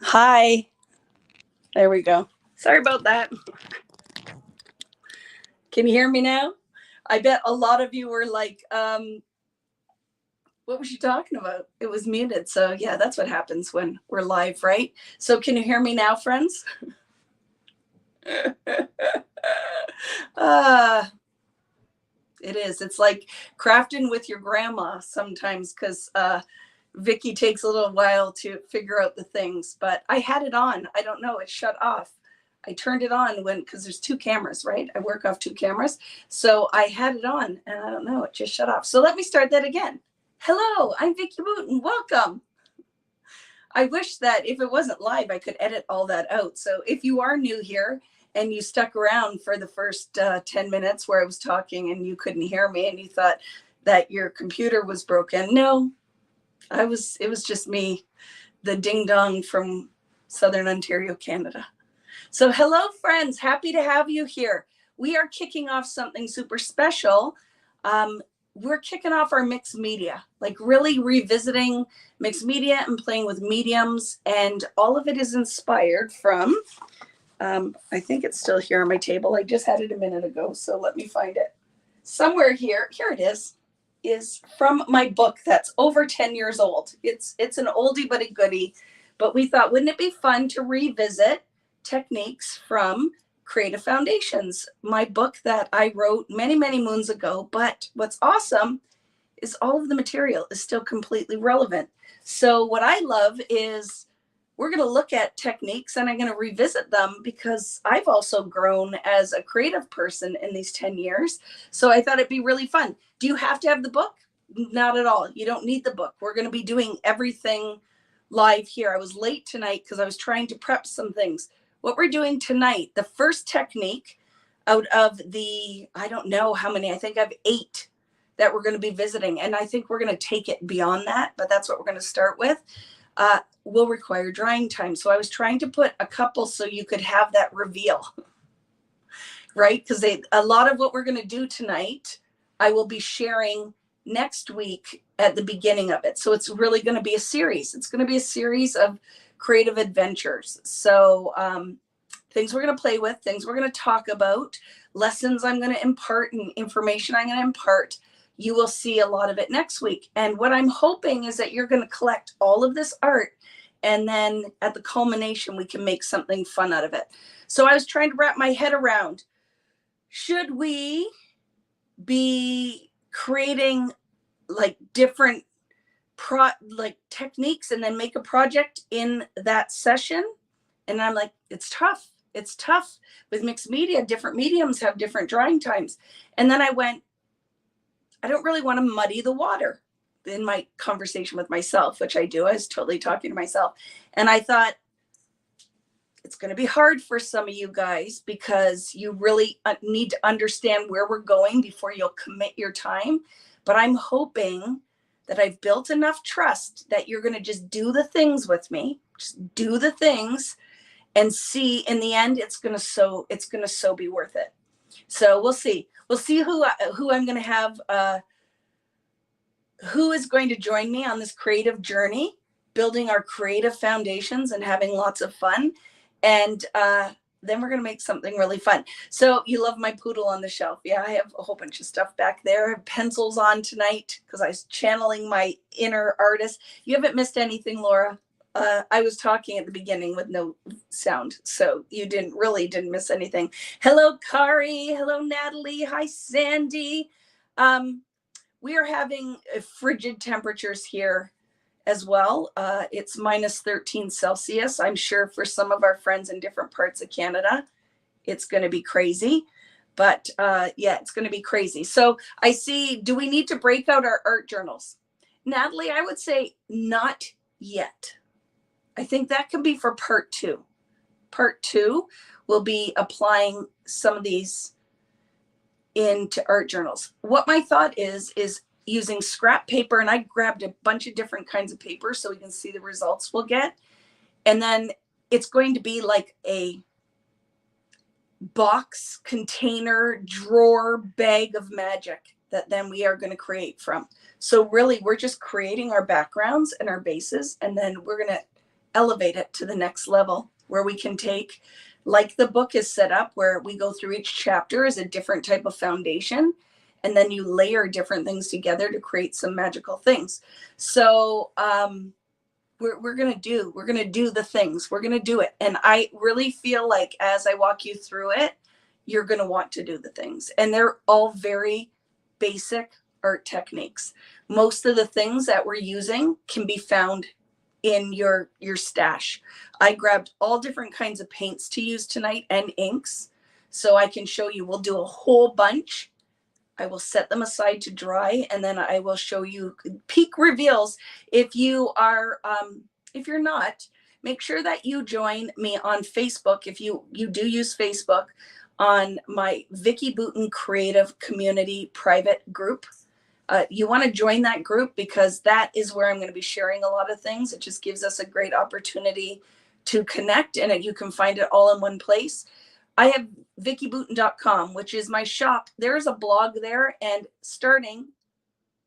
Hi. There we go. Sorry about that. Can you hear me now? I bet a lot of you were like, what was she talking about? It was muted. So, yeah, that's what happens when we're live, right? So, can you hear me now, friends? uh, it is. It's like crafting with your grandma sometimes because Vicki takes a little while to figure out the things. But I had it on. I don't know. It shut off. I turned it on because there's two cameras, right? I work off two cameras. So I had it on and I don't know, it just shut off. So let me start that again. Hello, I'm Vicki Wooten. Welcome. I wish that if it wasn't live, I could edit all that out. So if you are new here and you stuck around for the first 10 minutes where I was talking and you couldn't hear me and you thought that your computer was broken, no, it was just me, the ding dong from Southern Ontario, Canada. So hello, friends. Happy to have you here. We are kicking off something super special. We're kicking off our mixed media, like really revisiting mixed media and playing with mediums. And all of it is inspired from, I think it's still here on my table. I just had it a minute ago, so let me find it. Somewhere here, here it is from my book that's over 10 years old. It's an oldie but a goodie. But we thought, wouldn't it be fun to revisit techniques from Creative Foundations, my book that I wrote many, many moons ago. But what's awesome is all of the material is still completely relevant. So what I love is we're going to look at techniques and I'm going to revisit them because I've also grown as a creative person in these 10 years. So I thought it'd be really fun. Do you have to have the book? Not at all. You don't need the book. We're going to be doing everything live here. I was late tonight because I was trying to prep some things. What we're doing tonight, the first technique out of the, I don't know how many, I think I have 8 that we're going to be visiting. And I think we're going to take it beyond that, but that's what we're going to start with. Will require drying time. So I was trying to put a couple so you could have that reveal, right? Because a lot of what we're going to do tonight, I will be sharing next week at the beginning of it. So it's really going to be a series. It's going to be a series of creative adventures. So things we're going to play with, things we're going to talk about, lessons I'm going to impart, and information I'm going to impart. You will see a lot of it next week. And what I'm hoping is that you're going to collect all of this art. And then at the culmination, we can make something fun out of it. So I was trying to wrap my head around, should we be creating like different techniques and then make a project in that session? And I'm like, it's tough. It's tough with mixed media. Different mediums have different drying times. And then I went, I don't really want to muddy the water in my conversation with myself, which I do. I was totally talking to myself. And I thought, it's going to be hard for some of you guys because you really need to understand where we're going before you'll commit your time. But I'm hoping that I've built enough trust that you're going to just do the things with me, just do the things, and see in the end it's going to so be worth it. So we'll see who I'm going to have, who is going to join me on this creative journey, building our creative foundations and having lots of fun. And then we're going to make something really fun. So you love my poodle on the shelf. Yeah, I have a whole bunch of stuff back there. I have pencils on tonight because I was channeling my inner artist. You haven't missed anything, Laura. I was talking at the beginning with no sound, so you didn't miss anything. Hello, Kari. Hello, Natalie. Hi, Sandy. We are having frigid temperatures here as well. It's minus 13 Celsius. I'm sure for some of our friends in different parts of Canada, it's going to be crazy. But yeah, it's going to be crazy. So I see, do we need to break out our art journals? Natalie, I would say not yet. I think that can be for part 2. Part 2 will be applying some of these into art journals. What my thought is using scrap paper, and I grabbed a bunch of different kinds of paper so we can see the results we'll get. And then it's going to be like a box, container, drawer, bag of magic that then we are going to create from. So really, we're just creating our backgrounds and our bases, and then we're going to elevate it to the next level where we can take, like the book is set up, where we go through each chapter as a different type of foundation. And then you layer different things together to create some magical things. So we're going to do the things. We're going to do it. And I really feel like as I walk you through it, you're going to want to do the things. And they're all very basic art techniques. Most of the things that we're using can be found in your stash. I grabbed all different kinds of paints to use tonight and inks, so I can show you. We'll do a whole bunch. I will set them aside to dry, and then I will show you peak reveals. If you are, if you're not, make sure that you join me on Facebook. If you do use Facebook, on my Vicki Boutin Creative Community private group. You want to join that group because that is where I'm going to be sharing a lot of things. It just gives us a great opportunity to connect, and you can find it all in one place. I have vickiboutin.com, which is my shop. There's a blog there, and starting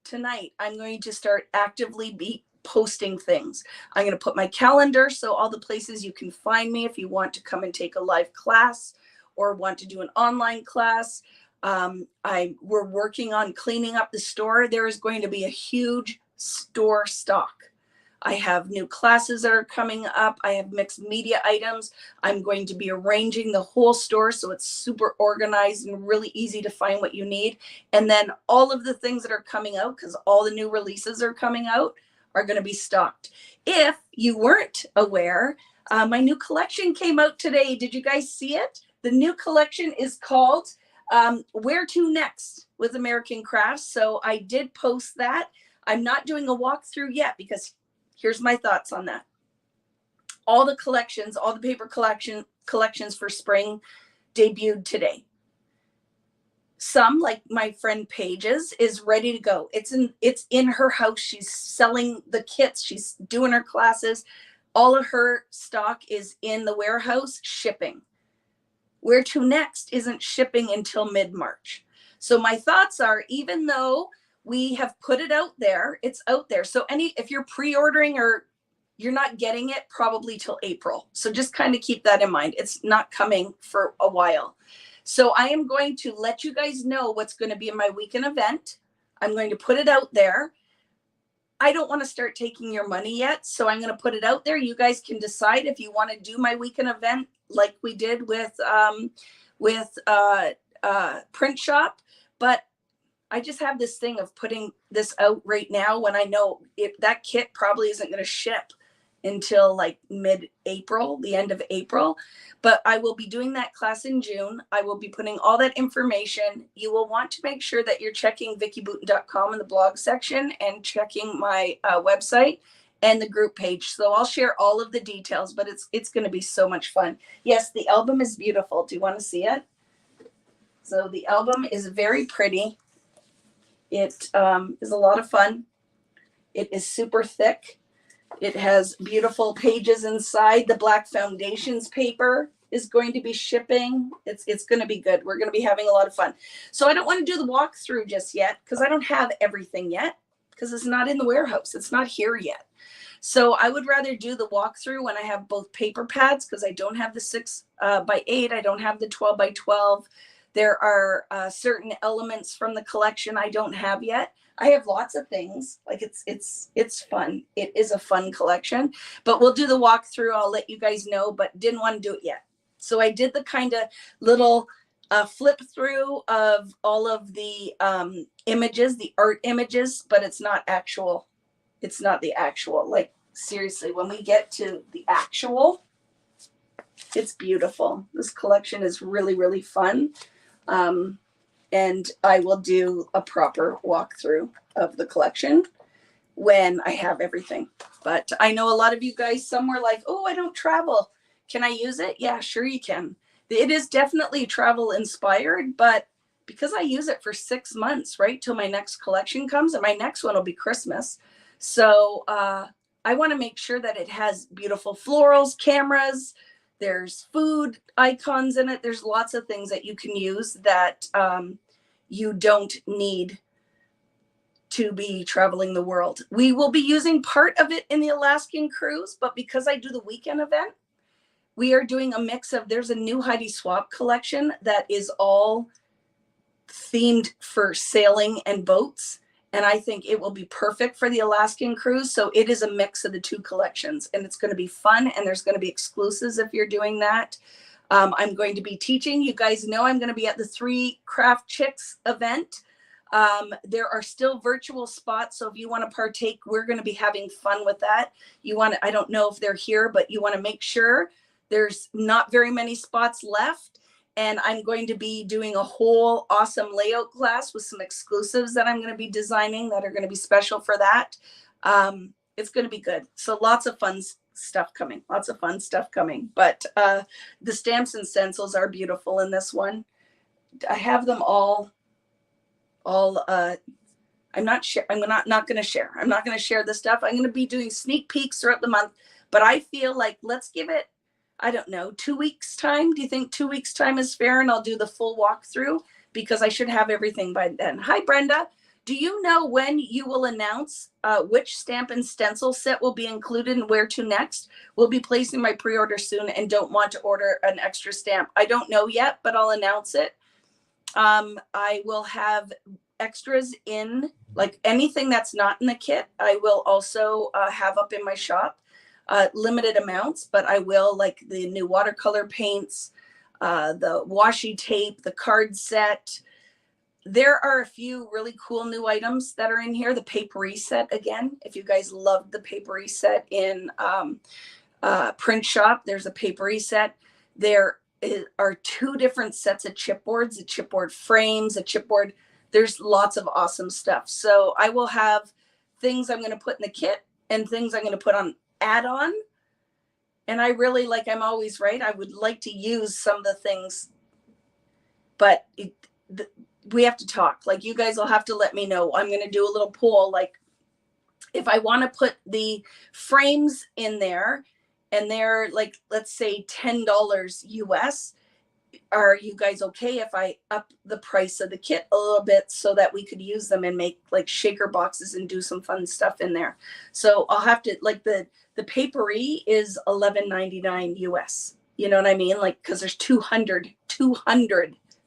tonight, I'm going to start actively be posting things. I'm going to put my calendar, so all the places you can find me if you want to come and take a live class or want to do an online class. We're working on cleaning up the store. There is going to be a huge store stock. I have new classes that are coming up. I have mixed media items. I'm going to be arranging the whole store so it's super organized and really easy to find what you need. And then all of the things that are coming out, because all the new releases are coming out, are going to be stocked. If you weren't aware, my new collection came out today. Did you guys see it? The new collection is called Where to Next with American Crafts. So I did post that. I'm not doing a walkthrough yet because here's my thoughts on that. All the collections, all the paper collections for spring debuted today. Some, like my friend Paige's, is ready to go. It's in her house. She's selling the kits. She's doing her classes. All of her stock is in the warehouse shipping. Where to Next isn't shipping until mid-March. So my thoughts are, even though we have put it out there, it's out there. So if you're pre-ordering, or you're not getting it probably till April. So just kind of keep that in mind. It's not coming for a while. So I am going to let you guys know what's going to be in my weekend event. I'm going to put it out there. I don't want to start taking your money yet, so I'm going to put it out there. You guys can decide if you want to do my weekend event like we did with Print Shop. But I just have this thing of putting this out right now when I know that kit probably isn't going to ship until like mid-April, the end of April. But I will be doing that class in June. I will be putting all that information. You will want to make sure that you're checking vickiboutin.com in the blog section and checking my website and the group page. So I'll share all of the details, but it's going to be so much fun. Yes, the album is beautiful. Do you want to see it? So the album is very pretty. It is a lot of fun. It is super thick. It has beautiful pages inside. The black foundations paper is going to be shipping. It's going to be good. We're going to be having a lot of fun. So I don't want to do the walkthrough just yet because I don't have everything yet because it's not in the warehouse. It's not here yet. So I would rather do the walkthrough when I have both paper pads, because I don't have the 6x8. I don't have the 12x12. There are certain elements from the collection I don't have yet. I have lots of things. Like it's fun. It is a fun collection, but we'll do the walkthrough. I'll let you guys know, but didn't want to do it yet. So I did the kind of little flip through of all of the images, the art images, but it's not actual. It's not the actual. Like seriously, when we get to the actual, it's beautiful. This collection is really, really fun. And I will do a proper walkthrough of the collection when I have everything. But I know a lot of you guys, some were like, oh, I don't travel. Can I use it? Yeah, sure you can. It is definitely travel inspired, but because I use it for 6 months, right, till my next collection comes, and my next one will be Christmas. So I want to make sure that it has beautiful florals, cameras. There's food icons in it. There's lots of things that you can use that you don't need to be traveling the world. We will be using part of it in the Alaskan cruise, but because I do the weekend event, we are doing a mix of, there's a new Heidi Swap collection that is all themed for sailing and boats. And I think it will be perfect for the Alaskan cruise. So it is a mix of the two collections, and it's going to be fun. And there's going to be exclusives if you're doing that. I'm going to be teaching. You guys know I'm going to be at the 3 Craft Chicks event. There are still virtual spots. So if you want to partake, we're going to be having fun with that. I don't know if they're here, but you want to make sure there's not very many spots left. And I'm going to be doing a whole awesome layout class with some exclusives that I'm going to be designing that are going to be special for that. It's going to be good. So lots of fun stuff coming, But the stamps and stencils are beautiful in this one. I have them all. I'm not going to share. I'm not going to share the stuff. I'm going to be doing sneak peeks throughout the month. But I feel like let's give it, I don't know, 2 weeks time. Do you think 2 weeks time is fair? And I'll do the full walkthrough because I should have everything by then. Hi, Brenda. Do you know when you will announce which stamp and stencil set will be included and where to next? We'll be placing my pre-order soon and don't want to order an extra stamp. I don't know yet, but I'll announce it. I will have extras in, like anything that's not in the kit. I will also have up in my shop. Limited amounts, but I will, like the new watercolor paints, the washi tape, the card set. There are a few really cool new items that are in here. The papery set again. If you guys loved the papery set in print shop, there's a papery set. There are 2 different sets of chipboards, a chipboard frames, a chipboard. There's lots of awesome stuff. So I will have things I'm going to put in the kit and things I'm going to put on add-on. And I really, like, I'm always right, I would like to use some of the things, but we have to talk. Like, you guys will have to let me know. I'm going to do a little poll, like if I want to put the frames in there and they're like, let's say $10 US, are you guys okay if I up the price of the kit a little bit so that we could use them and make like shaker boxes and do some fun stuff in there? So I'll have to, like, the papery is $11.99 US. You know what I mean? Like, because there's 200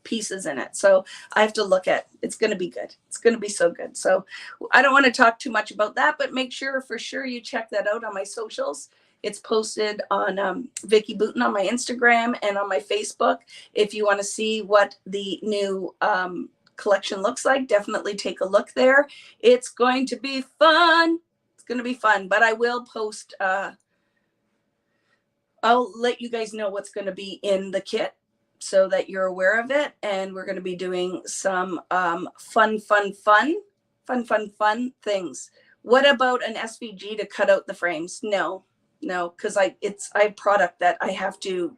pieces in it. So I have to look at, it's going to be good. It's going to be so good. So I don't want to talk too much about that, but make sure for sure you check that out on my socials. It's posted on Vicki Booten on my Instagram and on my Facebook. If you want to see what the new collection looks like, definitely take a look there. It's going to be fun. It's going to be fun, but I will post, I'll let you guys know what's going to be in the kit so that you're aware of it. And we're going to be doing some fun things. What about an SVG to cut out the frames? No, because I have product that I have to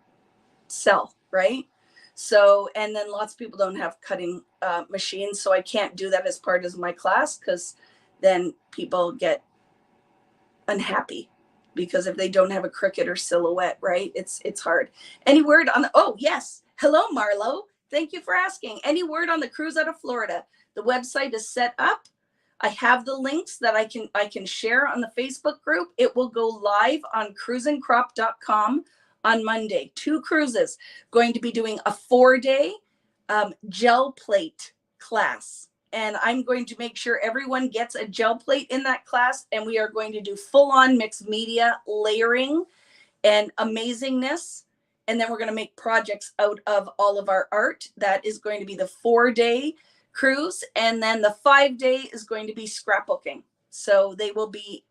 sell, right? So, and then lots of people don't have cutting machines, so I can't do that as part of my class because then people get unhappy because if they don't have a Cricut or Silhouette, right? It's hard. Any word on the, oh yes, hello Marlo, thank you for asking. Any word on the cruise out of Florida? The website is set up. I have the links that I can share on the Facebook group. It will go live on cruisingcrop.com on Monday. 2 cruises. Going to be doing a 4-day gel plate class. And I'm going to make sure everyone gets a gel plate in that class. And we are going to do full-on mixed media layering and amazingness. And then we're going to make projects out of all of our art. That is going to be the 4-day cruise, and then the 5-day is going to be scrapbooking. So they will be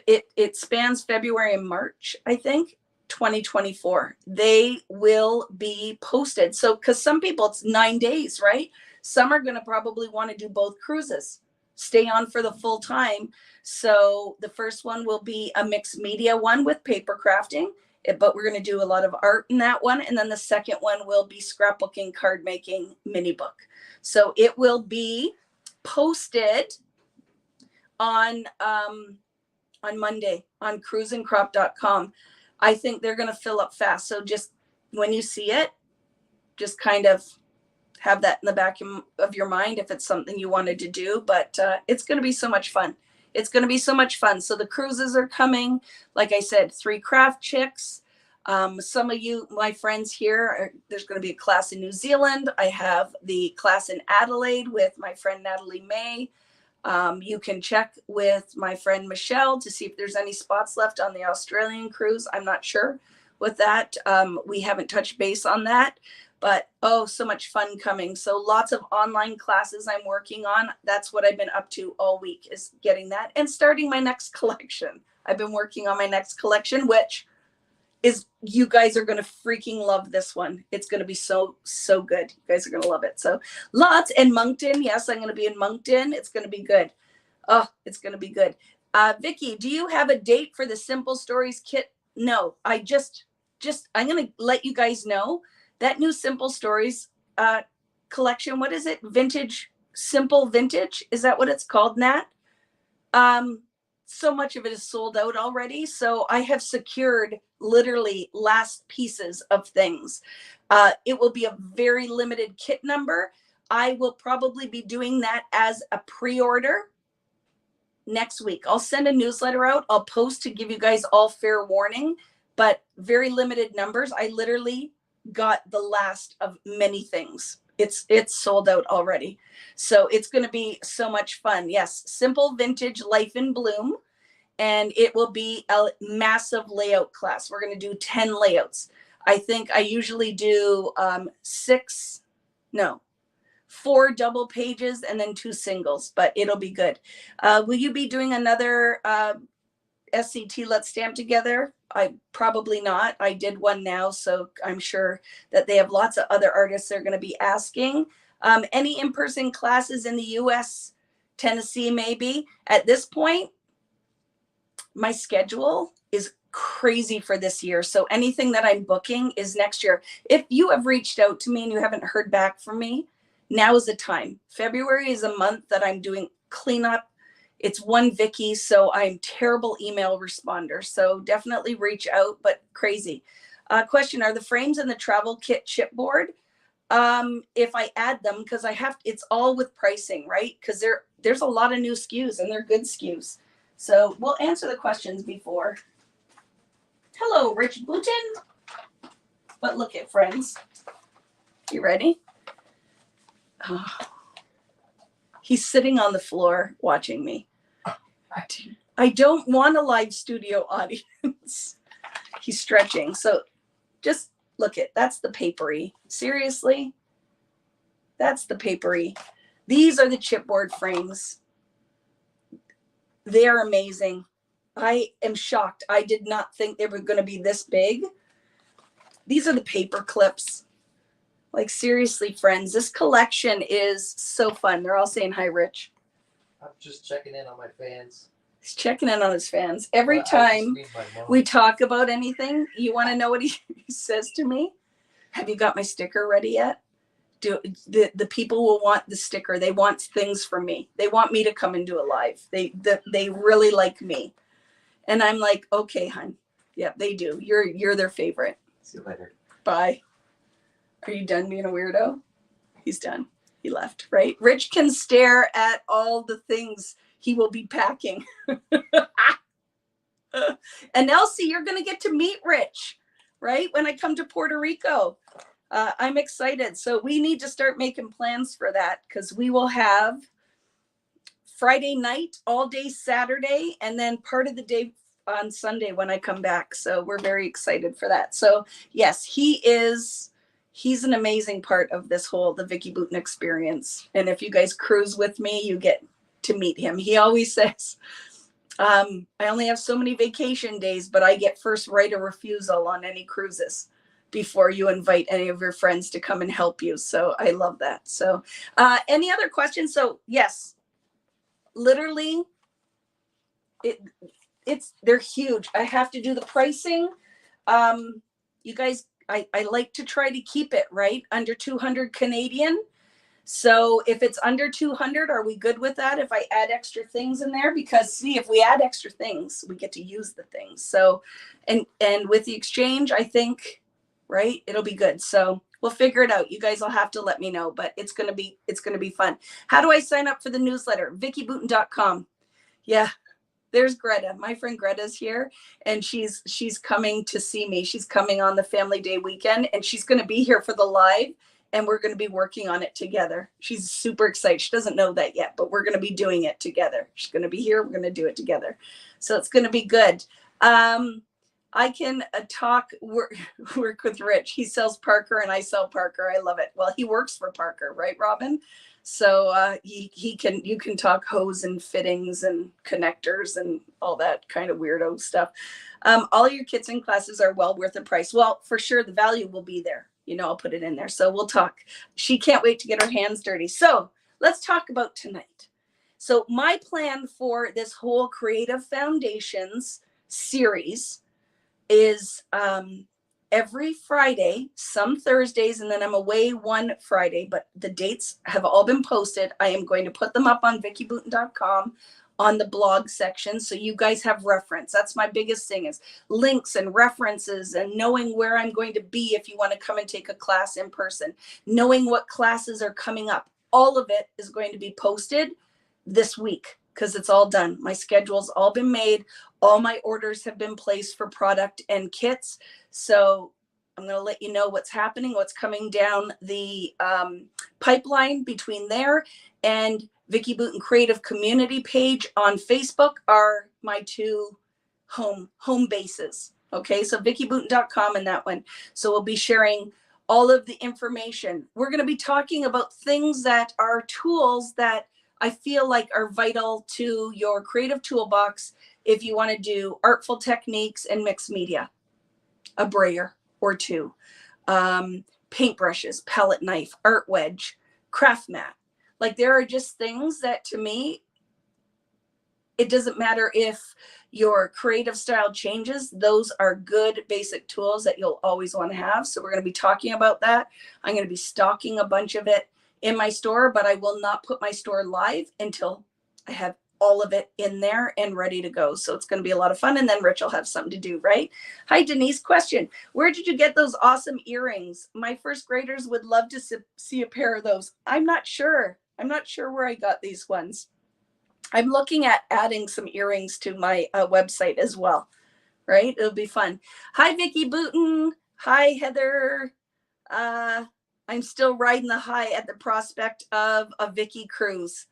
it spans February and March, I think, 2024. They will be posted. So because some people it's 9 days, right? Some are going to probably want to do both cruises, stay on for the full time. So the first one will be a mixed media one with paper crafting, but we're going to do a lot of art in that one. And then the second one will be scrapbooking, card making, mini book. So it will be posted on Monday on cruisingcrop.com. I think they're going to fill up fast. So just when you see it, just kind of have that in the back of your mind if it's something you wanted to do. But it's going to be so much fun. It's going to be so much fun. So the cruises are coming. Like I said, 3 craft chicks. Some of you, my friends here, there's going to be a class in New Zealand. I have the class in Adelaide with my friend Natalie May. You can check with my friend Michelle to see if there's any spots left on the Australian cruise. I'm not sure with that. We haven't touched base on that, but oh, so much fun coming. So lots of online classes I'm working on. That's what I've been up to all week, is getting that and starting my next collection. I've been working on my next collection, which is, you guys are going to freaking love this one. It's going to be so good. You guys are going to love it. So lots. And Moncton. Yes, I'm going to be in Moncton. It's going to be good. Oh, it's going to be good. Vicki, do you have a date for the Simple Stories kit? No, I'm going to let you guys know that new Simple Stories collection. What is it? Vintage, Simple Vintage. Is that what it's called, Nat? So much of it is sold out already. So I have secured literally last pieces of things. It will be a very limited kit number. I will probably be doing that as a pre-order next week. I'll send a newsletter out. I'll post to give you guys all fair warning, but very limited numbers. I literally got the last of many things. It's sold out already. So it's going to be so much fun. Yes, Simple Vintage Life in Bloom. And it will be a massive layout class. We're going to do 10 layouts. I think I usually do 4 double pages and then 2 singles, but it'll be good. Will you be doing another SCT Let's Stamp Together? I probably not. I did one now, so I'm sure that they have lots of other artists they're going to be asking. Any in-person classes in the US, Tennessee, maybe? At this point, my schedule is crazy for this year. So anything that I'm booking is next year. If you have reached out to me and you haven't heard back from me, now is the time. February is a month that I'm doing cleanup. It's one Vicki, so I'm terrible email responder. So definitely reach out, but crazy. Question, are the frames in the travel kit chipboard? If I add them, because it's all with pricing, right? Because there's a lot of new SKUs and they're good SKUs. So we'll answer the questions before. Hello, Rich Boutin. But look at friends. You ready? Oh. He's sitting on the floor watching me. I don't want a live studio audience. He's stretching. So just look at, that's the papery. Seriously? That's the papery. These are the chipboard frames. They are amazing. I am shocked. I did not think they were going to be this big. These are the paper clips. Like, seriously, friends, this collection is so fun. They're all saying hi, Rich. I'm just checking in on my fans. He's checking in on his fans. Every time we talk about anything, you want to know what he says to me? Have you got my sticker ready yet? The people will want the sticker. They want things from me. They want me to come and do a live. They really like me. And I'm like, okay, hon. Yeah, they do. You're their favorite. See you later. Bye. Are you done being a weirdo? He's done. He left, right? Rich can stare at all the things he will be packing. And Elsie, you're going to get to meet Rich, right? When I come to Puerto Rico. I'm excited. So we need to start making plans for that, because we will have Friday night, all day Saturday, and then part of the day on Sunday when I come back. So we're very excited for that. So yes, he's an amazing part of this whole, the Vicki Boutin experience. And if you guys cruise with me, you get to meet him. He always says, I only have so many vacation days, but I get first right of refusal on any cruises before you invite any of your friends to come and help you. So I love that. So any other questions? So yes, literally they're huge. I have to do the pricing. You guys, I like to try to keep it right under 200 Canadian. So if it's under 200, are we good with that? If I add extra things in there, because see, if we add extra things, we get to use the things. So, and with the exchange, I think, right, it'll be good. So We'll figure it out. You guys will have to let me know, but it's going to be fun. How do I sign up for the newsletter? VickiBooten.com. Yeah. There's Greta. My friend Greta's here, and she's coming to see me. She's coming on the family day weekend, and she's going to be here for the live, and we're going to be working on it together. She's super excited. She doesn't know that yet, but we're going to be doing it together. She's going to be here. We're going to do it together. So it's going to be good. I can work with Rich. He sells Parker and I sell Parker. I love it. Well, he works for Parker, right, Robin? So you can talk hose and fittings and connectors and all that kind of weirdo stuff. All your kits and classes are well worth the price. Well, for sure, the value will be there. I'll put it in there. So we'll talk. She can't wait to get her hands dirty. So let's talk about tonight. So my plan for this whole Creative Foundations series is every Friday, some Thursdays, and then I'm away one Friday, but the dates have all been posted. I am going to put them up on VickiBooten.com on the blog section, so you guys have reference. That's my biggest thing, is links and references and knowing where I'm going to be if you want to come and take a class in person, knowing what classes are coming up. All of it is going to be posted this week because it's all done. My schedule's all been made. All my orders have been placed for product and kits. So I'm going to let you know what's happening, what's coming down the pipeline between there and Vicki Booten Creative Community page on Facebook are my two home bases. Okay, so VickiBooten.com and that one. So we'll be sharing all of the information. We're going to be talking about things that are tools that I feel like are vital to your creative toolbox if you want to do artful techniques and mixed media, a brayer or two, paintbrushes, palette knife, art wedge, craft mat. Like there are just things that to me, it doesn't matter if your creative style changes. Those are good basic tools that you'll always want to have. So we're going to be talking about that. I'm going to be stocking a bunch of it in my store, but I will not put my store live until I have all of it in there and ready to go. So it's going to be a lot of fun. And then Rich will have something to do, right? Hi, Denise. Question. Where did you get those awesome earrings? My first graders would love to see a pair of those. I'm not sure. I'm not sure where I got these ones. I'm looking at adding some earrings to my website as well, right? It'll be fun. Hi, Vicki Booten. Hi, Heather. I'm still riding the high at the prospect of a Vicki cruise.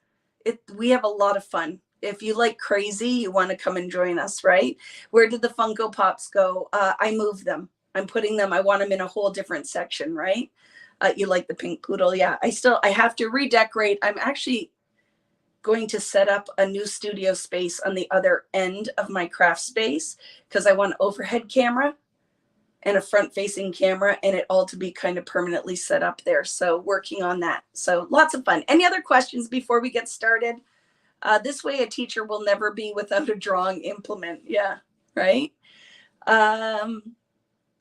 We have a lot of fun. If you like crazy, you want to come and join us, right? Where did the Funko Pops go? I moved them. I'm putting them. I want them in a whole different section, right? You like the pink poodle? Yeah. I have to redecorate. I'm actually going to set up a new studio space on the other end of my craft space because I want an overhead camera and a front facing camera and it all to be kind of permanently set up there. So working on that. So lots of fun. Any other questions before we get started? This way a teacher will never be without a drawing implement. Yeah. Right.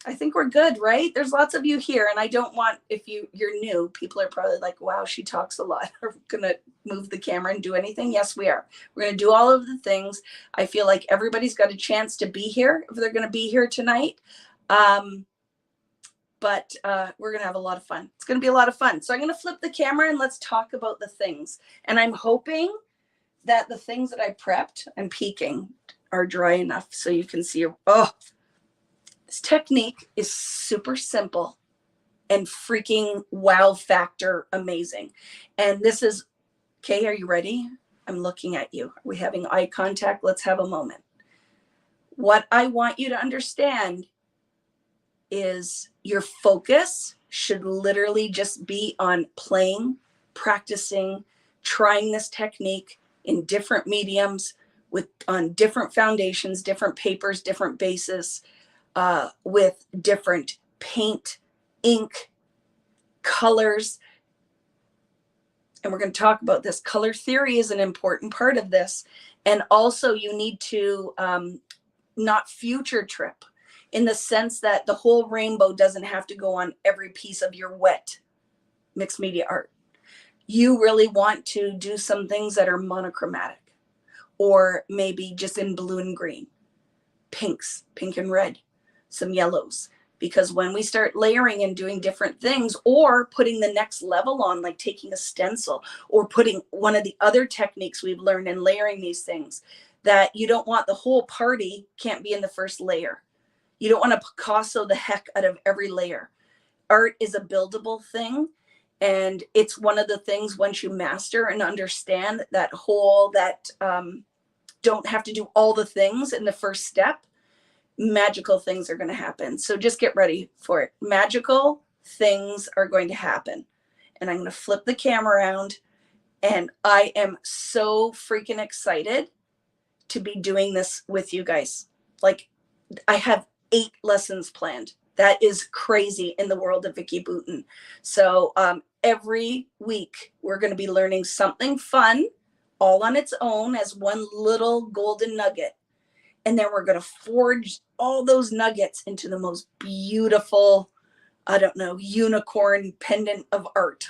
I think we're good, right? There's lots of you here and I don't want, if you're new, people are probably like, wow, she talks a lot. Are we going to move the camera and do anything? Yes, we are. We're going to do all of the things. I feel like everybody's got a chance to be here if they're going to be here tonight. But we're going to have a lot of fun. It's going to be a lot of fun. So I'm going to flip the camera and let's talk about the things. And I'm hoping that the things that I prepped and peeking are dry enough so you can see. Oh, this technique is super simple and freaking wow factor amazing. And this is, okay, are you ready? I'm looking at you. Are we having eye contact? Let's have a moment. What I want you to understand is your focus should literally just be on playing, practicing, trying this technique in different mediums on different foundations, different papers, different bases, with different paint, ink, colors. And we're going to talk about this. Color theory is an important part of this. And also you need to not future trip in the sense that the whole rainbow doesn't have to go on every piece of your wet mixed media art. You really want to do some things that are monochromatic or maybe just in blue and green, pinks, pink and red, some yellows, because when we start layering and doing different things or putting the next level on, like taking a stencil or putting one of the other techniques we've learned and layering these things, that you don't want the whole party can't be in the first layer. You don't want to Picasso the heck out of every layer. Art is a buildable thing. And it's one of the things, once you master and understand that whole, that don't have to do all the things in the first step, magical things are going to happen. So just get ready for it. Magical things are going to happen. And I'm going to flip the camera around. And I am so freaking excited to be doing this with you guys. Like, I have 8 lessons planned. That is crazy in the world of Vicki Boutin. So every week we're going to be learning something fun all on its own as one little golden nugget. And then we're going to forge all those nuggets into the most beautiful, I don't know, unicorn pendant of art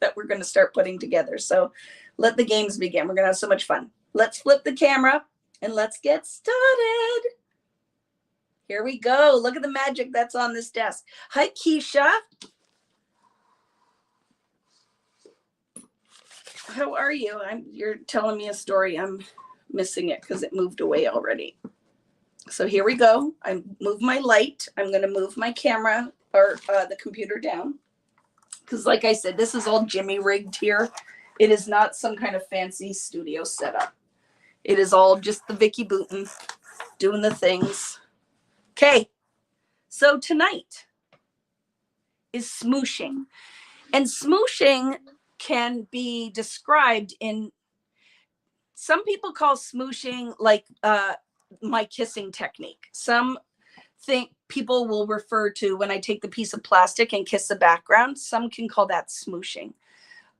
that we're going to start putting together. So let the games begin. We're going to have so much fun. Let's flip the camera and let's get started. Here we go. Look at the magic that's on this desk. Hi, Keisha. How are you? You're telling me a story. I'm missing it because it moved away already. So here we go. I move my light. I'm going to move my camera or the computer down. Because like I said, this is all Jimmy rigged here. It is not some kind of fancy studio setup. It is all just the Vicki Boutin doing the things. Okay, so tonight is smooshing. And smooshing can be described in, some people call smooshing like my kissing technique. Some think people will refer to when I take the piece of plastic and kiss the background. Some can call that smooshing.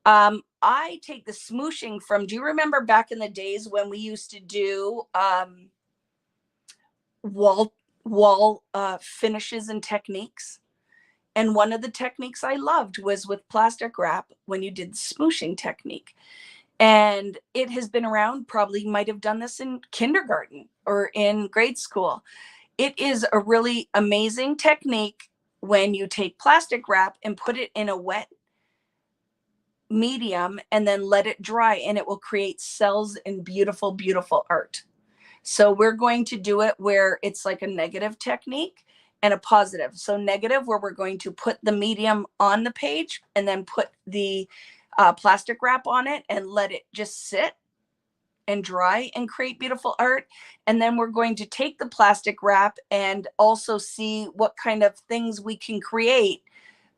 I take the smooshing from, do you remember back in the days when we used to do wall finishes and techniques? And one of the techniques I loved was with plastic wrap when you did the smooshing technique. And it has been around, probably might have done this in kindergarten or in grade school. It is a really amazing technique when you take plastic wrap and put it in a wet medium and then let it dry, and it will create cells in beautiful, beautiful art. So we're going to do it where it's like a negative technique and a positive. So negative, where we're going to put the medium on the page and then put the plastic wrap on it and let it just sit and dry and create beautiful art. And then we're going to take the plastic wrap and also see what kind of things we can create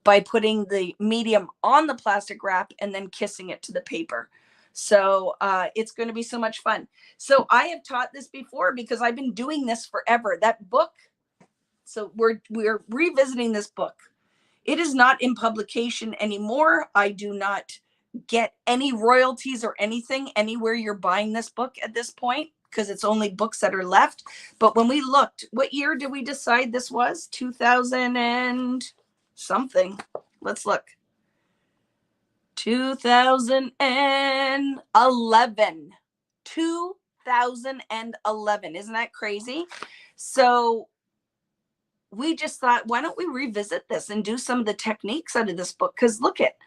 by putting the medium on the plastic wrap and then kissing it to the paper. So it's going to be so much fun. So I have taught this before because I've been doing this forever. That book, so we're revisiting this book. It is not in publication anymore. I do not get any royalties or anything anywhere you're buying this book at this point, because it's only books that are left. But when we looked, what year did we decide this was? 2000 and something. Let's look. 2011. 2011. Isn't that crazy? So we just thought, why don't we revisit this and do some of the techniques out of this book? Because look at,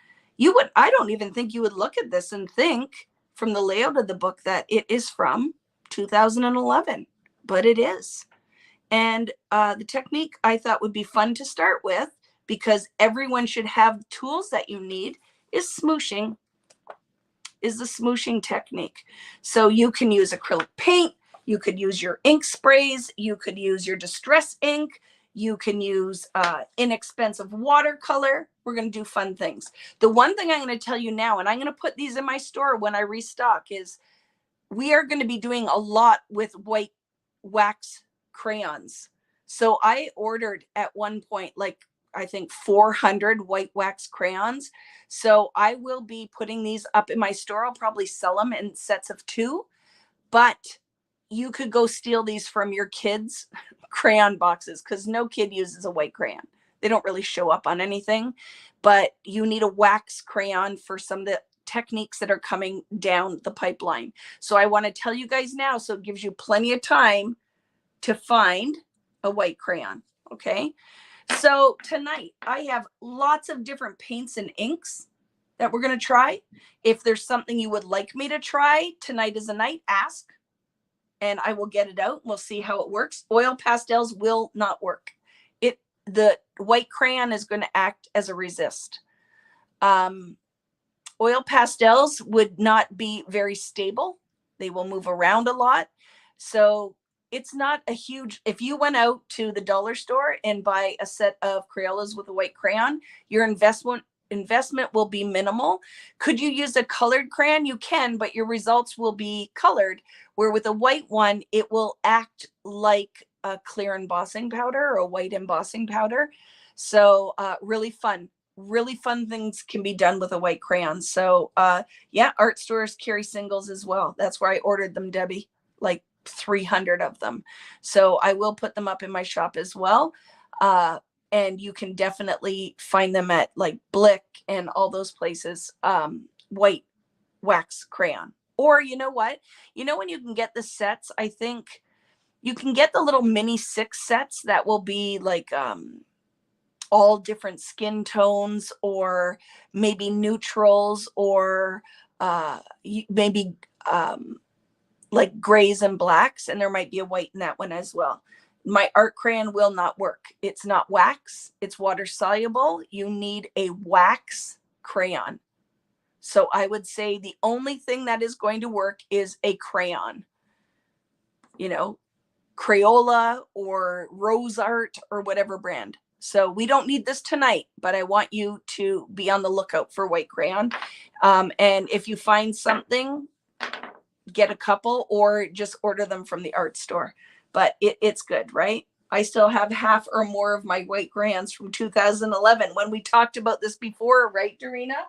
I don't even think you would look at this and think from the layout of the book that it is from 2011, but it is. And the technique I thought would be fun to start with, because everyone should have tools that you need, is smooshing, is the smooshing technique. So you can use acrylic paint, you could use your ink sprays, you could use your distress ink, you can use inexpensive watercolor. We're going to do fun things. The one thing I'm going to tell you now, and I'm going to put these in my store when I restock, is we are going to be doing a lot with white wax crayons. So I ordered at one point, like, I think 400 white wax crayons. So I will be putting these up in my store. I'll probably sell them in sets of 2, but you could go steal these from your kids' crayon boxes, because no kid uses a white crayon. They don't really show up on anything, but you need a wax crayon for some of the techniques that are coming down the pipeline. So I want to tell you guys now, so it gives you plenty of time to find a white crayon. Okay. So tonight I have lots of different paints and inks that we're going to try. If there's something you would like me to try, tonight is a night, ask, and I will get it out. We'll see how it works. Oil pastels will not work. The white crayon is going to act as a resist. Oil pastels would not be very stable. They will move around a lot. So it's not a huge, if you went out to the dollar store and buy a set of Crayolas with a white crayon, your investment will be minimal. Could you use a colored crayon? You can, but your results will be colored, where with a white one, it will act like a clear embossing powder or a white embossing powder. So really fun things can be done with a white crayon. So yeah, art stores carry singles as well. That's where I ordered them, Debbie, like 300 of them. So I will put them up in my shop as well. And you can definitely find them at like Blick and all those places. White wax crayon. Or you know what? You know when you can get the sets, I think you can get the little mini 6 sets that will be like all different skin tones, or maybe neutrals, or maybe like grays and blacks, and there might be a white in that one as well. My art crayon will not work. It's not wax. It's water soluble. You need a wax crayon. So I would say the only thing that is going to work is a crayon. You know, Crayola or Rose Art or whatever brand. So we don't need this tonight, but I want you to be on the lookout for white crayon. And if you find something, get a couple or just order them from the art store. But it's good, right? I still have half or more of my white crayons from 2011 when we talked about this before, right, Dorina?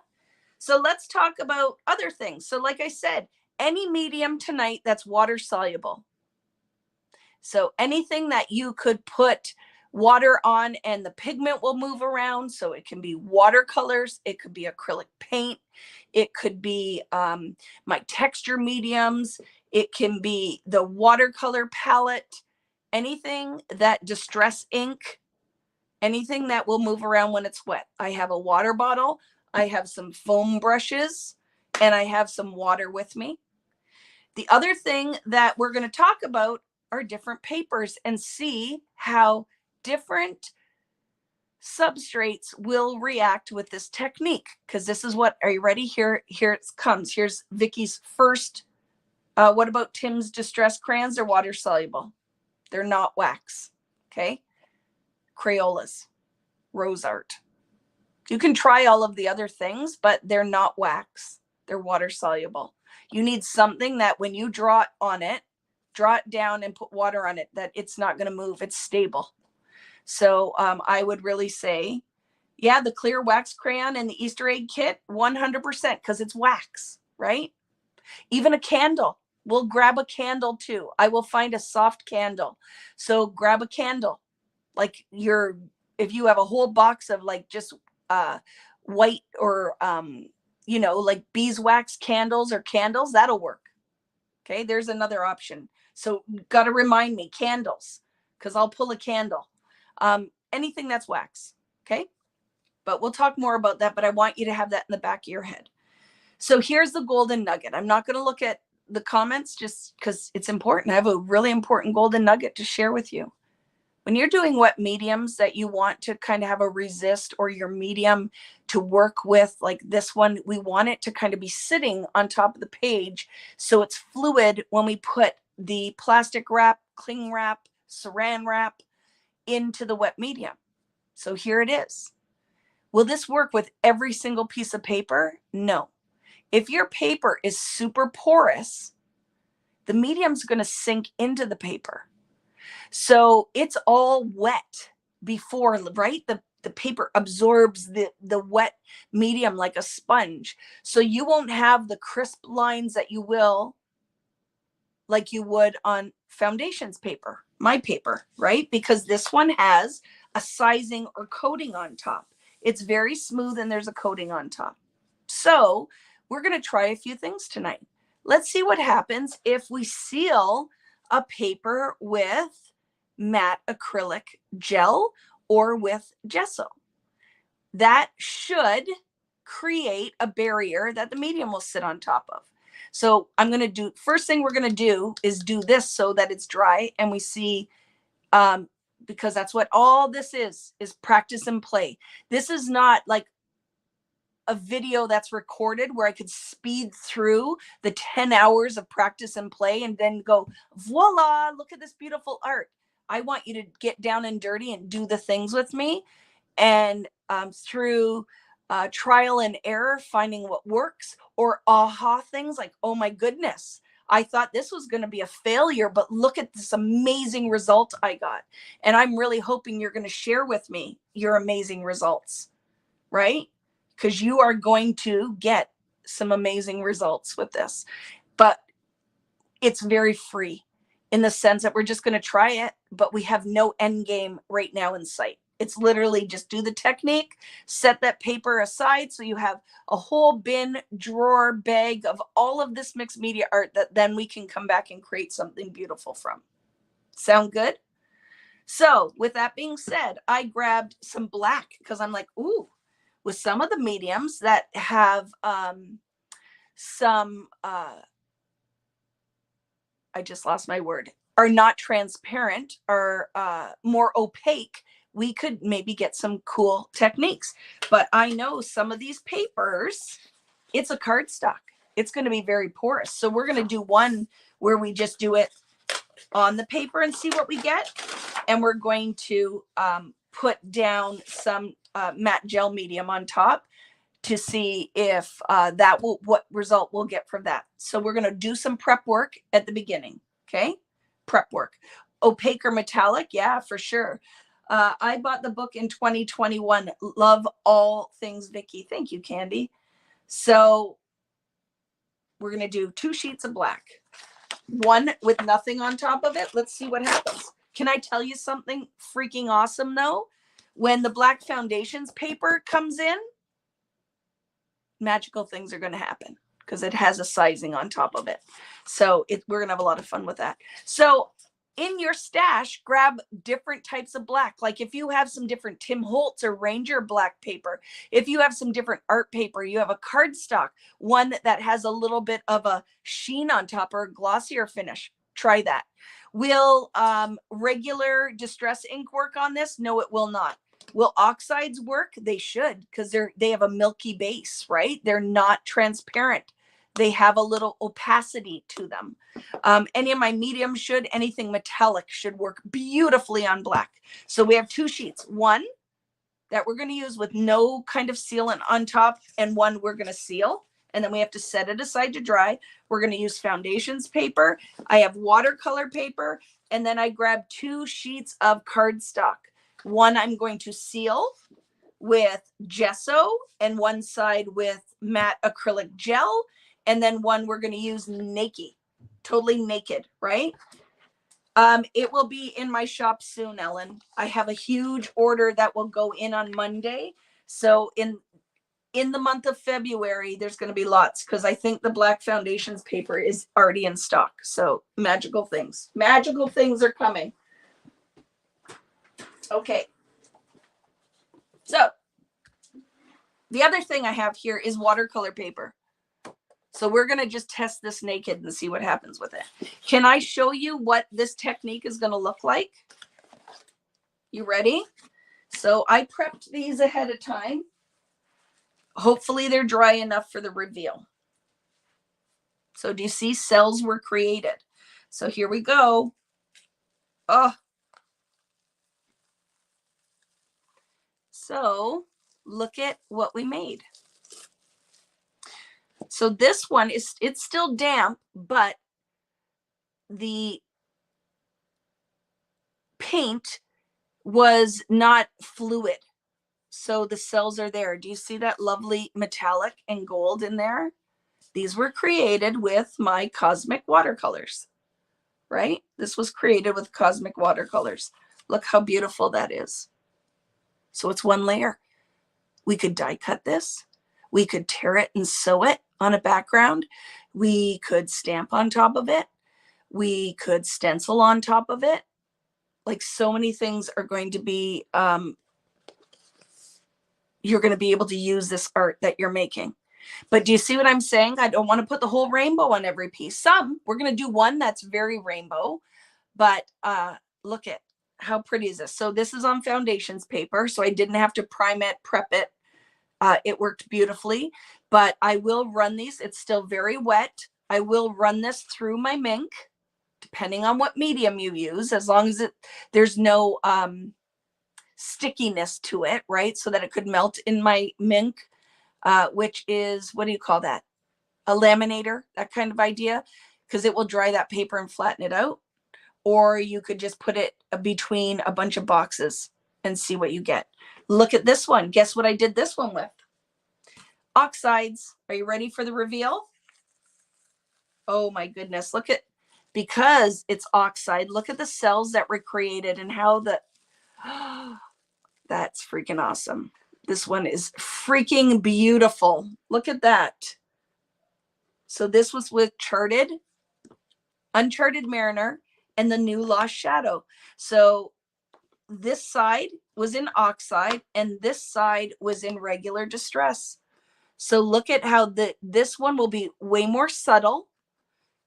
So let's talk about other things. So like I said, any medium tonight that's water soluble. So anything that you could put water on and the pigment will move around. So it can be watercolors, it could be acrylic paint, it could be my texture mediums, it can be the watercolor palette, anything that distress ink, anything that will move around when it's wet. I have a water bottle, I have some foam brushes, and I have some water with me. The other thing that we're going to talk about are different papers and see how different substrates will react with this technique. Because this is what, are you ready? Here it comes. Here's Vicki's first. What about Tim's distress crayons? They're water soluble. They're not wax. Okay. Crayolas, Rose Art. You can try all of the other things, but they're not wax. They're water soluble. You need something that when you draw it on it, draw it down and put water on it, that it's not going to move. It's stable. So I would really say, yeah, the clear wax crayon and the Easter egg kit, 100%, because it's wax, right? Even a candle. We'll grab a candle too. I will find a soft candle. So grab a candle. Like if you have a whole box of like just white or, like beeswax candles or candles, that'll work. Okay, there's another option. So got to remind me, candles, because I'll pull a candle. Anything that's wax, okay? But we'll talk more about that, but I want you to have that in the back of your head. So here's the golden nugget. I'm not going to look at the comments just because it's important. I have a really important golden nugget to share with you. When you're doing wet mediums that you want to kind of have a resist or your medium to work with, like this one, we want it to kind of be sitting on top of the page so it's fluid when we put the plastic wrap, cling wrap, saran wrap into the wet medium. So here it is. Will this work with every single piece of paper? No. If your paper is super porous, the medium's going to sink into the paper. So it's all wet before, right? The paper absorbs the wet medium like a sponge. So you won't have the crisp lines that you will like you would on foundations paper, my paper, right? Because this one has a sizing or coating on top. It's very smooth and there's a coating on top. So we're going to try a few things tonight. Let's see what happens if we seal a paper with matte acrylic gel or with gesso. That should create a barrier that the medium will sit on top of. So I'm going to do, first thing we're going to do is do this so that it's dry and we see, because that's what all this is practice and play. This is not like a video that's recorded where I could speed through the 10 hours of practice and play and then go, voila, look at this beautiful art. I want you to get down and dirty and do the things with me. And through trial and error, finding what works, or aha things like, oh my goodness, I thought this was going to be a failure, but look at this amazing result I got. And I'm really hoping you're going to share with me your amazing results, right? Because you are going to get some amazing results with this. But it's very free in the sense that we're just going to try it, but we have no end game right now in sight. It's literally just do the technique, set that paper aside so you have a whole bin, drawer, bag of all of this mixed media art that then we can come back and create something beautiful from. Sound good? So with that being said, I grabbed some black because I'm like, ooh, with some of the mediums that have some, I just lost my word, are not transparent or more opaque, we could maybe get some cool techniques. But I know some of these papers, it's a cardstock. It's going to be very porous. So we're going to do one where we just do it on the paper and see what we get. And we're going to put down some matte gel medium on top to see if that will, what result we'll get from that. So we're going to do some prep work at the beginning. Okay. Prep work. Opaque or metallic. Yeah, for sure. I bought the book in 2021. Love all things Vicki. Thank you, Candy. So we're going to do 2 sheets of black, one with nothing on top of it. Let's see what happens. Can I tell you something freaking awesome though? When the black foundations paper comes in, magical things are going to happen because it has a sizing on top of it. So we're going to have a lot of fun with that. So in your stash, grab different types of black. Like if you have some different Tim Holtz or Ranger black paper, if you have some different art paper, you have a cardstock, one that has a little bit of a sheen on top or a glossier finish, try that. Will regular distress ink work on this? No, it will not. Will oxides work? They should, because they have a milky base, right? They're not transparent. They have a little opacity to them. Any of my mediums should, anything metallic should work beautifully on black. So we have 2 sheets, one that we're going to use with no kind of sealant on top, and one we're going to seal. And then we have to set it aside to dry. We're going to use foundations paper. I have watercolor paper. And then I grabbed 2 sheets of cardstock. One I'm going to seal with gesso and one side with matte acrylic gel. And then one we're going to use naked, totally naked, right? It will be in my shop soon, Ellen. I have a huge order that will go in on Monday. So in the month of February, there's going to be lots because I think the black foundations paper is already in stock. So magical things are coming. Okay. So the other thing I have here is watercolor paper. So we're going to just test this naked and see what happens with it. Can I show you what this technique is going to look like? You ready? So I prepped these ahead of time. Hopefully they're dry enough for the reveal. So do you see cells were created? So here we go. Oh. So look at what we made. So this one it's still damp, but the paint was not fluid. So the cells are there. Do you see that lovely metallic and gold in there? These were created with my cosmic watercolors, right? This was created with cosmic watercolors. Look how beautiful that is. So it's one layer. We could die cut this. We could tear it and sew it on a background. We could stamp on top of it. We could stencil on top of it. Like so many things are going to be, you're going to be able to use this art that you're making. But do you see what I'm saying? I don't want to put the whole rainbow on every piece. Some, we're going to do one that's very rainbow, but look at how pretty is this? So this is on foundations paper, so I didn't have to prime it, prep it. It worked beautifully, but I will run these. It's still very wet. I will run this through my Mink, depending on what medium you use, as long as there's no stickiness to it, right? So that it could melt in my Mink, which is, what do you call that? A laminator, that kind of idea, because it will dry that paper and flatten it out. Or you could just put it between a bunch of boxes and see what you get. Look at this one. Guess what I did this one with? Oxides. Are you ready for the reveal? Oh my goodness. Look at, because it's oxide, look at the cells that were created and how the, that's freaking awesome. This one is freaking beautiful. Look at that. So this was with Charted, Uncharted Mariner, and the New Lost Shadow. So this side was in oxide and this side was in regular distress. So look at how this one will be way more subtle.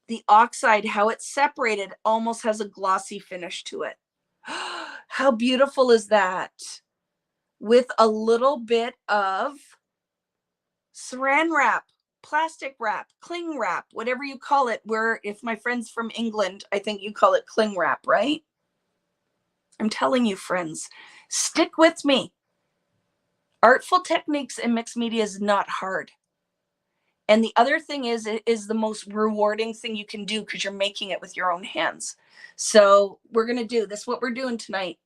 The oxide, how it's separated, almost has a glossy finish to it. How beautiful is that? With a little bit of saran wrap, plastic wrap, cling wrap, whatever you call it. Where, if my friends from England, I think you call it cling wrap, right? I'm telling you, friends, stick with me. Artful techniques in mixed media is not hard. And the other thing is, it is the most rewarding thing you can do because you're making it with your own hands. So we're going to do this, what we're doing tonight.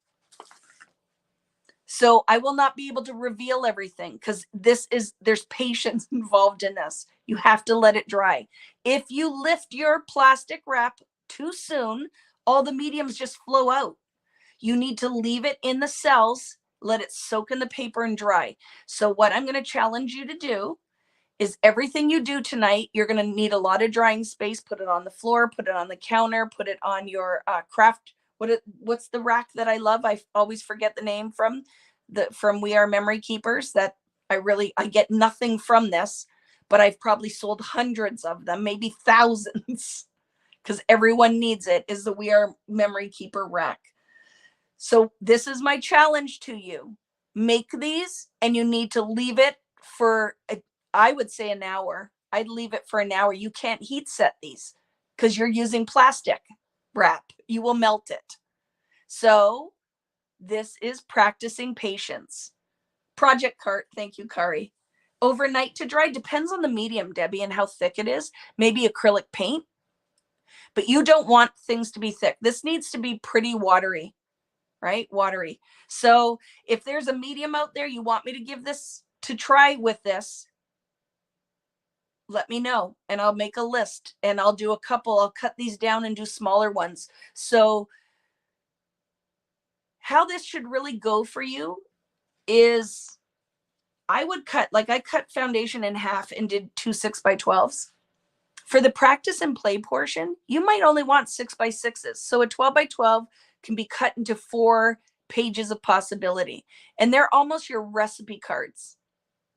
So I will not be able to reveal everything because there's patience involved in this. You have to let it dry. If you lift your plastic wrap too soon, all the mediums just flow out. You need to leave it in the cells, let it soak in the paper and dry. So what I'm going to challenge you to do is everything you do tonight, you're going to need a lot of drying space. Put it on the floor, put it on the counter, put it on your craft. What's the rack that I love? I always forget the name from We Are Memory Keepers. That I get nothing from this, but I've probably sold hundreds of them, maybe thousands, because everyone needs it, is the We Are Memory Keeper rack. So this is my challenge to you. Make these and you need to leave it for, I would say, an hour. I'd leave it for an hour. You can't heat set these because you're using plastic wrap. You will melt it. So this is practicing patience. Project cart. Thank you, Kari. Overnight to dry. Depends on the medium, Debbie, and how thick it is. Maybe acrylic paint. But you don't want things to be thick. This needs to be pretty watery, right? Watery. So if there's a medium out there you want me to give this to try with this, let me know and I'll make a list and I'll do a couple. I'll cut these down and do smaller ones. So how this should really go for you is I would cut, like I cut foundation in half and did 2 6x12s. For the practice and play portion, you might only want 6x6s. So a 12x12 can be cut into 4 pages of possibility. And they're almost your recipe cards,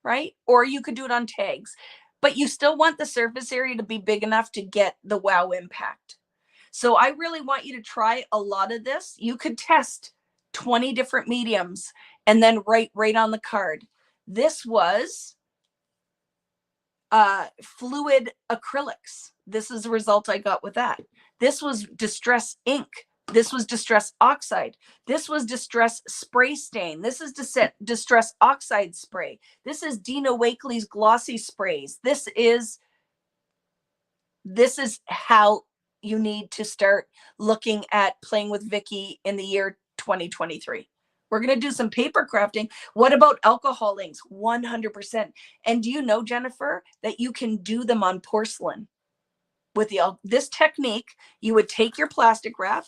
right? Or you could do it on tags. But you still want the surface area to be big enough to get the wow impact. So I really want you to try a lot of this. You could test 20 different mediums and then write right on the card. This was fluid acrylics. This is the result I got with that. This was distress ink. This was distress oxide. This was distress spray stain. This is distress oxide spray. This is Dina Wakley's glossy sprays. This is how you need to start looking at playing with Vicki in the year 2023. We're going to do some paper crafting. What about alcohol inks? 100%. And do you know, Jennifer, that you can do them on porcelain? With this technique, you would take your plastic wrap,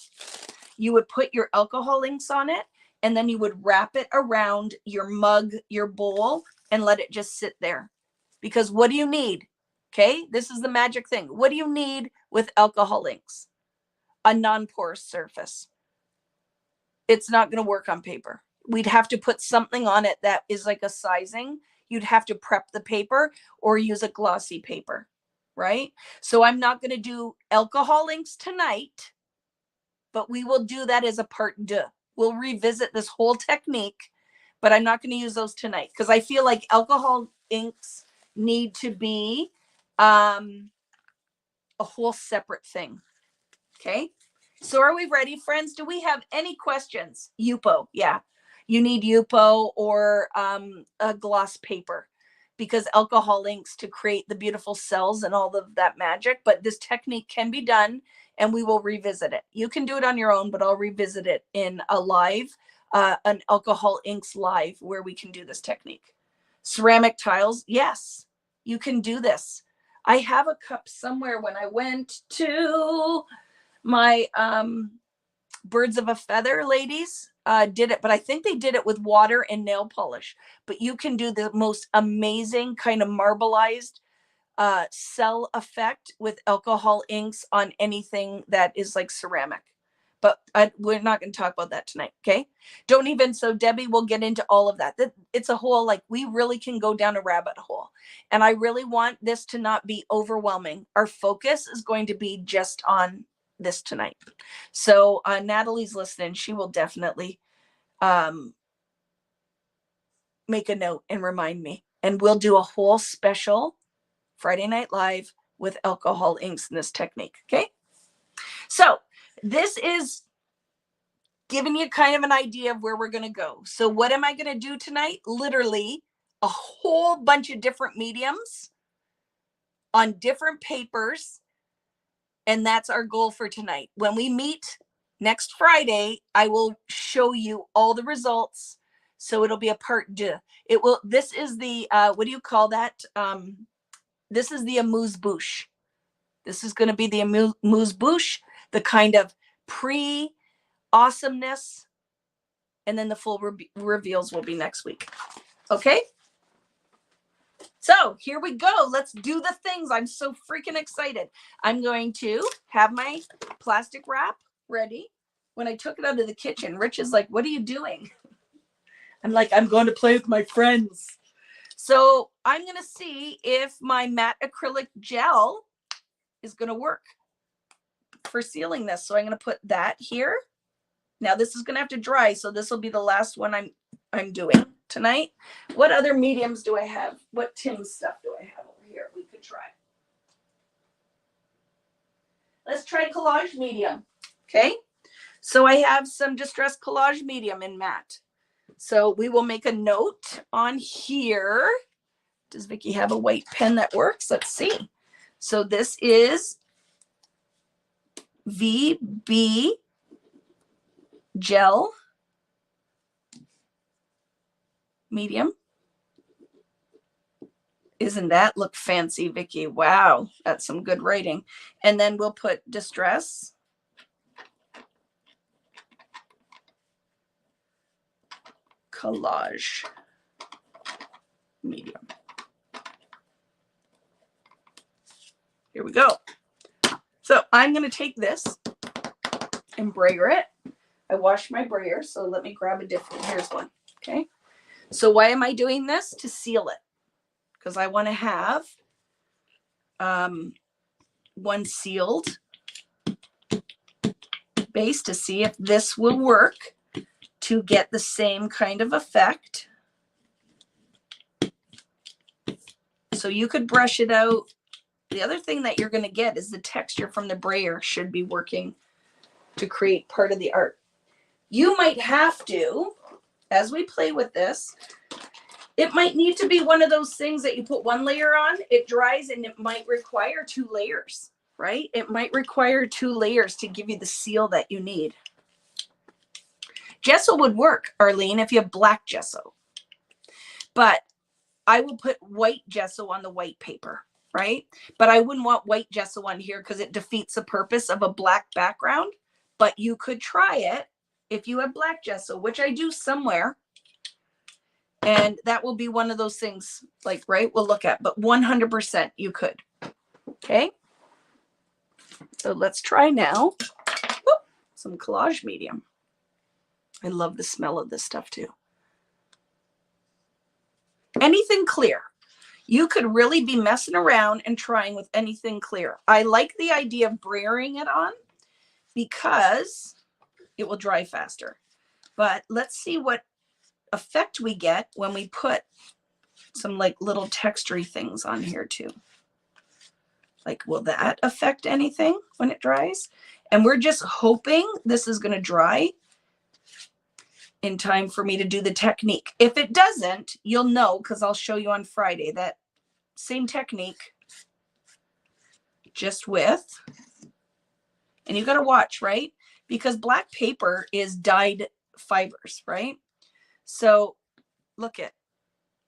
you would put your alcohol inks on it, and then you would wrap it around your mug, your bowl, and let it just sit there. Because what do you need? Okay, this is the magic thing. What do you need with alcohol inks? A non-porous surface. it's not going to work on paper. We'd have to put something on it that is like a sizing. You'd have to prep the paper or use a glossy paper, right? So I'm not going to do alcohol inks tonight, but we will do that as a part deux. We'll revisit this whole technique, but I'm not going to use those tonight because I feel like alcohol inks need to be a whole separate thing. Okay. So are we ready, friends? Do we have any questions? Yupo. Yeah. You need Yupo or a gloss paper because alcohol inks to create the beautiful cells and all of that magic. But this technique can be done and we will revisit it. You can do it on your own, but I'll revisit it in a live, an alcohol inks live where we can do this technique. Ceramic tiles. Yes, you can do this. I have a cup somewhere when I went to my birds of a feather ladies did it, but I think they did it with water and nail polish. But you can do the most amazing kind of marbleized cell effect with alcohol inks on anything that is like ceramic. But we're not going to talk about that tonight. Okay. Don't even. So Debbie will get into all of that. It's a whole, like, we really can go down a rabbit hole. And I really want this to not be overwhelming. Our focus is going to be just on this tonight. So Natalie's listening. She will definitely make a note and remind me. And we'll do a whole special Friday Night Live with alcohol inks in this technique. Okay. So this is giving you kind of an idea of where we're going to go. So what am I going to do tonight? Literally a whole bunch of different mediums on different papers. And that's our goal for tonight. When we meet next Friday, I will show you all the results. So it'll be a part deux. It will, this is the, what do you call that? This is the amuse-bouche. This is going to be the amuse-bouche, the kind of pre-awesomeness. And then the full reveals will be next week. Okay. So here we go. Let's do the things. I'm so freaking excited. I'm going to have my plastic wrap ready. When I took it out of the kitchen, Rich is like, what are you doing? I'm like, I'm going to play with my friends. So I'm going to see if my matte acrylic gel is going to work for sealing this. So I'm going to put that here. Now this is going to have to dry. So this will be the last one I'm doing tonight. What other mediums do I have? What Tim stuff do I have over here we could try? Let's try collage medium. Okay. So I have some distressed collage medium in matte. So we will make a note on here. Does Vicki have a white pen that works? Let's see. So this is VB gel medium. Isn't that look fancy, Vicki? Wow, that's some good writing. And then we'll put distress. Collage medium. Here we go. So I'm going to take this and brayer it. I washed my brayer, so let me grab a different. Here's one. Okay. So why am I doing this? To seal it. Because I want to have one sealed base to see if this will work to get the same kind of effect. So you could brush it out. The other thing that you're going to get is the texture from the brayer should be working to create part of the art. You might have to, as we play with this, it might need to be one of those things that you put one layer on, it dries, and it might require 2 layers, right? It might require 2 layers to give you the seal that you need. Gesso would work, Arlene, if you have black gesso. But I will put white gesso on the white paper, right? But I wouldn't want white gesso on here because it defeats the purpose of a black background. But you could try it if you have black gesso, which I do somewhere. And that will be one of those things, like, right, we'll look at. But 100% you could. Okay. So let's try now. Whoop, some collage medium. I love the smell of this stuff too. Anything clear. You could really be messing around and trying with anything clear. I like the idea of brayering it on because it will dry faster. But let's see what effect we get when we put some like little textury things on here too. Like, will that affect anything when it dries? And we're just hoping this is going to dry in time for me to do the technique. If it doesn't, you'll know because I'll show you on Friday that same technique, just with, and you got to watch, right? Because black paper is dyed fibers, right? So look at,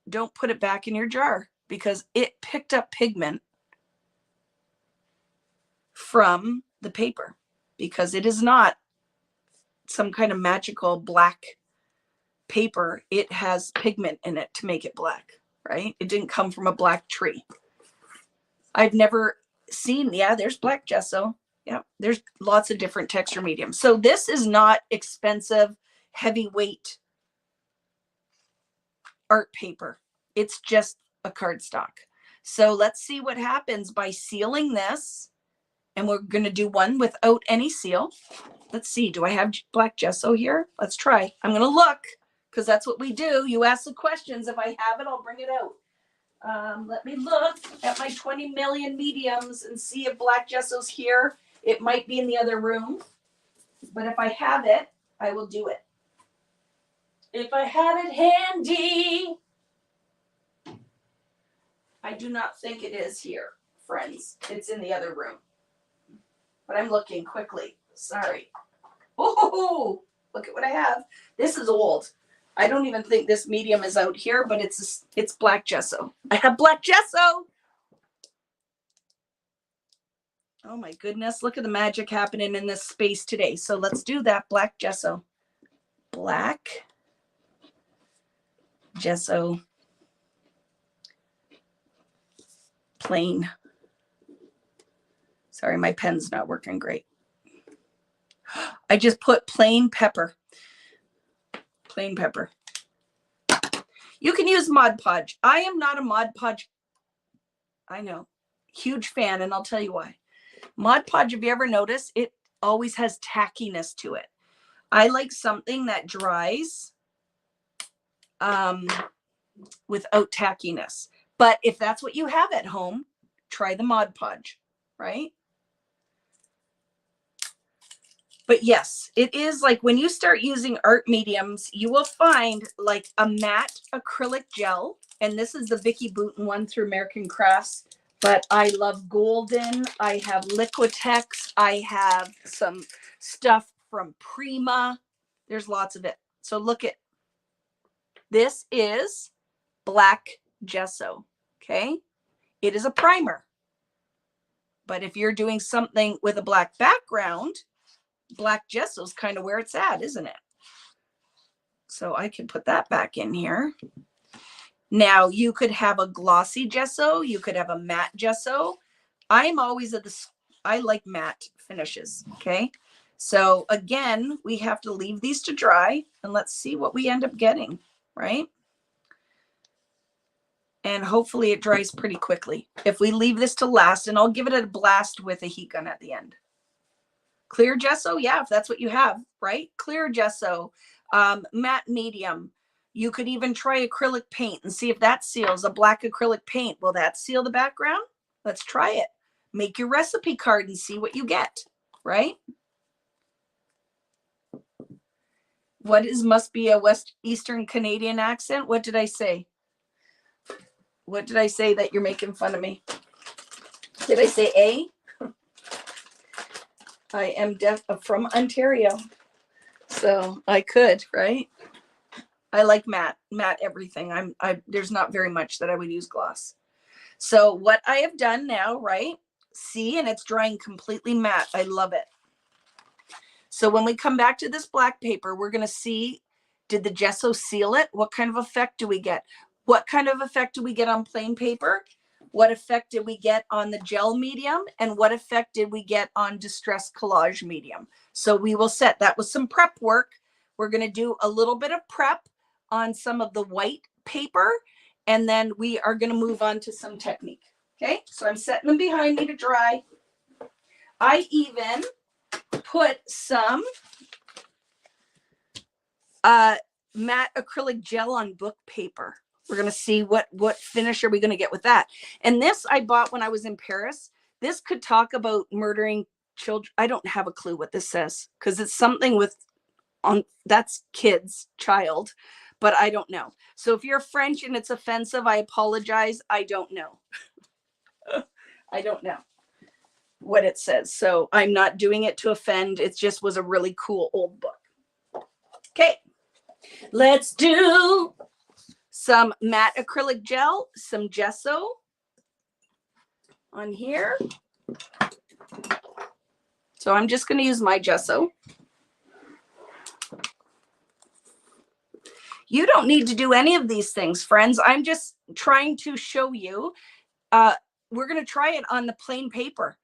don't put it back in your jar because it picked up pigment from the paper because it is not some kind of magical black paper. It has pigment in it to make it black, right? It didn't come from a black tree. I've never seen, yeah, there's black gesso. Yeah, there's lots of different texture mediums. So this is not expensive, heavyweight art paper. It's just a cardstock. So let's see what happens by sealing this. And we're going to do one without any seal. Let's see. Do I have black gesso here? Let's try. I'm going to look because that's what we do. You ask the questions. If I have it, I'll bring it out. Let me look at my 20 million mediums and see if black gesso's here. It might be in the other room. But if I have it, I will do it. If I have it handy. I do not think it is here, friends. It's in the other room. But I'm looking quickly. Sorry. Oh, look at what I have. This is old. I don't even think this medium is out here, but it's black gesso. I have black gesso. Oh my goodness. Look at the magic happening in this space today. So let's do that. Black gesso. Black gesso. Plain. Sorry, my pen's not working great. I just put plain pepper. Plain pepper. You can use Mod Podge. I am not a Mod Podge. I know. Huge fan, and I'll tell you why. Mod Podge, if you ever notice, it always has tackiness to it. I like something that dries without tackiness. But if that's what you have at home, try the Mod Podge, right? But yes, it is like when you start using art mediums, you will find like a matte acrylic gel. And this is the Vicki Boutin one through American Crafts. But I love Golden. I have Liquitex. I have some stuff from Prima. There's lots of it. So look at, this is black gesso, okay? It is a primer. But if you're doing something with a black background, black gesso is kind of where it's at, isn't it? So I can put that back in here. Now you could have a glossy gesso. You could have a matte gesso. I'm always at this, I like matte finishes. Okay. So again, we have to leave these to dry and let's see what we end up getting, right? And hopefully it dries pretty quickly. If we leave this to last, and I'll give it a blast with a heat gun at the end. Clear gesso, yeah, if that's what you have, right? Clear gesso, matte medium. You could even try acrylic paint and see if that seals. A black acrylic paint, will that seal the background? Let's try it. Make your recipe card and see what you get, right? What is, must be a West Eastern Canadian accent? What did I say? What did I say that you're making fun of me? Did I say A? I am from Ontario, so I could, right? I like matte everything. There's not very much that I would use gloss. So what I have done now, right? See, and it's drying completely matte. I love it. So when we come back to this black paper, we're going to see, did the gesso seal it? What kind of effect do we get? What kind of effect do we get on plain paper? What effect did we get on the gel medium? And what effect did we get on distress collage medium? So we will set, that was some prep work. We're going to do a little bit of prep on some of the white paper, and then we are going to move on to some technique. Okay, so I'm setting them behind me to dry. I even put some matte acrylic gel on book paper. We're going to see what finish are we going to get with that. And this I bought when I was in Paris. This could talk about murdering children. I don't have a clue what this says because it's something with that's kids, child, but I don't know. So if you're French and it's offensive, I apologize. I don't know. I don't know what it says. So I'm not doing it to offend. It just was a really cool old book. Okay, let's do some matte acrylic gel, some gesso on here. So I'm just going to use my gesso. You don't need to do any of these things, friends. I'm just trying to show you. We're going to try it on the plain paper.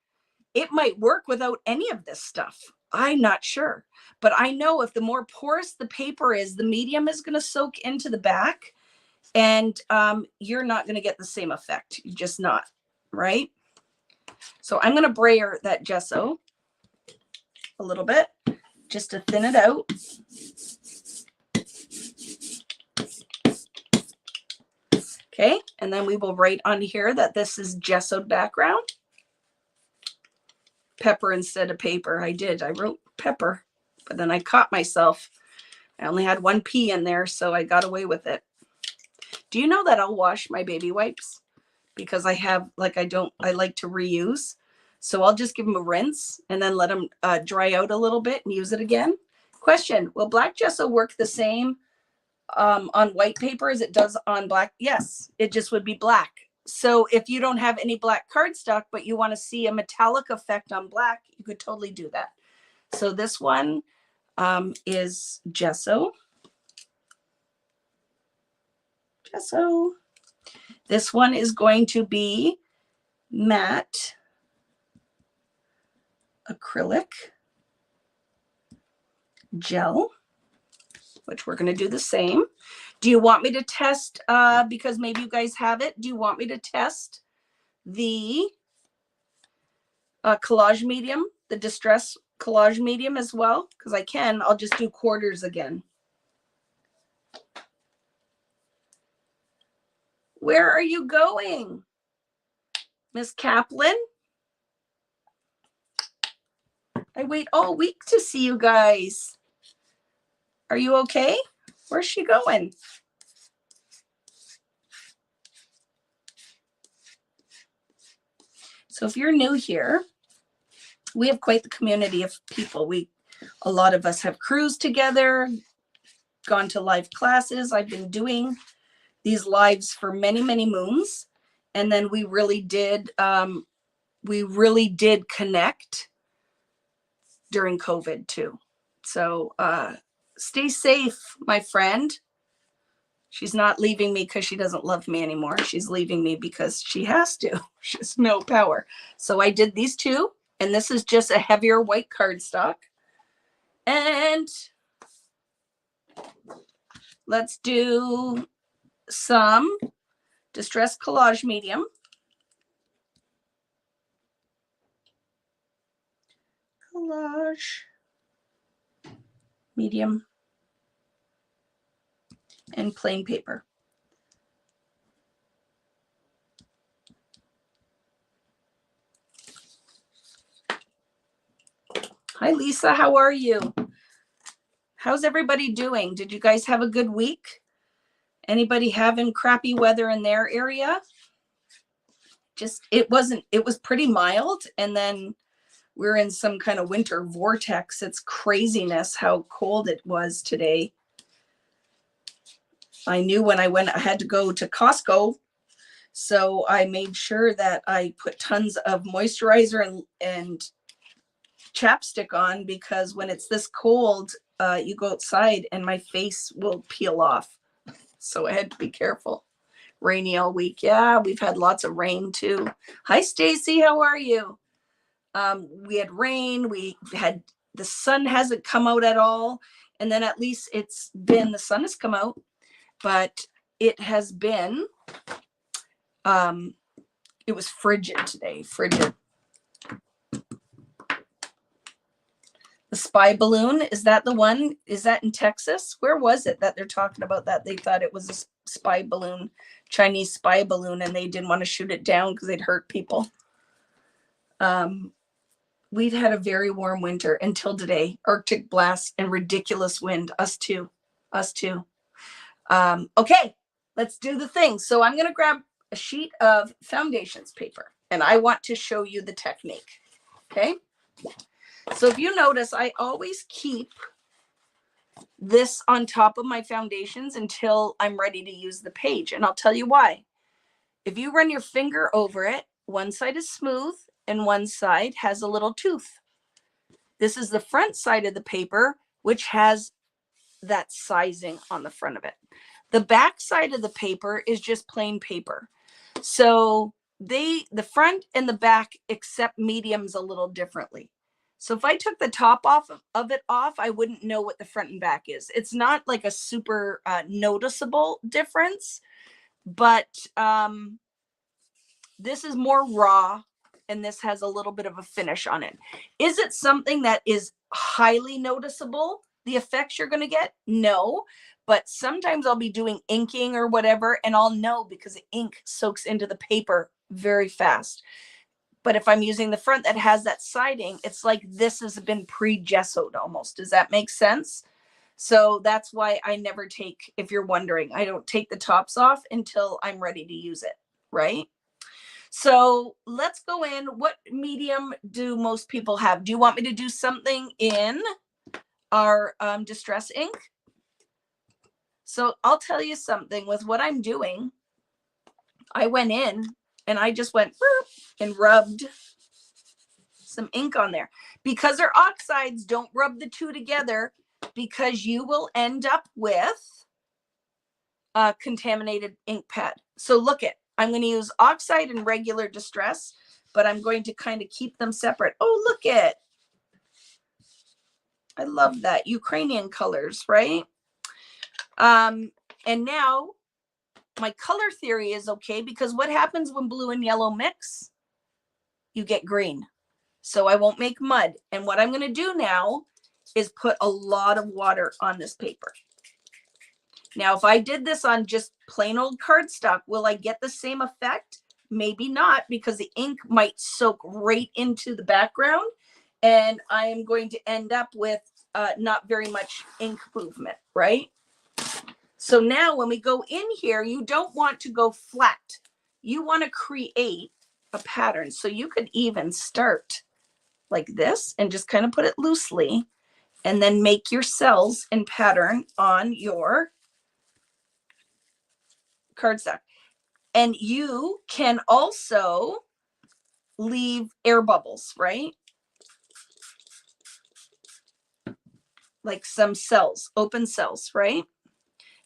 It might work without any of this stuff. I'm not sure. But I know if the more porous the paper is, the medium is going to soak into the back. And you're not going to get the same effect. You're just not, right? So I'm going to brayer that gesso a little bit just to thin it out. Okay, and then we will write on here that this is gessoed background. Pepper instead of paper. I wrote pepper, but then I caught myself. I only had one P in there, so I got away with it. Do you know that I'll wash my baby wipes? Because I like to reuse. So I'll just give them a rinse and then let them dry out a little bit and use it again. Question, will black gesso work the same on white paper as it does on black? Yes, it just would be black. So if you don't have any black cardstock, but you want to see a metallic effect on black, you could totally do that. So this one is gesso. Gesso. This one is going to be matte acrylic gel, which we're going to do the same. Do you want me to test, because maybe you guys have it, do you want me to test the collage medium, the distress collage medium as well? Because I can. I'll just do quarters again. Where are you going, Miss Kaplan? I wait all week to see you guys. Are you okay? Where's she going? So if you're new here, we have quite the community of people. A lot of us have cruised together, gone to live classes. I've been doing these lives for many, many moons. And then we really did connect during COVID too. So stay safe, my friend. She's not leaving me because she doesn't love me anymore. She's leaving me because she has to. She has no power. So I did these two, and this is just a heavier white cardstock. And let's do some distress collage medium. Collage medium and plain paper. Hi, Lisa. How are you? How's everybody doing? Did you guys have a good week? Anybody having crappy weather in their area? It was pretty mild. And then we're in some kind of winter vortex. It's craziness how cold it was today. I knew when I had to go to Costco. So I made sure that I put tons of moisturizer and chapstick on, because when it's this cold, you go outside and my face will peel off. So I had to be careful. Rainy all week. Yeah, we've had lots of rain too. Hi, Stacy. How are you? We had rain. The sun hasn't come out at all. And then at least it's been, the sun has come out, but it has been, it was frigid today, frigid. The spy balloon, is that the one? Is that in Texas? Where was it that they're talking about that? They thought it was a spy balloon, Chinese spy balloon, and they didn't want to shoot it down because they'd hurt people. We'd had a very warm winter until today. Arctic blasts and ridiculous wind. Us too. Okay, let's do the thing. So I'm going to grab a sheet of foundations paper, and I want to show you the technique. Okay. So if you notice, I always keep this on top of my foundations until I'm ready to use the page. And I'll tell you why. If you run your finger over it, one side is smooth and one side has a little tooth. This is the front side of the paper, which has that sizing on the front of it. The back side of the paper is just plain paper. So the front and the back accept mediums a little differently. So if I took the top of it off, I wouldn't know what the front and back is. It's not like a super noticeable difference, but this is more raw and this has a little bit of a finish on it. Is it something that is highly noticeable, the effects you're going to get? No, but sometimes I'll be doing inking or whatever, and I'll know because the ink soaks into the paper very fast. But if I'm using the front that has that siding, it's like this has been pre-gessoed almost. Does that make sense? So that's why I never take, if you're wondering, I don't take the tops off until I'm ready to use it, right? So let's go in. What medium do most people have? Do you want me to do something in our distress ink? So I'll tell you something with what I'm doing. I went in and I just went and rubbed some ink on there. Because they're oxides, don't rub the two together because you will end up with a contaminated ink pad. So look it, I'm going to use oxide and regular distress, but I'm going to kind of keep them separate. Oh, look it. I love that. Ukrainian colors, right? And now my color theory is okay because what happens when blue and yellow mix? You get green. So I won't make mud. And what I'm going to do now is put a lot of water on this paper. Now, if I did this on just plain old cardstock, will I get the same effect? Maybe not, because the ink might soak right into the background and I am going to end up with not very much ink movement, right? So now when we go in here, you don't want to go flat. You want to create a pattern. So you could even start like this and just kind of put it loosely and then make your cells and pattern on your cardstock. And you can also leave air bubbles, right? Like some cells, open cells, right?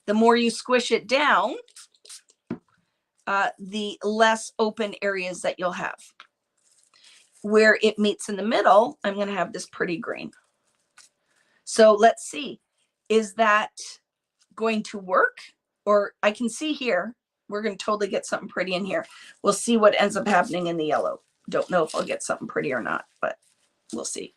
The more you squish it down, the less open areas that you'll have. Where it meets in the middle, I'm going to have this pretty green. So let's see, is that going to work? Or I can see here, we're going to totally get something pretty in here. We'll see what ends up happening in the yellow. Don't know if I'll get something pretty or not, but we'll see.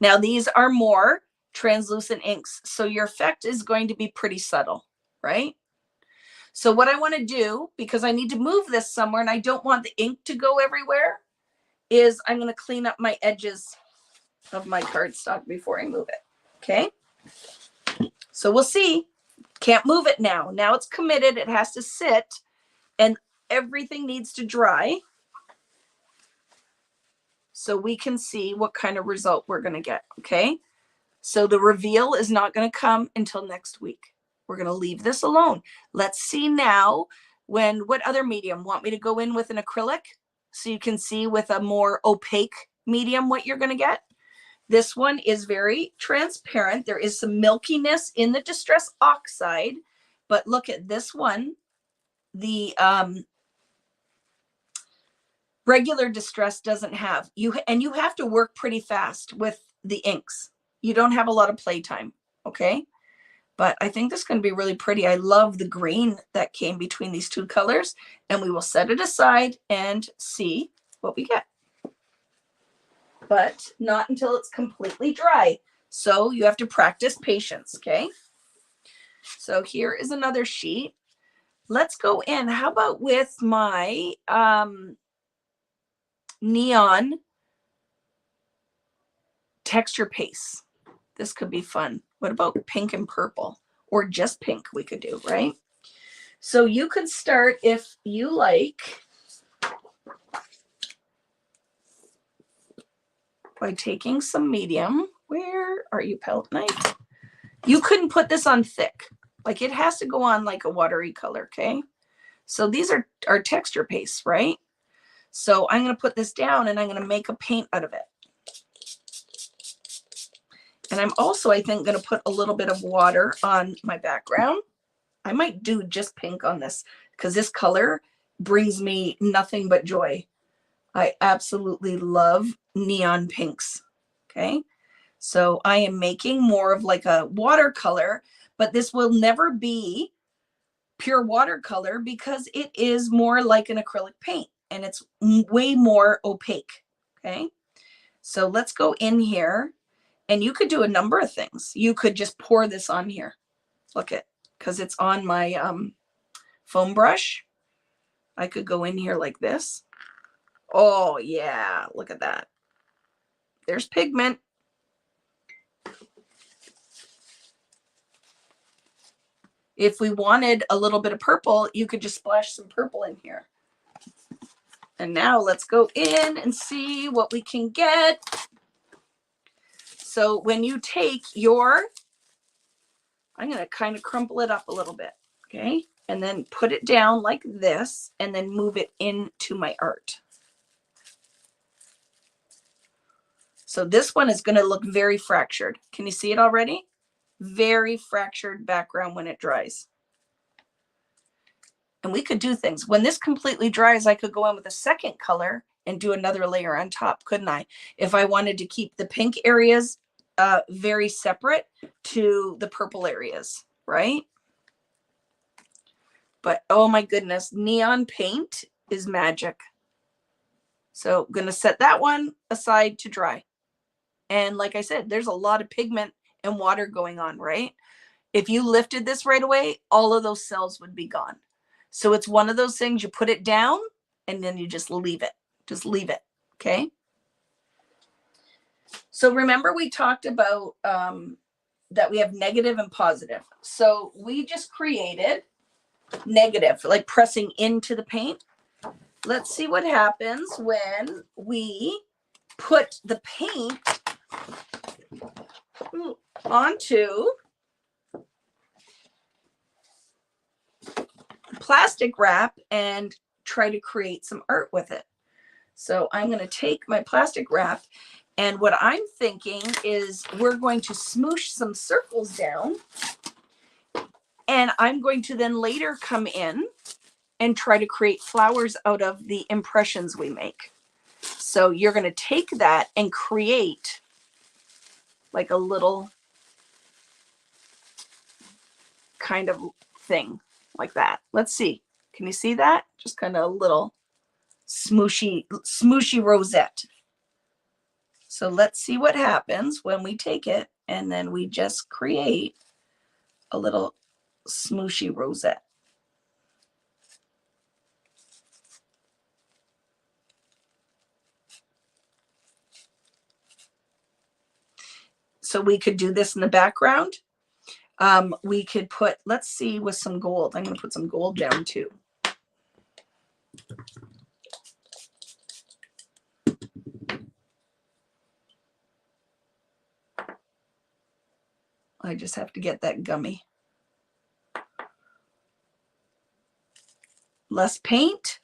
Now these are more translucent inks, so your effect is going to be pretty subtle, right? So what I want to do, because I need to move this somewhere and I don't want the ink to go everywhere, is I'm going to clean up my edges of my cardstock before I move it. Okay. So we'll see. Can't move it now. Now it's committed. It has to sit and everything needs to dry so we can see what kind of result we're going to get. Okay. So the reveal is not going to come until next week. We're going to leave this alone. Let's see now what other medium? Want me to go in with an acrylic so you can see with a more opaque medium what you're going to get? This one is very transparent. There is some milkiness in the Distress Oxide, but look at this one. The regular Distress doesn't have. You have to work pretty fast with the inks. You don't have a lot of playtime. okay? But I think this is going to be really pretty. I love the green that came between these two colors, and we will set it aside and see what we get. But not until it's completely dry. So you have to practice patience, okay? So here is another sheet. Let's go in. How about with my neon texture paste? This could be fun. What about pink and purple? Or just pink we could do, right? So you could start, if you like, by taking some medium. Where are you, palette knife? You couldn't put this on thick. Like, it has to go on like a watery color, okay? So these are our texture pastes, right? So I'm going to put this down and I'm going to make a paint out of it. And I'm also, I think, going to put a little bit of water on my background. I might do just pink on this because this color brings me nothing but joy. I absolutely love neon pinks. Okay. So I am making more of like a watercolor, but this will never be pure watercolor because it is more like an acrylic paint and it's way more opaque. Okay. So let's go in here, and you could do a number of things. You could just pour this on here. Look at, because it's on my foam brush. I could go in here like this. Oh yeah, look at that. There's pigment. If we wanted a little bit of purple, you could just splash some purple in here. And now let's go in and see what we can get. So when you take your, I'm going to kind of crumple it up a little bit, okay? And then put it down like this and then move it into my art. So this one is going to look very fractured. Can you see it already? Very fractured background when it dries. And we could do things. When this completely dries, I could go in with a second color and do another layer on top, couldn't I? If I wanted to keep the pink areas very separate to the purple areas, right? But oh my goodness, neon paint is magic. So I'm going to set that one aside to dry. And like I said, there's a lot of pigment and water going on, right? If you lifted this right away, all of those cells would be gone. So it's one of those things, you put it down and then you just leave it. Just leave it, okay? So remember we talked about that we have negative and positive. So we just created negative, like pressing into the paint. Let's see what happens when we put the paint onto plastic wrap and try to create some art with it. So I'm going to take my plastic wrap, and what I'm thinking is we're going to smoosh some circles down, and I'm going to then later come in and try to create flowers out of the impressions we make. So you're going to take that and create like a little kind of thing like that. Let's see. Can you see that? Just kind of a little smooshy rosette. So let's see what happens when we take it and then we just create a little smooshy rosette. So we could do this in the background. We could put, let's see, with some gold. I'm going to put some gold down too. I just have to get that gummy. Less paint.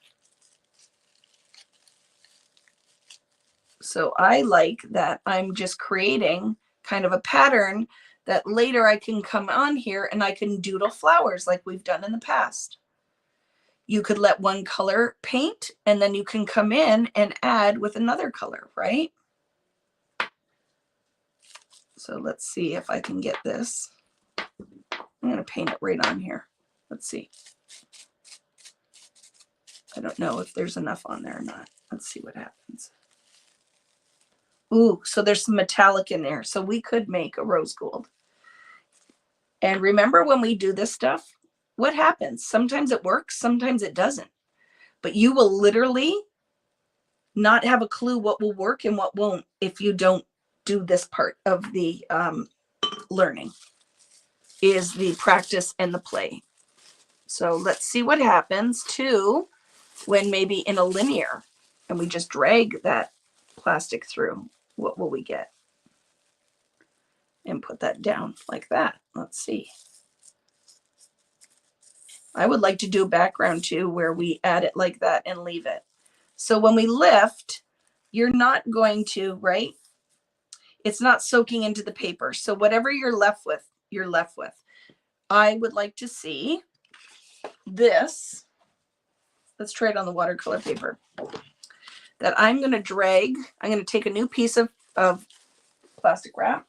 So I like that I'm just creating kind of a pattern that later I can come on here and I can doodle flowers like we've done in the past. You could let one color paint and then you can come in and add with another color, right? So let's see if I can get this. I'm going to paint it right on here. Let's see. I don't know if there's enough on there or not. Let's see what happens. Ooh, so there's some metallic in there. So we could make a rose gold. And remember when we do this stuff, what happens? Sometimes it works, sometimes it doesn't. But you will literally not have a clue what will work and what won't if you don't do this part of the learning, is the practice and the play. So let's see what happens too when maybe in a linear and we just drag that plastic through. What will we get? And put that down like that. Let's see. I would like to do a background too where we add it like that and leave it. So when we lift, you're not going to, right? It's not soaking into the paper. So whatever you're left with, you're left with. I would like to see this. Let's try it on the watercolor paper. That I'm going to drag. I'm going to take a new piece of plastic wrap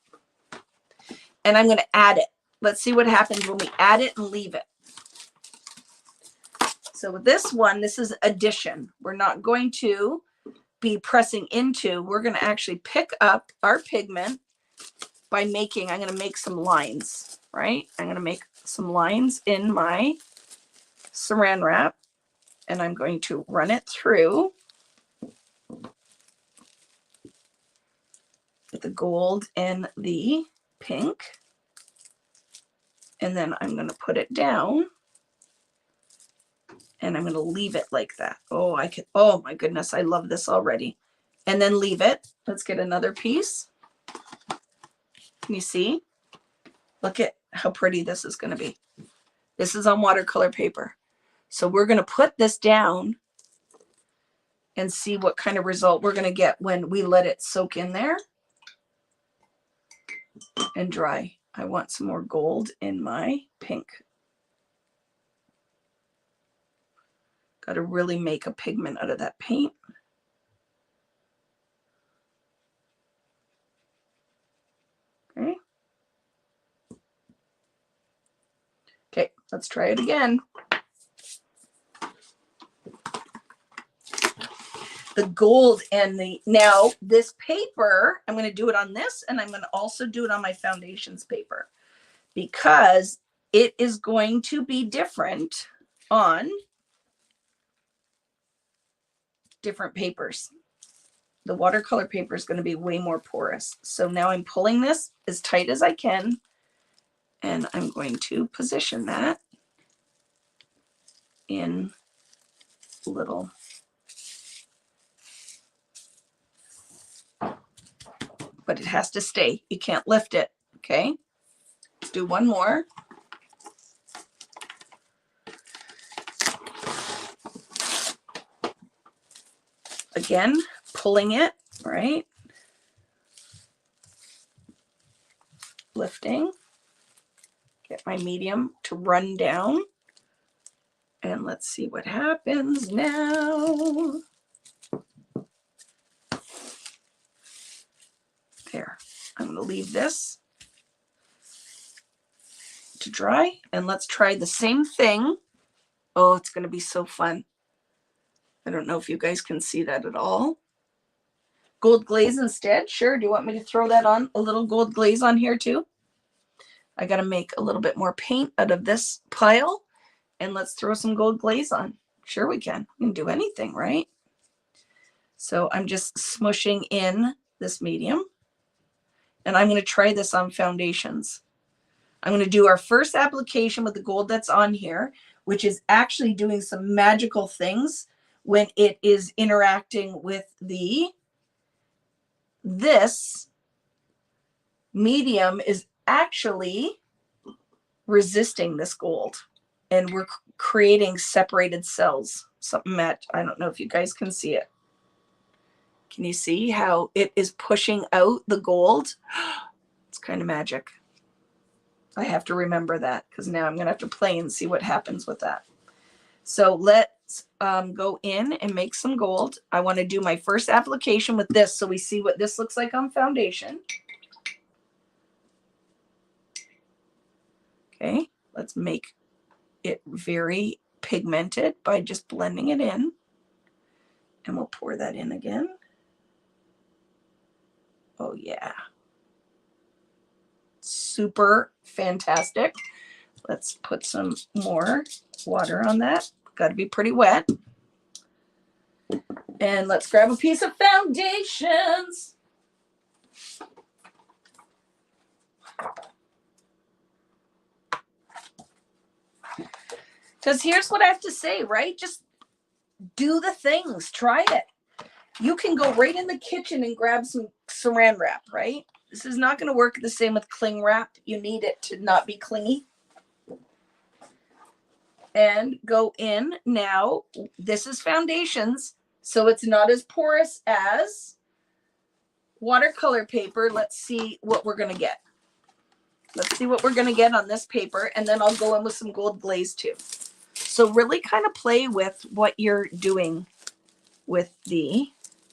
and I'm going to add it. Let's see what happens when we add it and leave it. So with this one, this is addition. We're not going to be pressing into. We're going to actually pick up our pigment by making, I'm going to make some lines, right? I'm going to make some lines in my saran wrap and I'm going to run it through with the gold and the pink. And then I'm going to put it down and I'm going to leave it like that. Oh, oh my goodness, I love this already. And then leave it. Let's get another piece. Can you see? Look at how pretty this is going to be. This is on watercolor paper. So we're going to put this down and see what kind of result we're going to get when we let it soak in there and dry. I want some more gold in my pink. Got to really make a pigment out of that paint. Okay. Okay, let's try it again. The gold and the, now this paper, I'm going to do it on this and I'm going to also do it on my foundations paper because it is going to be different on different papers. The watercolor paper is going to be way more porous. So now I'm pulling this as tight as I can and I'm going to position that in little. But it has to stay. You can't lift it. Okay. Let's do one more. Again, pulling it, right? Lifting. Get my medium to run down. And let's see what happens now. There. I'm going to leave this to dry. And let's try the same thing. Oh, it's going to be so fun. I don't know if you guys can see that at all. Gold glaze instead. Sure. Do you want me to throw that on? A little gold glaze on here too? I got to make a little bit more paint out of this pile. And let's throw some gold glaze on. Sure we can. We can do anything, right? So I'm just smushing in this medium. And I'm going to try this on foundations. I'm going to do our first application with the gold that's on here, which is actually doing some magical things when it is interacting with this medium is actually resisting this gold. And we're creating separated cells. Something that, I don't know if you guys can see it. Can you see how it is pushing out the gold? It's kind of magic. I have to remember that because now I'm going to have to play and see what happens with that. So let's go in and make some gold. I want to do my first application with this so we see what this looks like on foundation. Okay, Let's make it very pigmented by just blending it in. And we'll pour that in again. Oh yeah. Super fantastic. Let's put some more water on that. Got to be pretty wet. And let's grab a piece of foundations. Because here's what I have to say, right? Just do the things. Try it. You can go right in the kitchen and grab some saran wrap, right? This is not going to work the same with cling wrap. You need it to not be clingy. And go in now. This is foundations, so it's not as porous as watercolor paper. Let's see what we're going to get. Let's see what we're going to get on this paper, and then I'll go in with some gold glaze too. So really kind of play with what you're doing with the,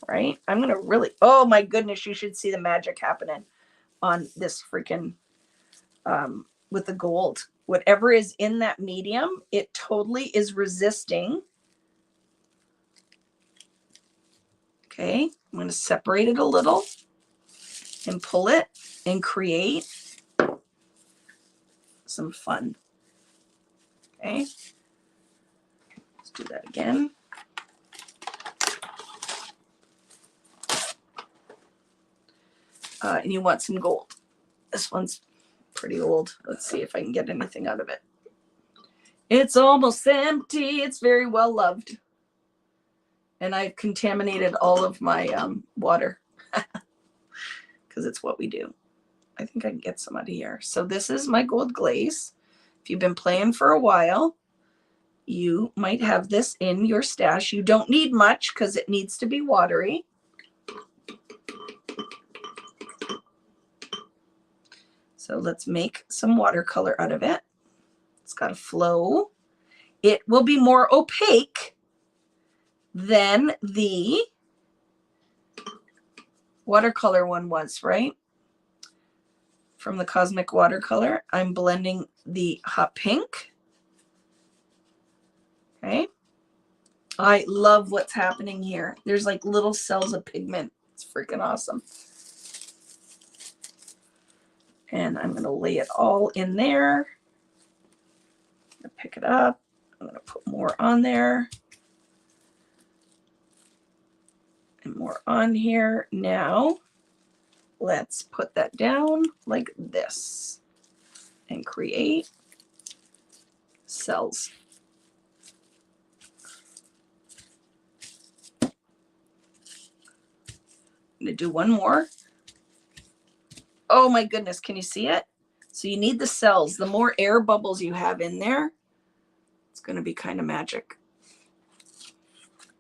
right? I'm going to really, oh my goodness, you should see the magic happening on this freaking, with the gold. Whatever is in that medium, it totally is resisting. Okay, I'm going to separate it a little and pull it and create some fun. Okay, let's do that again. And you want some gold. This one's pretty old. Let's see if I can get anything out of it. It's almost empty. It's very well loved. And I've contaminated all of my water because it's what we do. I think I can get some out of here. So this is my gold glaze. If you've been playing for a while, you might have this in your stash. You don't need much because it needs to be watery. So let's make some watercolor out of it. It's got to flow. It will be more opaque than the watercolor one was, right? From the Cosmic Watercolor, I'm blending the hot pink. Okay. I love what's happening here. There's like little cells of pigment. It's freaking awesome. And I'm going to lay it all in there. I'm going to pick it up. I'm going to put more on there. And more on here. Now, let's put that down like this and create cells. I'm going to do one more. Oh my goodness, can you see it? So you need the cells. The more air bubbles you have in there, it's going to be kind of magic.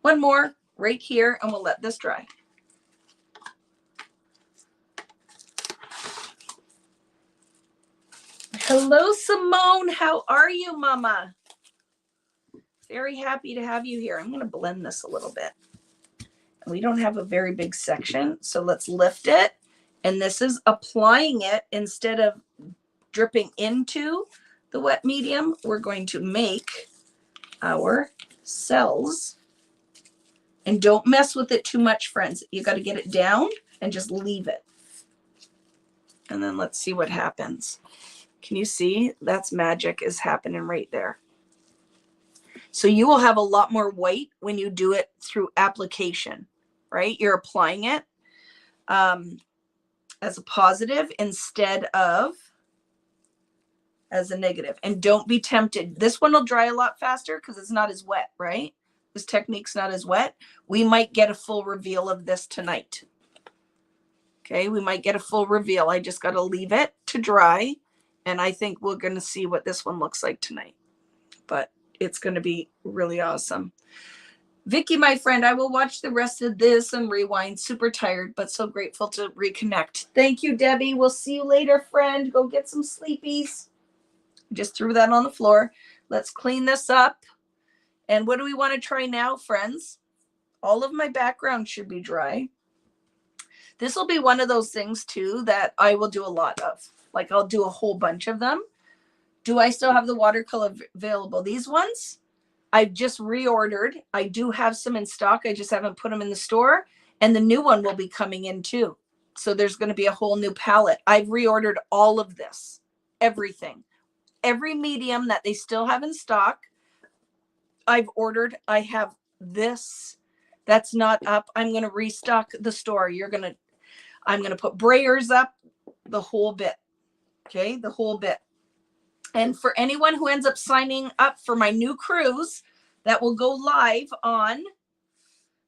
One more right here, and we'll let this dry. Hello, Simone. How are you, Mama? Very happy to have you here. I'm going to blend this a little bit. We don't have a very big section, so let's lift it. And this is applying it instead of dripping into the wet medium. We're going to make our cells. And don't mess with it too much, friends. You got to get it down and just leave it. And then let's see what happens. Can you see? That's magic is happening right there. So you will have a lot more white when you do it through application, right? You're applying it as a positive instead of as a negative. And don't be tempted. This one will dry a lot faster because it's not as wet, right? This technique's not as wet. We might get a full reveal of this tonight. Okay, we might get a full reveal. I just got to leave it to dry. And I think we're going to see what this one looks like tonight. But it's going to be really awesome. Vicki, my friend, I will watch the rest of this and rewind. Super tired, but so grateful to reconnect. Thank you, Debbie. We'll see you later, friend. Go get some sleepies. Just threw that on the floor. Let's clean this up. And what do we want to try now, friends? All of my background should be dry. This will be one of those things, too, that I will do a lot of. Like, I'll do a whole bunch of them Do I still have the watercolor available? These ones I've just reordered. I do have some in stock. I just haven't put them in the store. And the new one will be coming in too. So there's going to be a whole new palette. I've reordered all of this, everything, every medium that they still have in stock. I've ordered. I have this that's not up. I'm going to restock the store. I'm going to put brayers up, the whole bit. Okay. The whole bit. And for anyone who ends up signing up for my new cruise that will go live on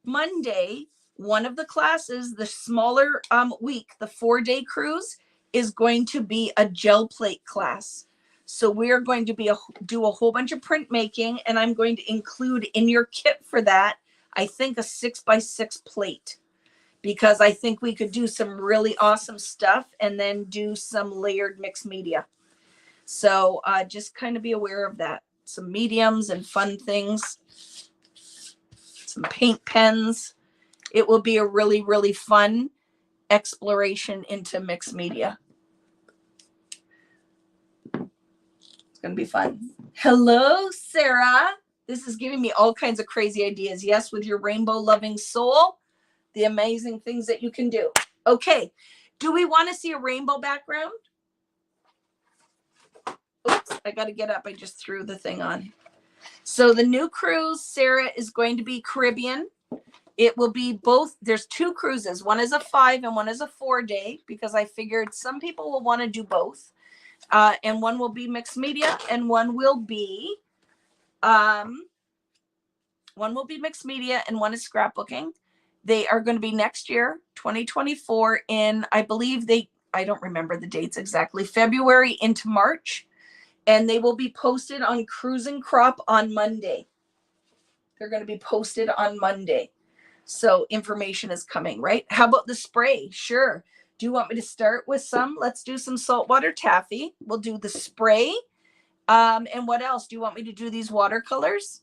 Monday, one of the classes, the smaller week, the 4-day cruise, is going to be a gel plate class. So we're going to do a whole bunch of printmaking, and I'm going to include in your kit for that, I think, a 6x6 plate, because I think we could do some really awesome stuff and then do some layered mixed media. So just kind of be aware of that. Some mediums and fun things, some paint pens. It will be a really, really fun exploration into mixed media. It's going to be fun. Hello, Sarah. This is giving me all kinds of crazy ideas. Yes, with your rainbow loving soul, the amazing things that you can do. Okay. Do we want to see a rainbow background? Oops, I got to get up. I just threw the thing on. So the new cruise, Sarah, is going to be Caribbean. It will be both. There's 2 cruises. One is a 5 and one is a 4-day, because I figured some people will want to do both. And one will be mixed media, and one will be mixed media, and one is scrapbooking. They are going to be next year, 2024, in, I believe I don't remember the dates exactly, February into March. And they will be posted on Cruise and Crop on Monday. They're going to be posted on Monday. So information is coming, right? How about the spray? Sure. Do you want me to start with some? Let's do some saltwater taffy. We'll do the spray. And what else? Do you want me to do these watercolors?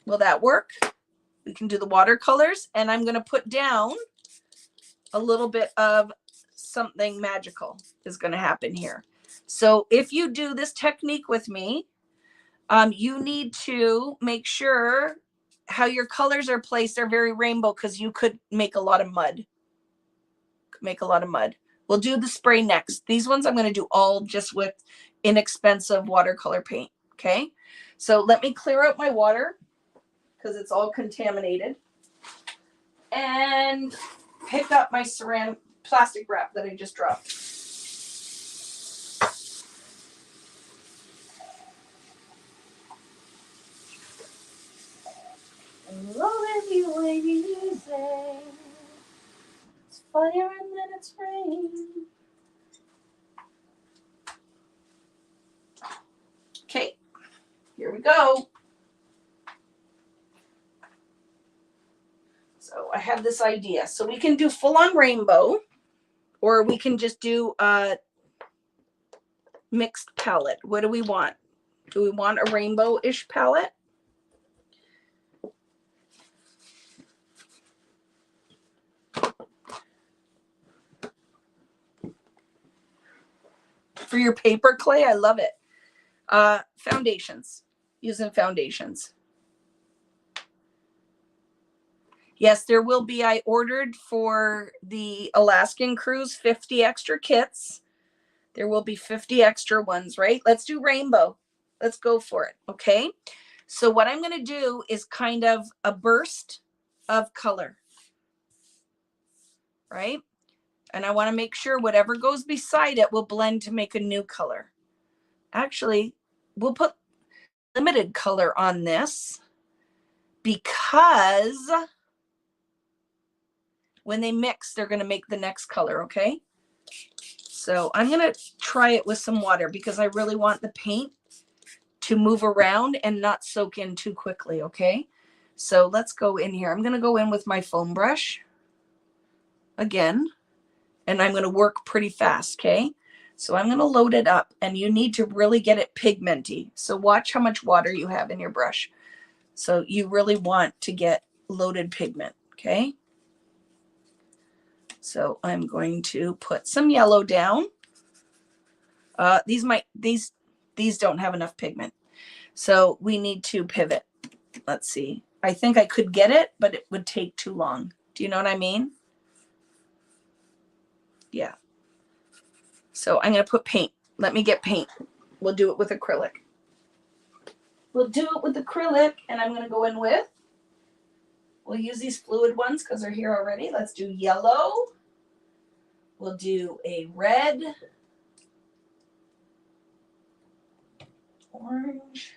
Will that work? We can do the watercolors. And I'm going to put down a little bit of something magical is going to happen here. So if you do this technique with me, you need to make sure how your colors are placed are very rainbow, because you could make a lot of mud. We'll do the spray next. These ones I'm going to do all just with inexpensive watercolor paint. Okay. So let me clear out my water because it's all contaminated, and pick up my ceramic plastic wrap that I just dropped. Rolling you easy. It's fire and then it's rain. Okay, here we go. So I have this idea. So we can do full on rainbow, or we can just do a mixed palette. What do we want? Do we want a rainbow-ish palette? For your paper clay, I love it. Foundations, using foundations. Yes, there will be, I ordered for the Alaskan cruise 50 extra kits. There will be 50 extra ones, right? Let's do rainbow. Let's go for it, okay? So what I'm going to do is kind of a burst of color, right? And I want to make sure whatever goes beside it will blend to make a new color. Actually, we'll put limited color on this, because when they mix, they're going to make the next color, okay? So I'm going to try it with some water, because I really want the paint to move around and not soak in too quickly, okay? So let's go in here. I'm going to go in with my foam brush again, and I'm going to work pretty fast, okay? So I'm going to load it up, and you need to really get it pigmenty. So watch how much water you have in your brush. So you really want to get loaded pigment, okay? So I'm going to put some yellow down. These don't have enough pigment. So we need to pivot. Let's see. I think I could get it, but it would take too long. Do you know what I mean? Yeah. So I'm going to put paint. Let me get paint. We'll do it with acrylic. We'll do it with acrylic, and I'm going to go in with, we'll use these fluid ones because they're here already. Let's do yellow. We'll do a red, orange,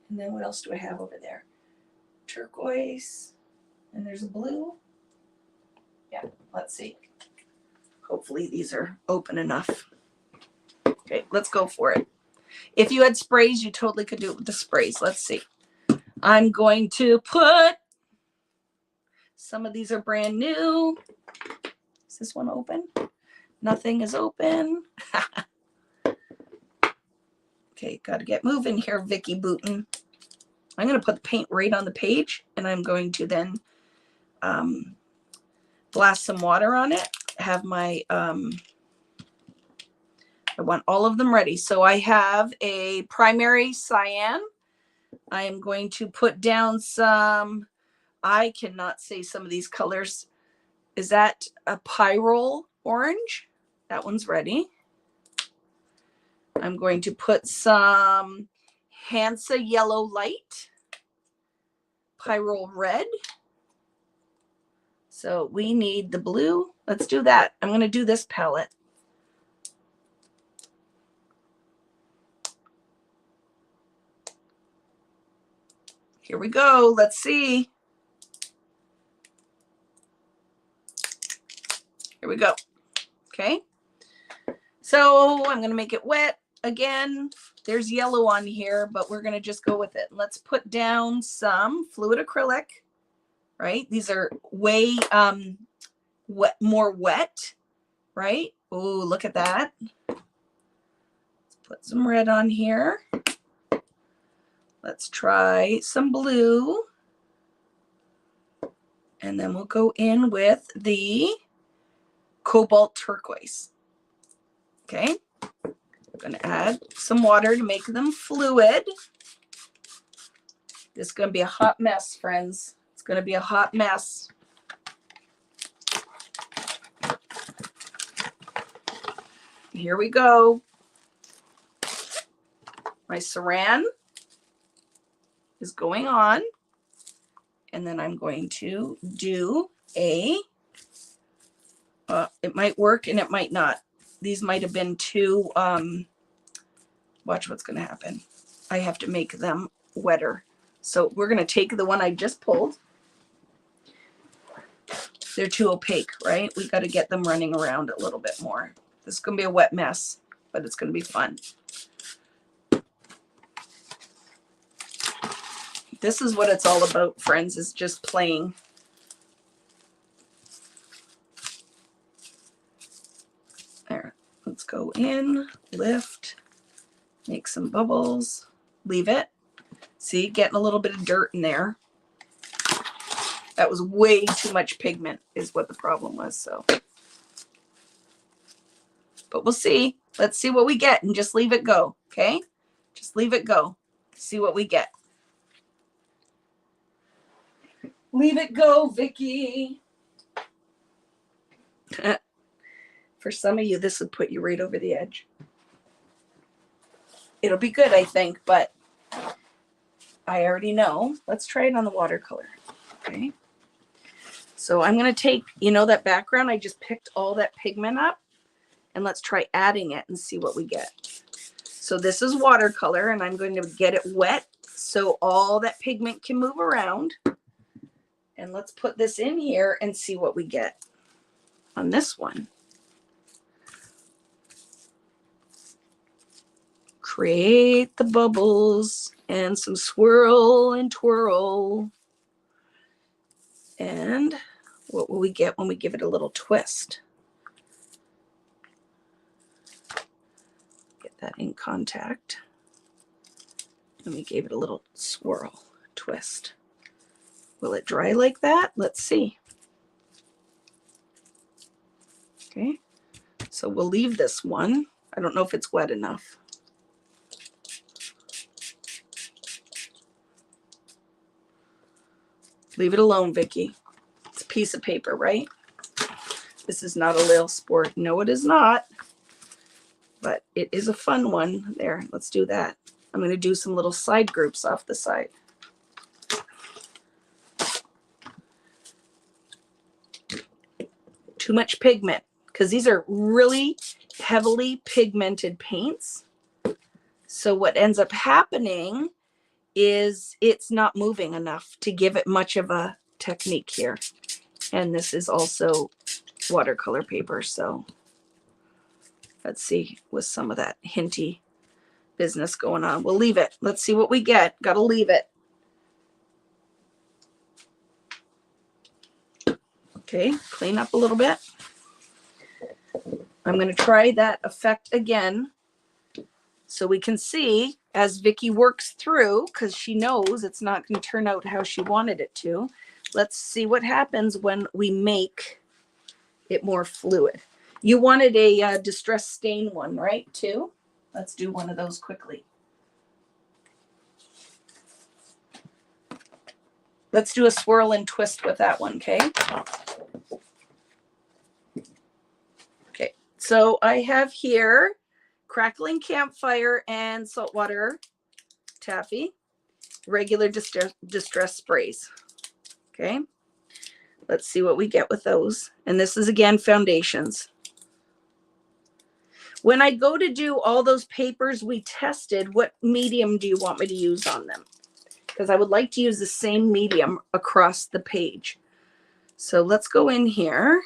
and then what else do I have over there? Turquoise, and there's a blue. Yeah, let's see. Hopefully these are open enough. Okay, let's go for it. If you had sprays, you totally could do it with the sprays. Let's see. I'm going to put, some of these are brand new. Is this one open? Nothing is open. Okay, got to get moving here, Vicki Booten. I'm going to put the paint right on the page, and I'm going to then blast some water on it. Have my, I want all of them ready. So I have a primary cyan. I am going to put down some, I cannot say some of these colors. Is that a pyrrole orange? That one's ready. I'm going to put some Hansa yellow light, pyrrole red. So we need the blue. Let's do that. I'm going to do this palette. Here we go. Let's see. Here we go. Okay. So I'm going to make it wet again. There's yellow on here, but we're going to just go with it. Let's put down some fluid acrylic, right? These are way more wet, right? Oh, look at that. Let's put some red on here. Let's try some blue. And then we'll go in with the cobalt turquoise. Okay. I'm going to add some water to make them fluid. This is going to be a hot mess, friends. It's going to be a hot mess. Here we go. My saran is going on. And then I'm going to do a, it might work and it might not. These might have been too, watch what's going to happen. I have to make them wetter. So we're going to take the one I just pulled. They're too opaque, right? We got to get them running around a little bit more. This is going to be a wet mess, but it's going to be fun. This is what it's all about, friends, is just playing. There, let's go in, lift, make some bubbles, leave it. See, getting a little bit of dirt in there. That was way too much pigment is what the problem was, so. But we'll see. Let's see what we get and just leave it go, okay? Just leave it go. See what we get. Leave it go, Vicki. For some of you, this would put you right over the edge. It'll be good, I think, but I already know. Let's try it on the watercolor. Okay. So I'm going to take, you know, that background, I just picked all that pigment up, and let's try adding it and see what we get. So this is watercolor, and I'm going to get it wet so all that pigment can move around. And let's put this in here and see what we get on this one. Create the bubbles and some swirl and twirl. And what will we get when we give it a little twist? Get that in contact. And we gave it a little swirl, twist. Will it dry like that? Let's see. Okay, so we'll leave this one. I don't know if it's wet enough. Leave it alone, Vicki. It's a piece of paper, right? This is not a little sport. No, it is not. But it is a fun one. There, let's do that. I'm going to do some little side groups off the side. Too much pigment, because these are really heavily pigmented paints. So what ends up happening is it's not moving enough to give it much of a technique here. And this is also watercolor paper, so let's see with some of that hinty business going on. We'll leave it. Let's see what we get. Gotta leave it. Okay, clean up a little bit. I'm going to try that effect again so we can see as Vicki works through, because she knows it's not going to turn out how she wanted it to. Let's see what happens when we make it more fluid. You wanted a distress stain one, right, too? Let's do one of those quickly. Let's do a swirl and twist with that one, okay? Okay, so I have here crackling campfire and saltwater taffy, regular distress sprays. Okay, let's see what we get with those. And this is again foundations. When I go to do all those papers we tested, what medium do you want me to use on them? Because I would like to use the same medium across the page. So let's go in here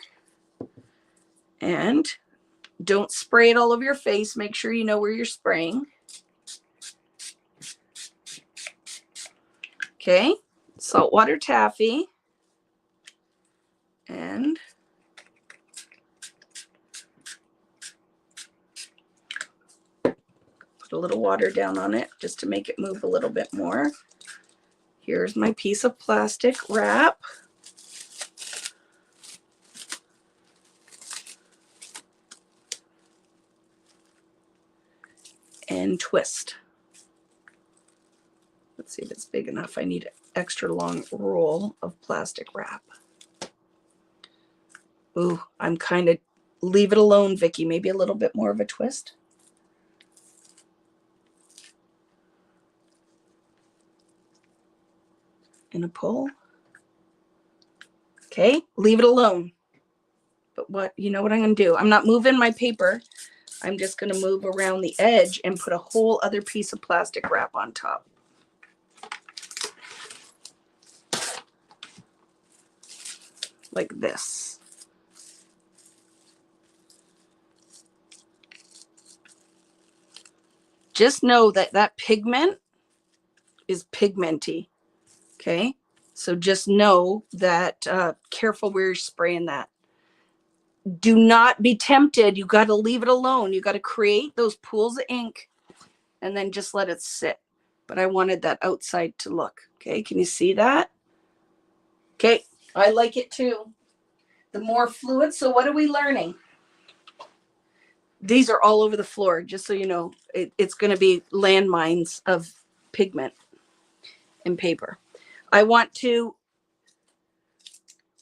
and don't spray it all over your face. Make sure you know where you're spraying. Okay, saltwater taffy. And put a little water down on it just to make it move a little bit more. Here's my piece of plastic wrap. And twist. Let's see if it's big enough. I need an extra long roll of plastic wrap. Ooh, I'm kind of, leave it alone, Vicki. Maybe a little bit more of a twist. And a pull. Okay, leave it alone. But what, you know what I'm going to do? I'm not moving my paper. I'm just going to move around the edge and put a whole other piece of plastic wrap on top. Like this. Just know that that pigment is pigmenty. Okay, so just know that, careful where you're spraying that. Do not be tempted. You got to leave it alone. You got to create those pools of ink and then just let it sit. But I wanted that outside to look. Okay, can you see that? Okay, I like it too. The more fluid. So what are we learning? These are all over the floor, just so you know. It's going to be landmines of pigment and paper. I want to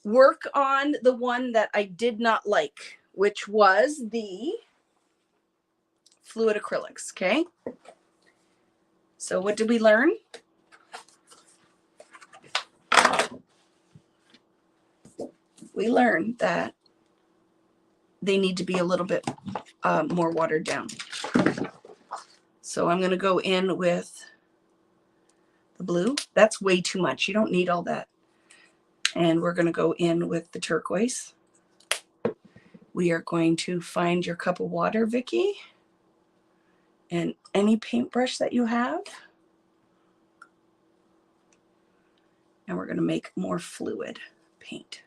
work on the one that I did not like, which was the fluid acrylics, okay? So what did we learn? We learned that they need to be a little bit more watered down. So I'm going to go in with the blue. That's way too much. You don't need all that. And we're going to go in with the turquoise. We are going to find your cup of water, Vicki, and any paintbrush that you have. And we're going to make more fluid paint.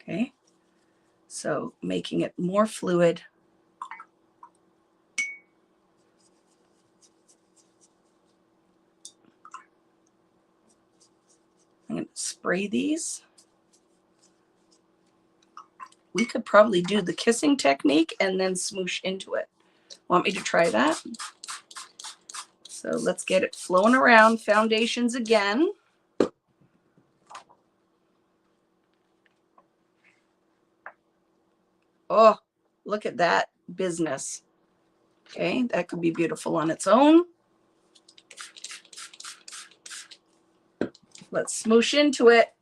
Okay, so making it more fluid. I'm going to spray these we could probably do the kissing technique and then smoosh into it. Want me to try that? So let's get it flowing around. Foundations again. Oh, look at that business. Okay, that could be beautiful on its own. Let's smoosh into it.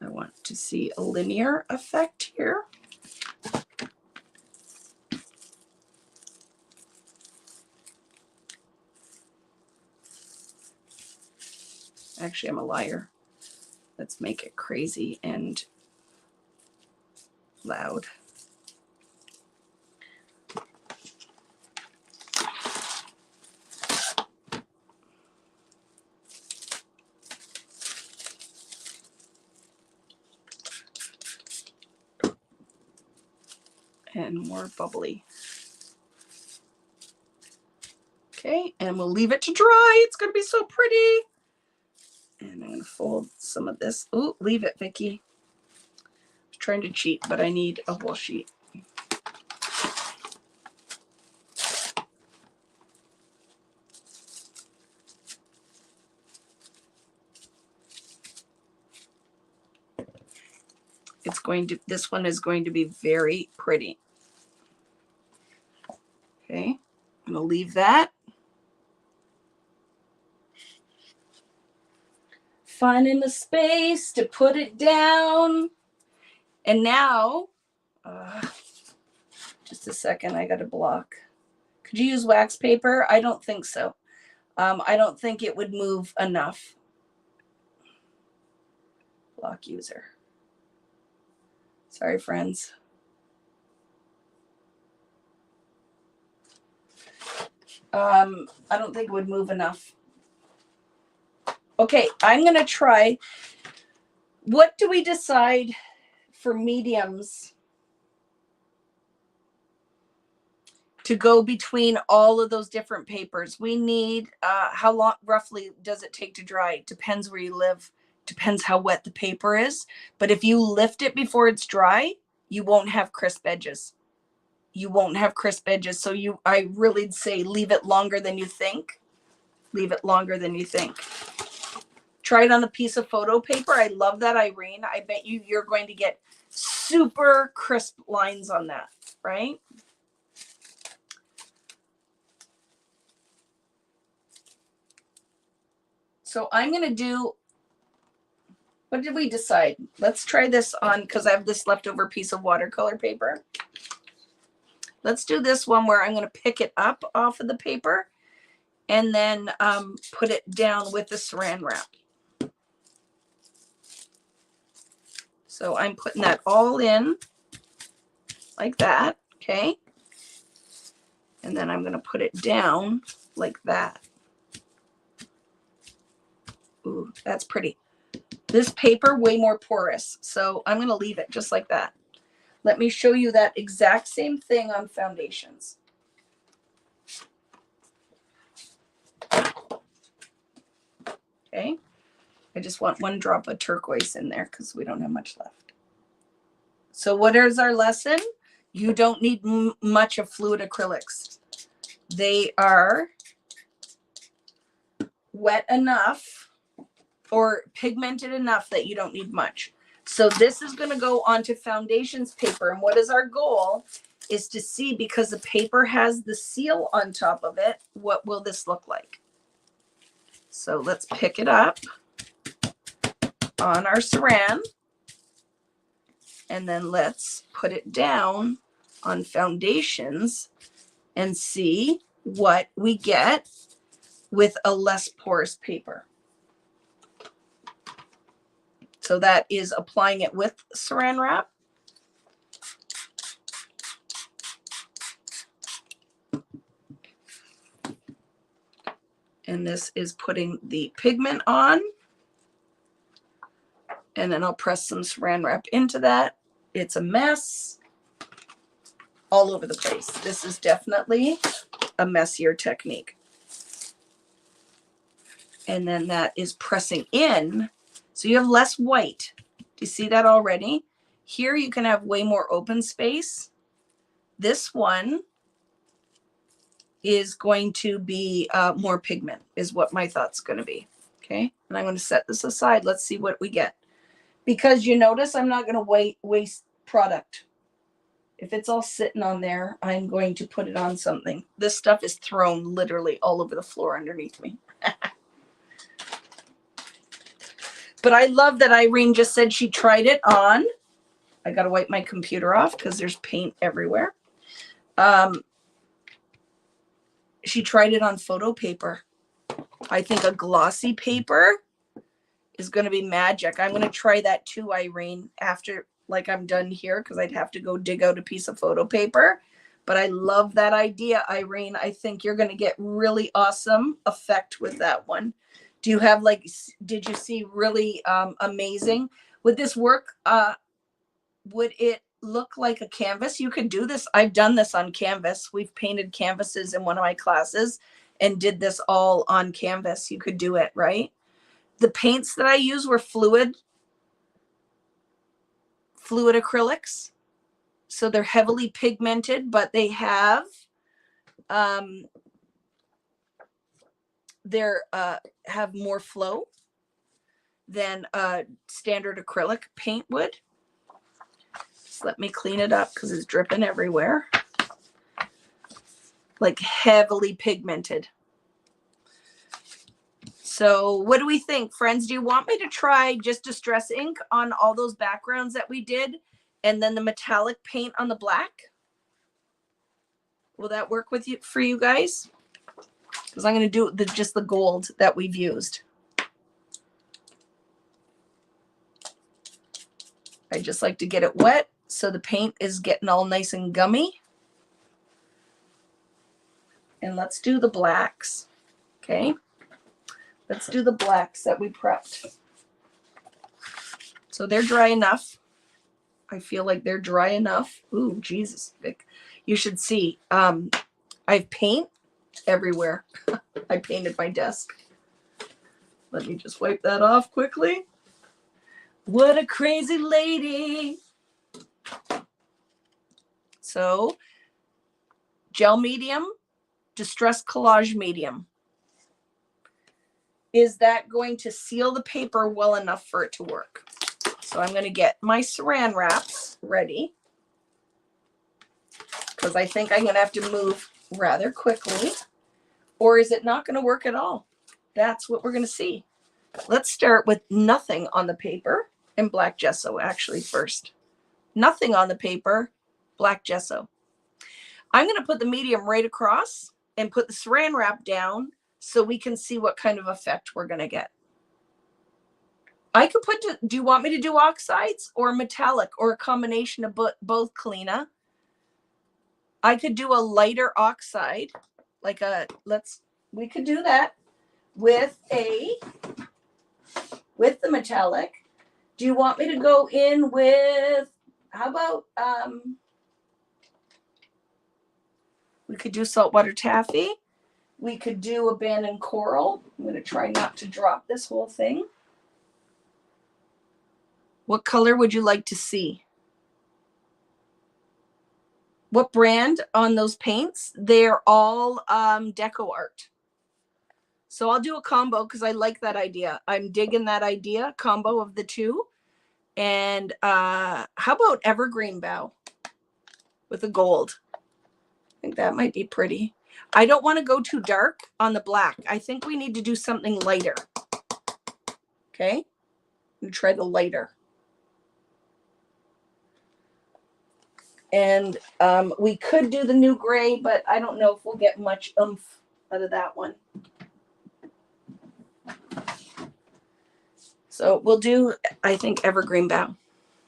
I want to see a linear effect here. Actually, I'm a liar. Let's make it crazy and loud. And more bubbly. Okay, and we'll leave it to dry. It's going to be so pretty. And I'm going to fold some of this. Oh, leave it, Vicki. I'm trying to cheat, but I need a whole sheet. This one is going to be very pretty. Okay, I'm going to leave that. Finding the space to put it down. And now, just a second, I got to block. Could you use wax paper? I don't think so. I don't think it would move enough. Block user. Sorry, friends. I don't think it would move enough. Okay, I'm going to try. What do we decide for mediums to go between all of those different papers? We need, how long roughly does it take to dry? Depends where you live. Depends how wet the paper is. But if you lift it before it's dry, you won't have crisp edges. You won't have crisp edges. So I really say leave it longer than you think. Leave it longer than you think. Try it on a piece of photo paper. I love that, Irene. I bet you're going to get super crisp lines on that, right? So I'm going to do, what did we decide? Let's try this on, because I have this leftover piece of watercolor paper. Let's do this one where I'm going to pick it up off of the paper and then put it down with the saran wrap. So I'm putting that all in like that, okay? And then I'm going to put it down like that. Ooh, that's pretty. This paper, way more porous. So I'm going to leave it just like that. Let me show you that exact same thing on foundations. Okay. I just want one drop of turquoise in there because we don't have much left. So what is our lesson? You don't need much of fluid acrylics. They are wet enough or pigmented enough that you don't need much. So this is going to go onto foundations paper. And what is our goal is to see, because the paper has the seal on top of it, what will this look like? So let's pick it up on our saran. And then let's put it down on foundations and see what we get with a less porous paper. So that is applying it with saran wrap. And this is putting the pigment on. And then I'll press some saran wrap into that. It's a mess all over the place. This is definitely a messier technique. And then that is pressing in. So you have less white. Do you see that already? Here you can have way more open space. This one is going to be more pigment, is what my thought's going to be. Okay. And I'm going to set this aside. Let's see what we get. Because you notice I'm not going to waste product. If it's all sitting on there, I'm going to put it on something. This stuff is thrown literally all over the floor underneath me. But I love that Irene just said she tried it on. I got to wipe my computer off because there's paint everywhere. She tried it on photo paper. I think a glossy paper is going to be magic. I'm going to try that too, Irene, after like I'm done here, because I'd have to go dig out a piece of photo paper. But I love that idea, Irene. I think you're going to get really awesome effect with that one. Do you have like, did you see really amazing? Would this work? Would it look like a canvas? You could do this. I've done this on canvas. We've painted canvases in one of my classes and did this all on canvas. You could do it, right? The paints that I use were fluid acrylics. So they're heavily pigmented, but they have have more flow than standard acrylic paint would. Just let me clean it up because it's dripping everywhere. Like heavily pigmented. So what do we think, friends? Do you want me to try just Distress ink on all those backgrounds that we did and then the metallic paint on the black? Will that work with you for you guys? Because I'm going to do just the gold that we've used. I just like to get it wet so the paint is getting all nice and gummy. And let's do the blacks. Okay. Let's do the blacks that we prepped. So they're dry enough. I feel like they're dry enough. Ooh, Jesus, Vic. You should see. I have paint everywhere. I painted my desk. Let me just wipe that off quickly. What a crazy lady. So, gel medium, Distress collage medium. Is that going to seal the paper well enough for it to work? So I'm going to get my saran wraps ready because I think I'm going to have to move rather quickly. Or is it not going to work at all? That's what we're going to see. Let's start with nothing on the paper and black gesso actually first. Nothing on the paper, black gesso. I'm going to put the medium right across and put the saran wrap down so we can see what kind of effect we're going to get. I could put, do you want me to do oxides or metallic or a combination of both, Kalina? I could do a lighter oxide, like we could do that with the metallic. Do you want me to go in with, how about, we could do saltwater taffy. We could do abandoned coral. I'm going to try not to drop this whole thing. What color would you like to see? What brand on those paints? They're all Deco Art. So I'll do a combo because I like that idea. I'm digging that idea, combo of the two. And how about evergreen bough with a gold? I think that might be pretty. I don't want to go too dark on the black. I think we need to do something lighter. Okay, I'm gonna try the lighter. And we could do the new gray, but I don't know if we'll get much oomph out of that one. So we'll do, I think, evergreen bough.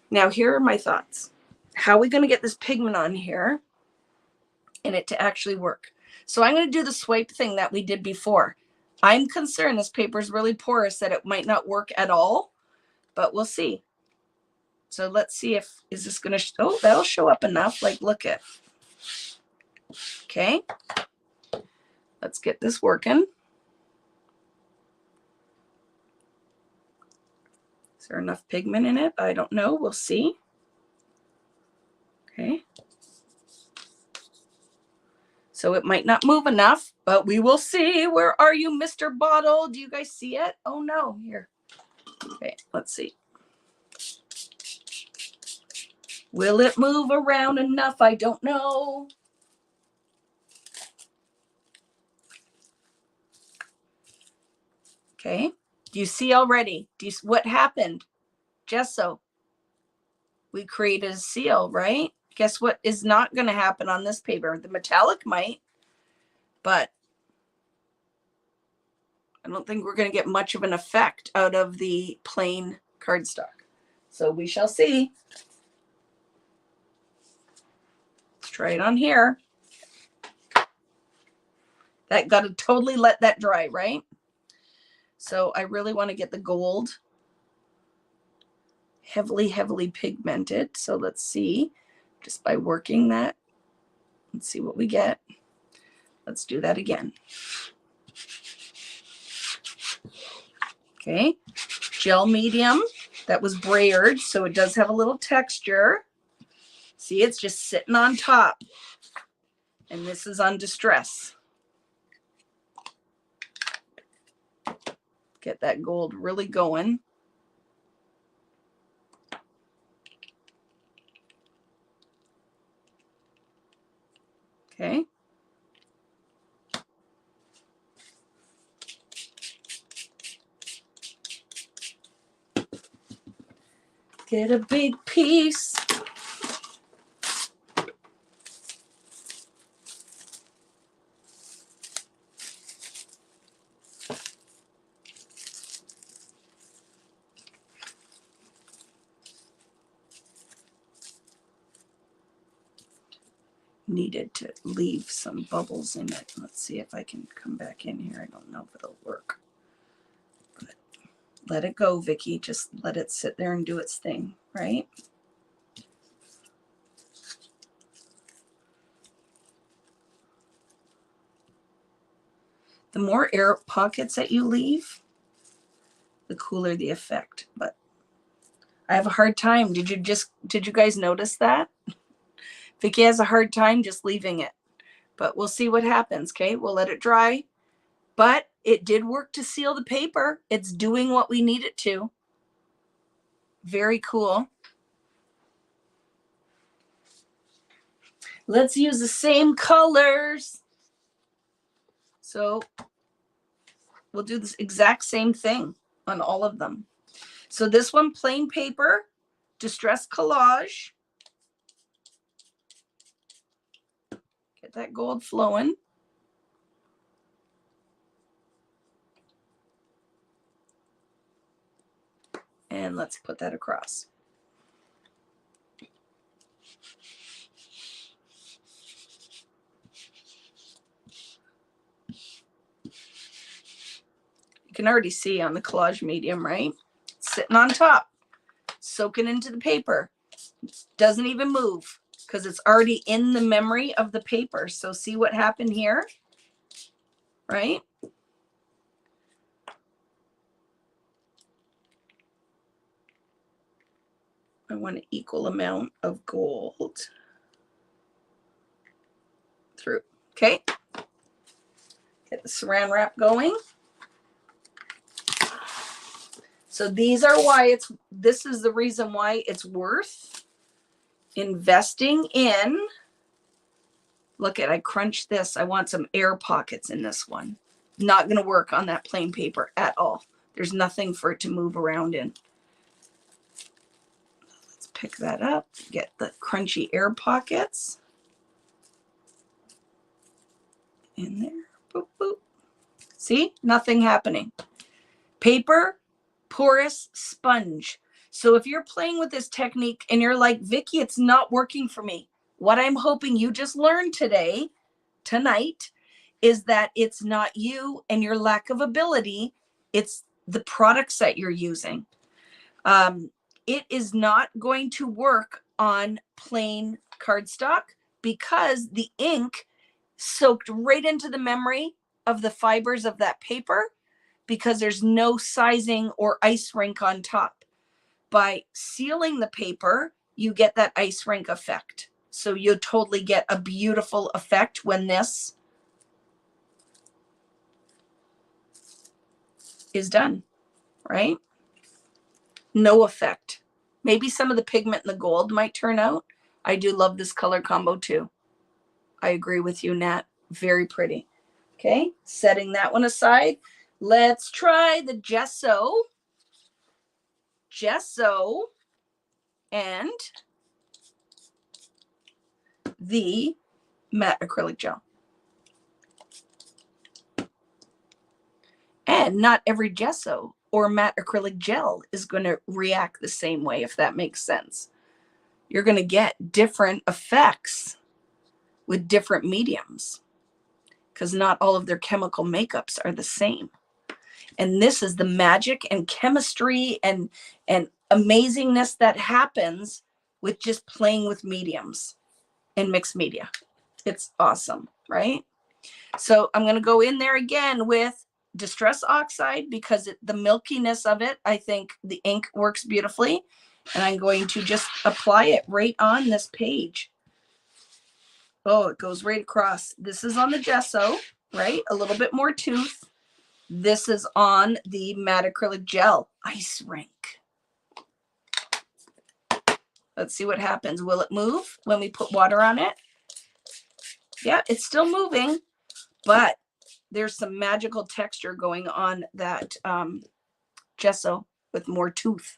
Now, here are my thoughts. How are we going to get this pigment on here and it to actually work? So I'm going to do the swipe thing that we did before. I'm concerned this paper is really porous that it might not work at all, but we'll see. So let's see if, is this going to, oh, that'll show up enough. Like, look at, okay. Let's get this working. Is there enough pigment in it? I don't know. We'll see. Okay. So it might not move enough, but we will see. Where are you, Mr. Bottle? Do you guys see it? Oh no, here. Okay, let's see. Will it move around enough? I don't know. Okay, do you see already? Do you, what happened? Gesso. We created a seal, right? Guess what is not going to happen on this paper? The metallic might, but I don't think we're going to get much of an effect out of the plain cardstock. So we shall see. Let's try it on here. That got to totally let that dry, right? So I really want to get the gold heavily pigmented. So let's see, just by working that, let's see what we get. Let's do that again. Okay, gel medium, that was brayered, so it does have a little texture. See, it's just sitting on top. And this is on distress. Get that gold really going. Okay. Get a big piece. Needed to leave some bubbles in it. Let's see if I can come back in here. I don't know if it'll work. But let it go, Vicki. Just let it sit there and do its thing, right? The more air pockets that you leave, the cooler the effect. But I have a hard time. Did you guys notice that? Vicki has a hard time just leaving it. But we'll see what happens, okay? We'll let it dry. But it did work to seal the paper. It's doing what we need it to. Very cool. Let's use the same colors. So we'll do this exact same thing on all of them. So this one, plain paper, distress collage. Get that gold flowing. And let's put that across. You can already see on the collage medium, right? It's sitting on top, soaking into the paper. Doesn't even move because it's already in the memory of the paper. So see what happened here, right? I want an equal amount of gold through. Okay. Get the saran wrap going. So these are why this is the reason why it's worth investing in. Look at, I crunched this. I want some air pockets in this one. Not going to work on that plain paper at all. There's nothing for it to move around in. Let's pick that up. Get the crunchy air pockets in there. Boop, boop. See, nothing happening. Paper, porous sponge. So if you're playing with this technique and you're like, Vicki, it's not working for me. What I'm hoping you just learned tonight, is that it's not you and your lack of ability. It's the products that you're using. It is not going to work on plain cardstock because the ink soaked right into the memory of the fibers of that paper because there's no sizing or ice rink on top. By sealing the paper, you get that ice rink effect. So you'll totally get a beautiful effect when this is done, right? No effect. Maybe some of the pigment in the gold might turn out. I do love this color combo too. I agree with you, Nat. Very pretty. Okay, setting that one aside. Let's try the gesso. Gesso and the matte acrylic gel. And not every gesso or matte acrylic gel is going to react the same way, if that makes sense. You're going to get different effects with different mediums because not all of their chemical makeups are the same. And this is the magic and chemistry and amazingness that happens with just playing with mediums and mixed media. It's awesome, right? So I'm going to go in there again with Distress Oxide because the milkiness of it, I think the ink works beautifully. And I'm going to just apply it right on this page. Oh, it goes right across. This is on the gesso, right? A little bit more tooth. This is on the matte acrylic gel. Ice rink. Let's see what happens. Will it move when we put water on it? Yeah, it's still moving, but there's some magical texture going on that gesso with more tooth.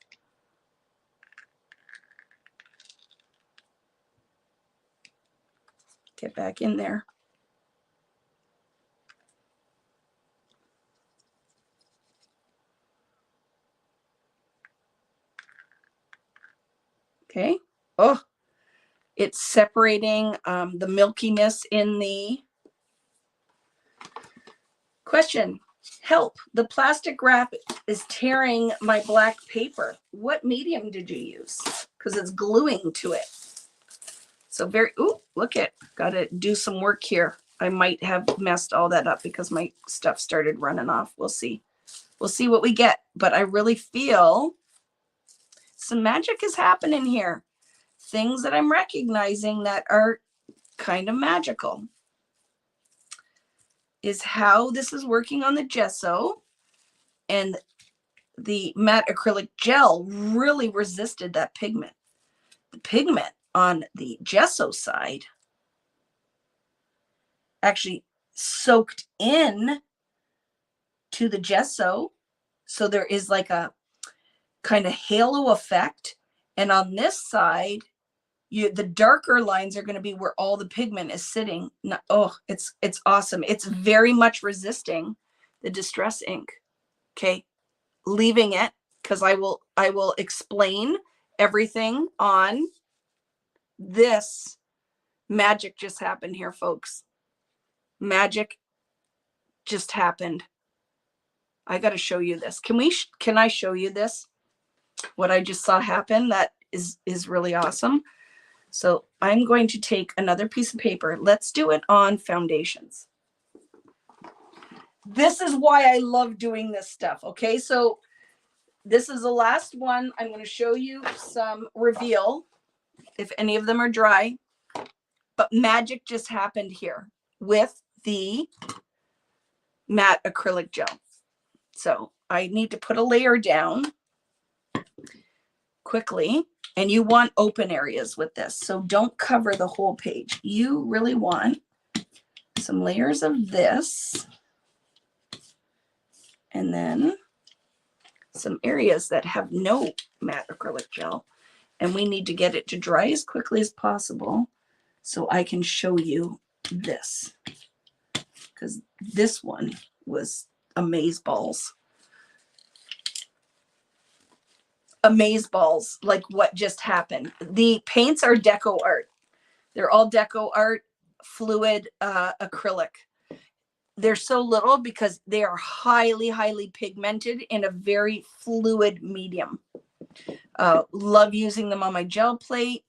Get back in there. Okay. Oh, it's separating the milkiness in the question. Help. The plastic wrap is tearing my black paper. What medium did you use? Because it's gluing to it. So very, ooh, look at, got to do some work here. I might have messed all that up because my stuff started running off. We'll see. We'll see what we get. But I really feel some magic is happening here. Things that I'm recognizing that are kind of magical is how this is working on the gesso, and the matte acrylic gel really resisted that pigment. The pigment on the gesso side actually soaked in to the gesso. So there is like a kind of halo effect. And on this side, the darker lines are going to be where all the pigment is sitting. Oh, it's awesome. It's very much resisting the distress ink. Okay, leaving it because I will explain everything on this. Magic just happened here, folks. Magic just happened. I got to show you this. Can I show you this? What I just saw happen that is really awesome. So I'm going to take another piece of paper. Let's do it on foundations. This is why I love doing this stuff. Okay, so this is the last one. I'm going to show you some reveal if any of them are dry. But magic just happened here with the matte acrylic gel. So I need to put a layer down quickly. And you want open areas with this. So don't cover the whole page. You really want some layers of this. And then some areas that have no matte acrylic gel. And we need to get it to dry as quickly as possible so I can show you this. Because this one was amazeballs. Amazeballs, like what just happened. The paints are deco art. They're all deco art, fluid acrylic. they're so little because they are highly, highly pigmented in a very fluid medium. Love using them on my gel plate.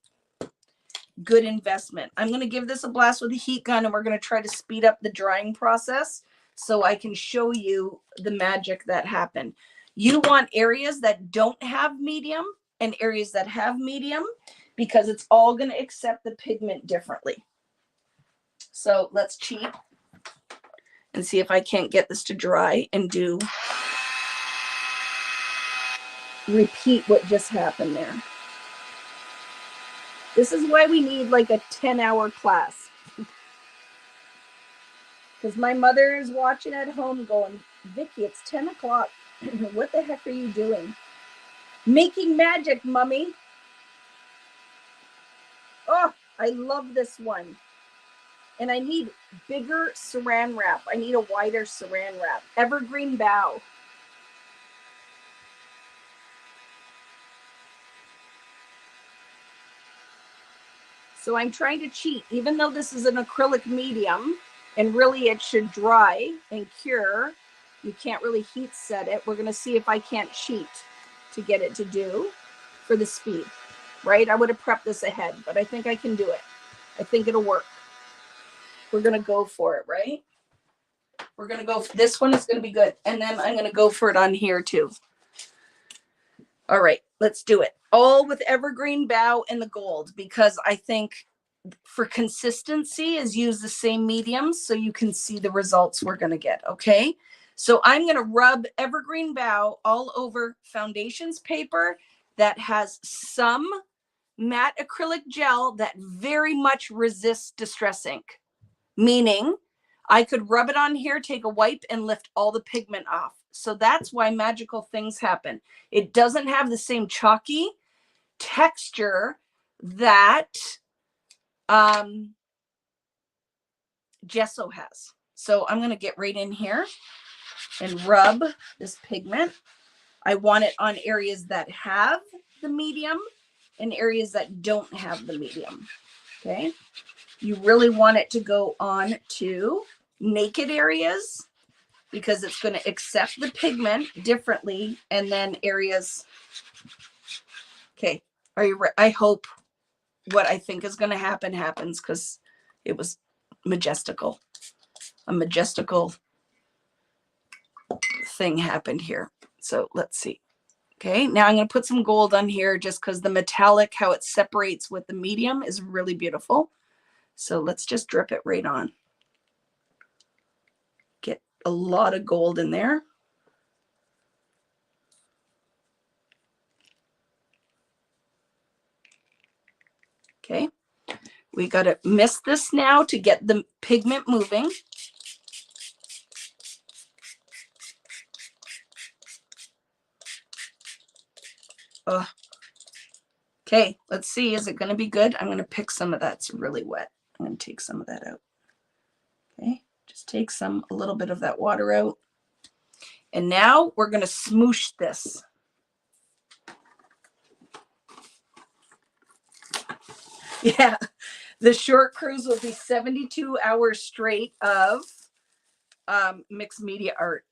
Good investment. I'm going to give this a blast with a heat gun, and we're going to try to speed up the drying process so I can show you the magic that happened. You want areas that don't have medium and areas that have medium, because it's all going to accept the pigment differently. So let's cheat and see if I can't get this to dry and repeat what just happened there. This is why we need like a 10-hour class. Because my mother is watching at home going, Vicki, it's 10 o'clock. What the heck are you doing? Making magic, Mummy. Oh, I love this one. And I need bigger saran wrap. I need a wider saran wrap. Evergreen bough. So I'm trying to cheat, even though this is an acrylic medium, and really it should dry and cure. You can't really heat set it. We're going to see if I can't cheat to get it to do for the speed, right? I would have prepped this ahead, but I think I can do it. I think it'll work. We're going to go for it, right? We're going to go, this one is going to be good. And then I'm going to go for it on here too. All right, let's do it. All with evergreen bough and the gold, because I think for consistency is use the same mediums so you can see the results we're going to get. Okay. So I'm going to rub evergreen bough all over foundations paper that has some matte acrylic gel that very much resists distress ink, meaning I could rub it on here, take a wipe, and lift all the pigment off. So that's why magical things happen. It doesn't have the same chalky texture that gesso has. So I'm going to get right in here and rub this pigment. I want it on areas that have the medium and areas that don't have the medium. Okay. You really want it to go on to naked areas because it's going to accept the pigment differently. And then areas. Okay. Are you ready? I hope what I think is going to happen happens, because it was majestical. A majestical thing happened here. So let's see. Okay. Now I'm going to put some gold on here just because the metallic, how it separates with the medium, is really beautiful. So let's just drip it right on. Get a lot of gold in there. Okay. We got to mist this now to get the pigment moving. Oh. Okay, let's see. Is it going to be good? I'm going to pick some of that's really wet. I'm going to take some of that out. Okay, just take a little bit of that water out. And now we're going to smoosh this. Yeah, the short cruise will be 72 hours straight of mixed media art.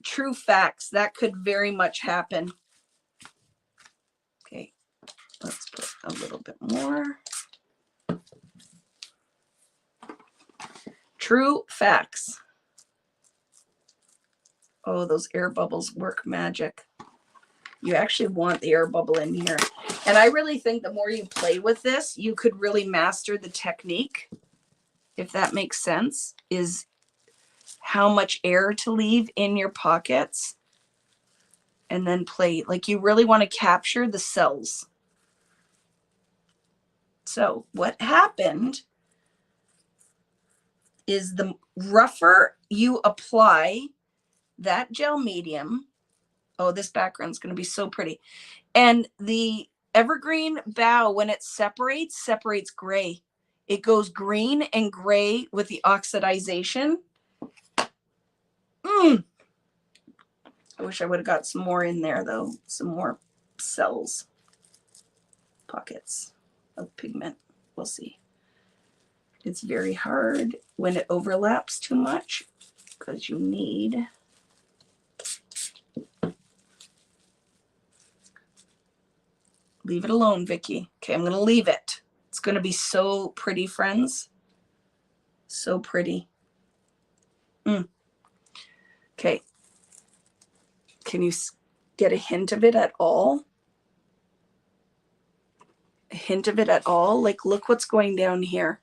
True facts. That could very much happen. Okay, let's put a little bit more. True facts. Oh, those air bubbles work magic. You actually want the air bubble in here. And I really think the more you play with this, you could really master the technique, if that makes sense, is how much air to leave in your pockets and then play. Like, you really want to capture the cells. So what happened is the rougher you apply that gel medium, oh, this background's going to be so pretty. And the evergreen bough, when it separates gray. It goes green and gray with the oxidization. I wish I would have got some more in there, though. Some more cells, pockets of pigment. We'll see. It's very hard when it overlaps too much. because you need leave it alone, Vicki. Okay, I'm going to leave it. It's going to be so pretty, friends. So pretty. Okay. Can you get a hint of it at all? A hint of it at all? Like, look what's going down here.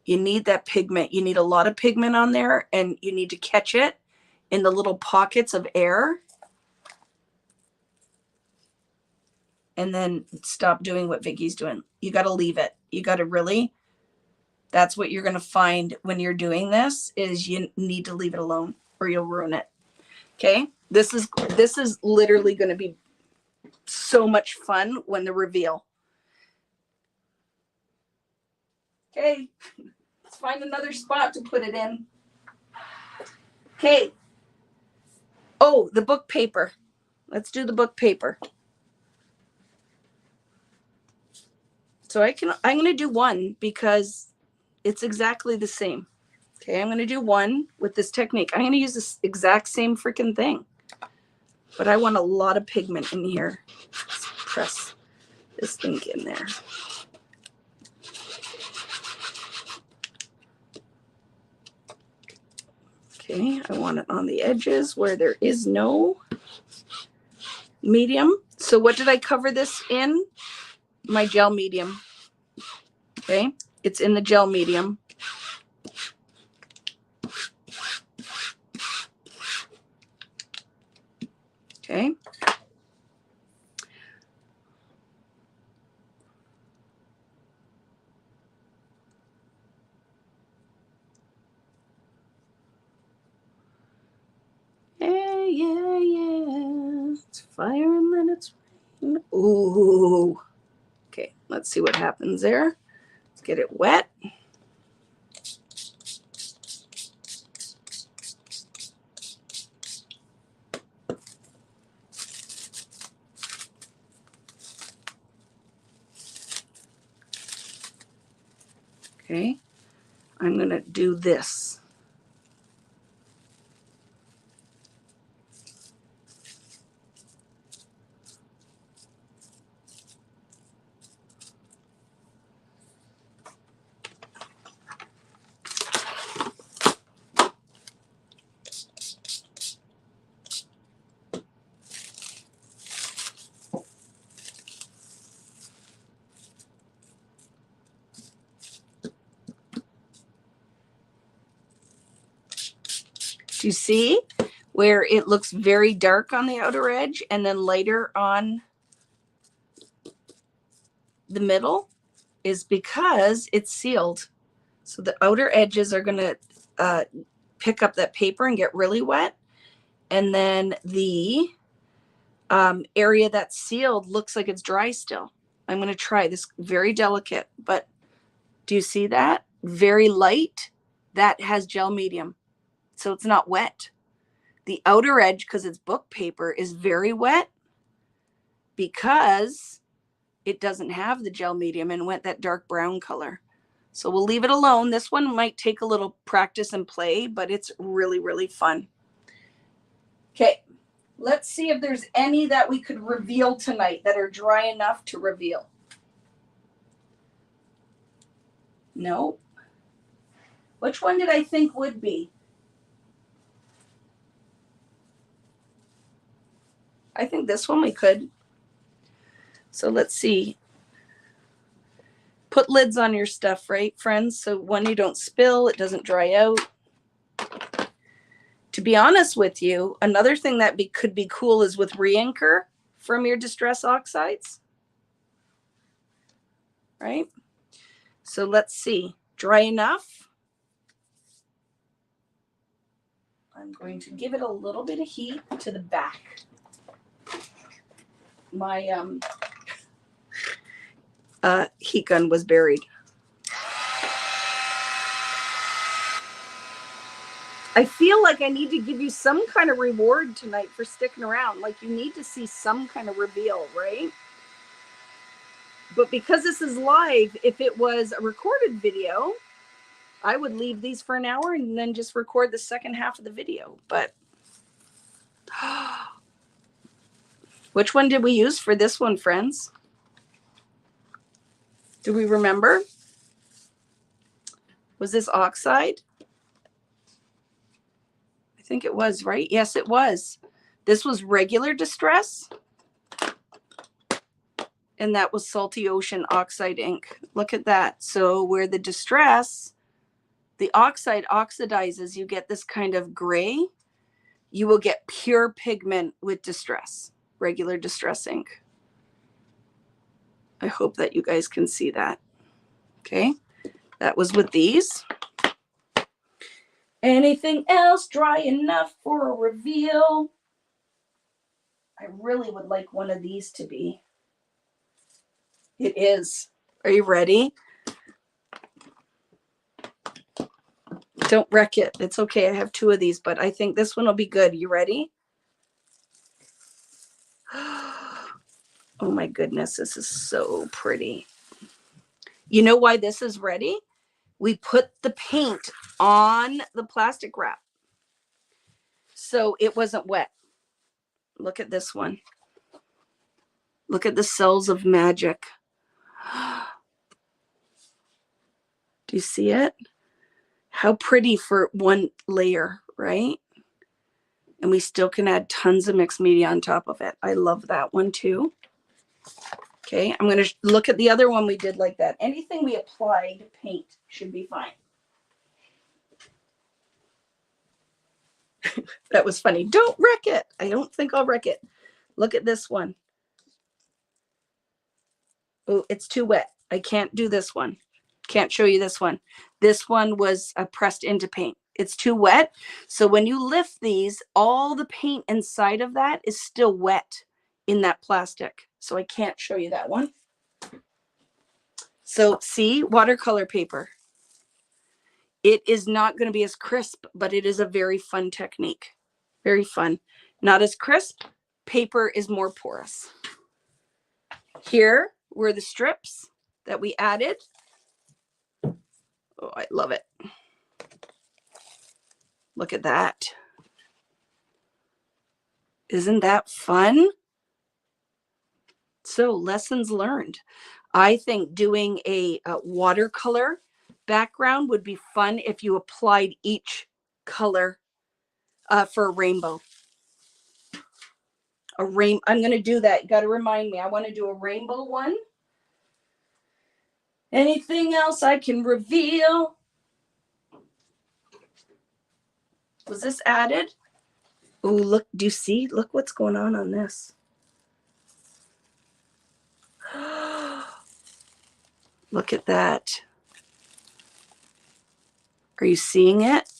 You need that pigment. You need a lot of pigment on there, and you need to catch it in the little pockets of air. And then stop doing what Vicki's doing. You got to leave it. You got to really, that's what you're going to find when you're doing this, is you need to leave it alone or you'll ruin it. Okay. This is literally going to be so much fun when the reveal. Okay. Let's find another spot to put it in. Okay. Oh, the book paper. Let's do the book paper. So I'm going to do one because it's exactly the same. Okay, I'm going to do one with this technique. I'm going to use this exact same freaking thing. But I want a lot of pigment in here. Let's press this ink in there. Okay, I want it on the edges where there is no medium. So what did I cover this in? My gel medium. Okay, it's in the gel medium. Okay. Yeah. It's fire and then it's rain. Ooh. Okay, let's see what happens there. Let's get it wet. Okay, I'm going to do this. Do you see where it looks very dark on the outer edge and then lighter on the middle? Is because it's sealed. So the outer edges are going to pick up that paper and get really wet. And then the area that's sealed looks like it's dry still. I'm going to try this, very delicate, but do you see that? Very light. That has gel medium. So it's not wet. The outer edge, because it's book paper, is very wet because it doesn't have the gel medium and went that dark brown color. So we'll leave it alone. This one might take a little practice and play, but it's really, really fun. Okay, let's see if there's any that we could reveal tonight that are dry enough to reveal. No. Which one did I think would be? I think this one we could. So let's see. Put lids on your stuff, right, friends? So one, you don't spill, it doesn't dry out. To be honest with you, another thing that could be cool is with re-inker from your distress oxides, right? So let's see. Dry enough. I'm going to give it a little bit of heat to the back. My heat gun was buried. I feel like I need to give you some kind of reward tonight for sticking around. Like, you need to see some kind of reveal, right? But because this is live, if it was a recorded video, I would leave these for an hour and then just record the second half of the video. But which one did we use for this one, friends? Do we remember? Was this oxide? I think it was, right? Yes, it was. This was regular distress. And that was Salty Ocean Oxide ink. Look at that. So where the distress, the oxide oxidizes, you get this kind of gray. You will get pure pigment with distress, regular distress ink. I hope that you guys can see that. Okay, that was with these. Anything else dry enough for a reveal? I really would like one of these to be. It is. Are you ready? Don't wreck it. It's okay. I have two of these, but I think this one will be good. You ready? Oh my goodness, this is so pretty. You know why this is ready? We put the paint on the plastic wrap, so it wasn't wet. Look at this one. Look at the cells of magic. Do you see it? How pretty for one layer, right? And we still can add tons of mixed media on top of it. I love that one too. Okay, I'm going to look at the other one we did like that. Anything we applied paint should be fine. That was funny. Don't wreck it. I don't think I'll wreck it. Look at this one. Oh, it's too wet. I can't do this one. Can't show you this one. This one was pressed into paint. It's too wet. So when you lift these, all the paint inside of that is still wet in that plastic. So I can't show you that one. So see, watercolor paper. It is not going to be as crisp, but it is a very fun technique. Very fun. Not as crisp. Paper is more porous. Here were the strips that we added. Oh, I love it. Look at that. Isn't that fun? So lessons learned. I think doing a watercolor background would be fun if you applied each color for a rainbow. I'm going to do that. You got to remind me. I want to do a rainbow one. Anything else I can reveal? Was this added? Oh, look. Do you see? Look what's going on this. Look at that. Are you seeing it?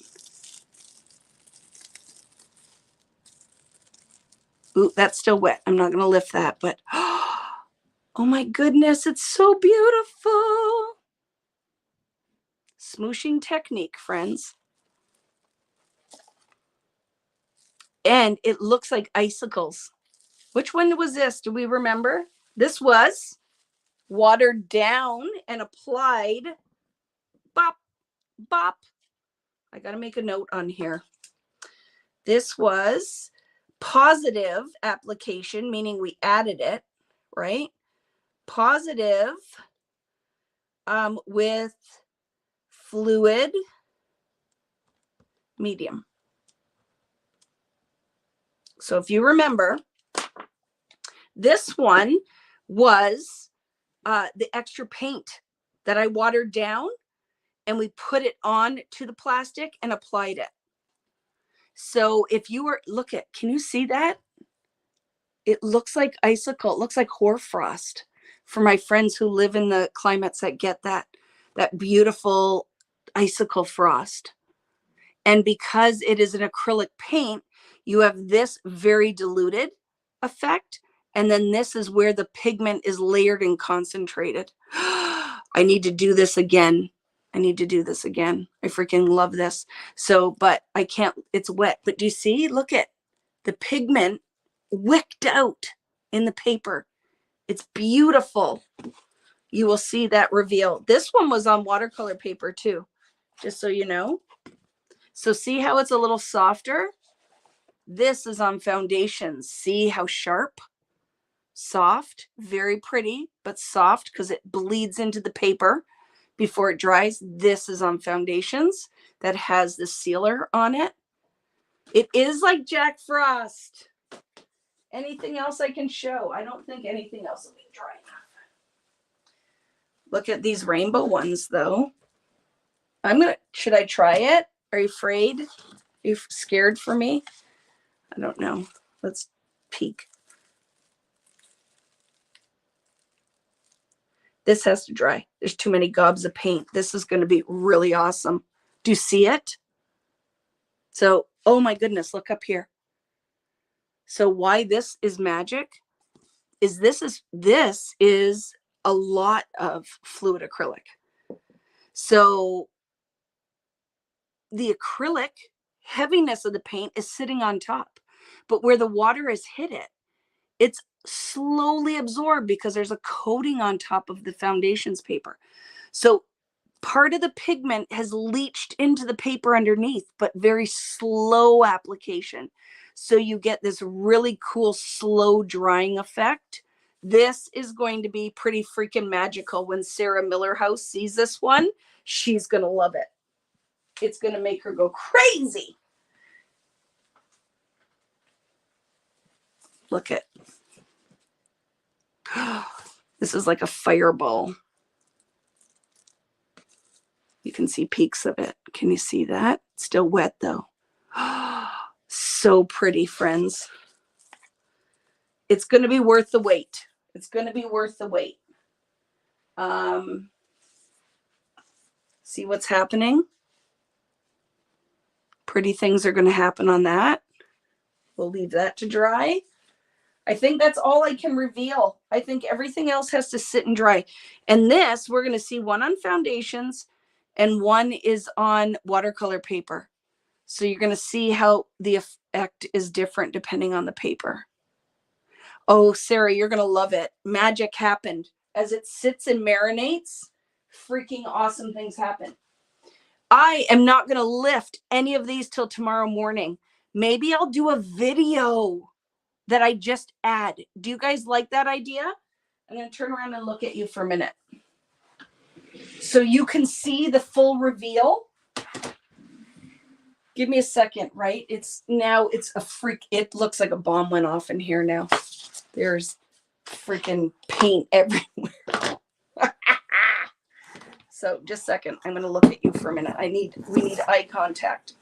Ooh, that's still wet. I'm not going to lift that, but oh my goodness, it's so beautiful. Smooshing technique, friends. And it looks like icicles. Which one was this? Do we remember? This was watered down and applied. Bop, bop. I got to make a note on here. This was positive application, meaning we added it, right? Positive with fluid medium. So if you remember, this one was the extra paint that I watered down, and we put it on to the plastic and applied it. So if you were, look at, can you see that? It looks like icicle. It looks like hoarfrost for my friends who live in the climates that get that beautiful icicle frost. And because it is an acrylic paint, you have this very diluted effect. And then this is where the pigment is layered and concentrated. I need to do this again. I need to do this again. I freaking love this. So, but I can't, it's wet. But do you see? Look at the pigment wicked out in the paper. It's beautiful. You will see that reveal. This one was on watercolor paper too. just so you know. So see how it's a little softer? This is on foundations. See how sharp? Soft, very pretty, but soft because it bleeds into the paper before it dries. This is on foundations that has the sealer on it. It is like Jack Frost. Anything else I can show? I don't think anything else will be dry enough. Look at these rainbow ones though. Should I try it? Are you afraid? Are you scared for me? I don't know. Let's peek. This has to dry. There's too many gobs of paint. This is going to be really awesome. Do you see it? So, oh my goodness, look up here. So why this is magic is this is a lot of fluid acrylic. So the acrylic heaviness of the paint is sitting on top, but where the water has hit it, it's slowly absorbed because there's a coating on top of the foundations paper. So part of the pigment has leached into the paper underneath, but very slow application. So you get this really cool slow drying effect. This is going to be pretty freaking magical. When Sarah Millerhouse sees this one, she's going to love it. It's going to make her go crazy. Look at this is like a fireball. You can see peaks of it. Can you see that? It's still wet though. So pretty, friends. It's going to be worth the wait. It's going to be worth the wait. See what's happening? Pretty things are going to happen on that. We'll leave that to dry. I think that's all I can reveal. I think everything else has to sit and dry. And this, we're going to see one on foundations and one is on watercolor paper. So you're going to see how the effect is different depending on the paper. Oh, Sarah, you're going to love it. Magic happened. As it sits and marinates, freaking awesome things happen. I am not going to lift any of these till tomorrow morning. Maybe I'll do a video that I just add. Do you guys like that idea? I'm going to turn around and look at you for a minute. So you can see the full reveal. Give me a second, right? It's a freak. It looks like a bomb went off in here now. There's freaking paint everywhere. So just a second. I'm going to look at you for a minute. We need eye contact.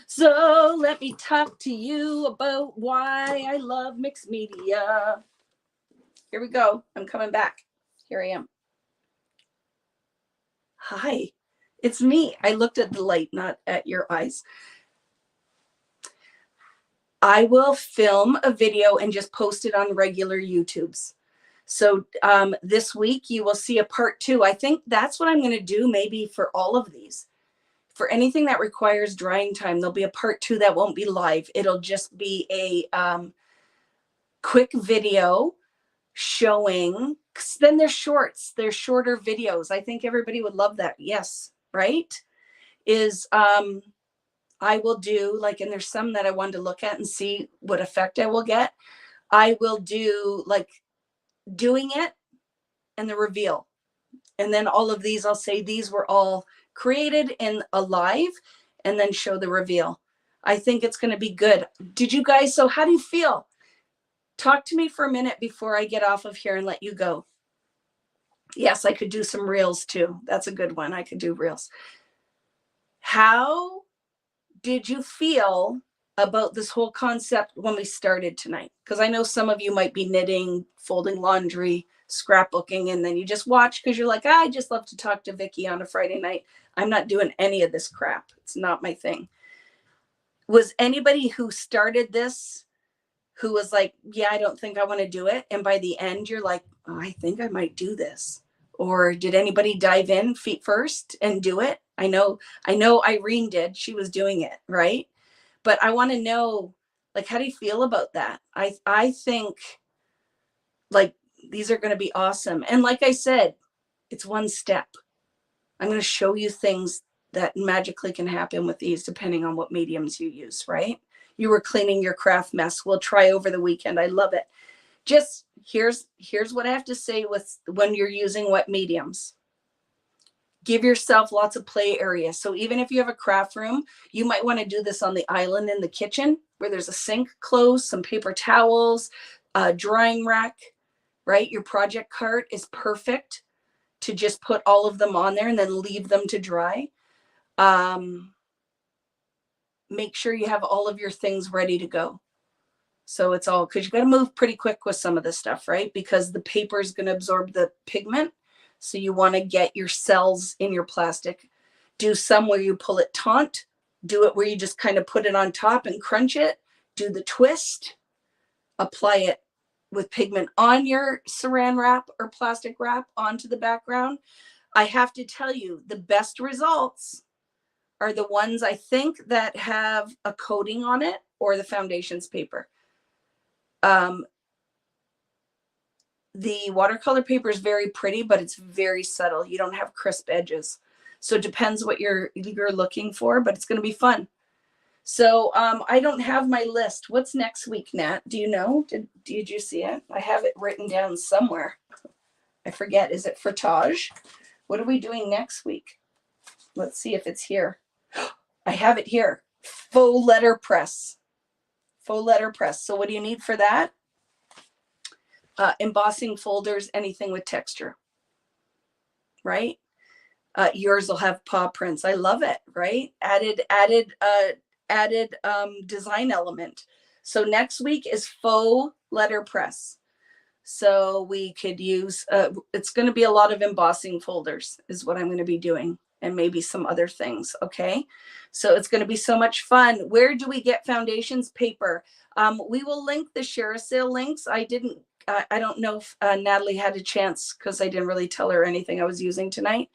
So let me talk to you about why I love mixed media. Here we go. I'm coming back. Here I am. Hi, it's me. I looked at the light, not at your eyes. I will film a video and just post it on regular YouTubes. So this week you will see a part 2. I think that's what I'm going to do maybe for all of these. For anything that requires drying time, there'll be a part 2 that won't be live. It'll just be a quick video showing. Then they're shorts. They're shorter videos. I think everybody would love that. Yes, right? I will do like, and there's some that I wanted to look at and see what effect I will get. I will do like doing it and the reveal. And then all of these, I'll say these were all created in a live and then show the reveal. I think it's going to be good. Did you guys, so how do you feel? Talk to me for a minute before I get off of here and let you go. Yes, I could do some reels too. That's a good one. I could do reels. How did you feel about this whole concept when we started tonight? Because I know some of you might be knitting, folding laundry, scrapbooking, and then you just watch because you're like, I just love to talk to Vicki on a Friday night. I'm not doing any of this crap. It's not my thing. Was anybody who started this who was like, yeah, I don't think I want to do it, and by the end you're like, oh, I think I might do this? Or did anybody dive in feet first and do it? I know Irene did. She was doing it, right? But I want to know, like, how do you feel about that? I think like these are going to be awesome. And like I said, it's one step. I'm going to show you things that magically can happen with these depending on what mediums you use, right? You were cleaning your craft mess. We'll try over the weekend. I love it. Just here's what I have to say with when you're using wet mediums. Give yourself lots of play area. So even if you have a craft room, you might want to do this on the island in the kitchen where there's a sink close, some paper towels, a drying rack, right? Your project cart is perfect to just put all of them on there and then leave them to dry. Make sure you have all of your things ready to go. So it's all, because you got to move pretty quick with some of this stuff, right? Because the paper is going to absorb the pigment. So you want to get your cells in your plastic. Do some where you pull it taut. Do it where you just kind of put it on top and crunch it. Do the twist. Apply it with pigment on your saran wrap or plastic wrap onto the background. I have to tell you, the best results are the ones I think that have a coating on it or the foundations paper. The watercolor paper is very pretty, but it's very subtle. You don't have crisp edges. So it depends what you're looking for, but it's going to be fun. So I don't have my list. What's next week, Nat? Do you know? Did you see it? I have it written down somewhere. I forget. Is it frottage? What are we doing next week? Let's see if it's here. I have it here. Faux letter press. Faux letter press. So what do you need for that? Embossing folders, anything with texture, right? Yours will have paw prints. I love it, right? Added design element. So next week is faux letter press. So we could use, it's going to be a lot of embossing folders is what I'm going to be doing, and maybe some other things. Okay. So it's going to be so much fun. Where do we get foundations paper? We will link the share sale links. I don't know if Natalie had a chance because I didn't really tell her anything I was using tonight,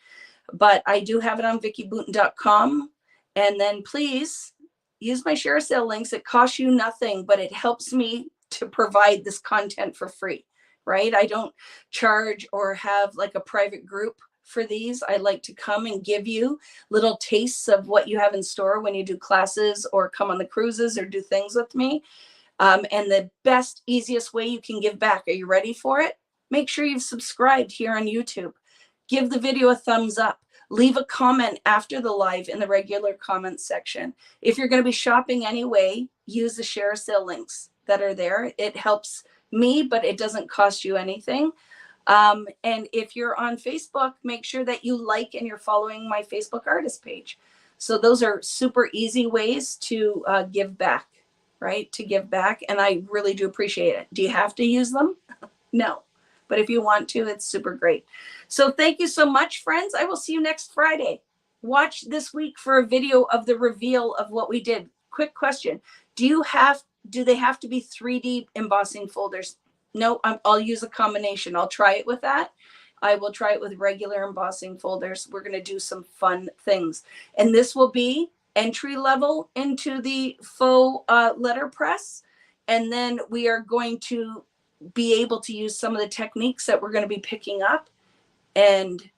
but I do have it on vickibooten.com. And then please use my share sale links. It costs you nothing, but it helps me to provide this content for free, right? I don't charge or have like a private group for these. I like to come and give you little tastes of what you have in store when you do classes or come on the cruises or do things with me. And the best, easiest way you can give back. Are you ready for it? Make sure you've subscribed here on YouTube. Give the video a thumbs up. Leave a comment after the live in the regular comment section. If you're going to be shopping anyway, use the share sale links that are there. It helps me, but it doesn't cost you anything. And if you're on Facebook, make sure that you like and you're following my Facebook artist page. So those are super easy ways to give back. Right? To give back. And I really do appreciate it. Do you have to use them? No. But if you want to, it's super great. So thank you so much, friends. I will see you next Friday. Watch this week for a video of the reveal of what we did. Quick question. Do they have to be 3D embossing folders? No, I'll use a combination. I'll try it with that. I will try it with regular embossing folders. We're going to do some fun things. And this will be entry level into the faux letterpress. And then we are going to be able to use some of the techniques that we're going to be picking up and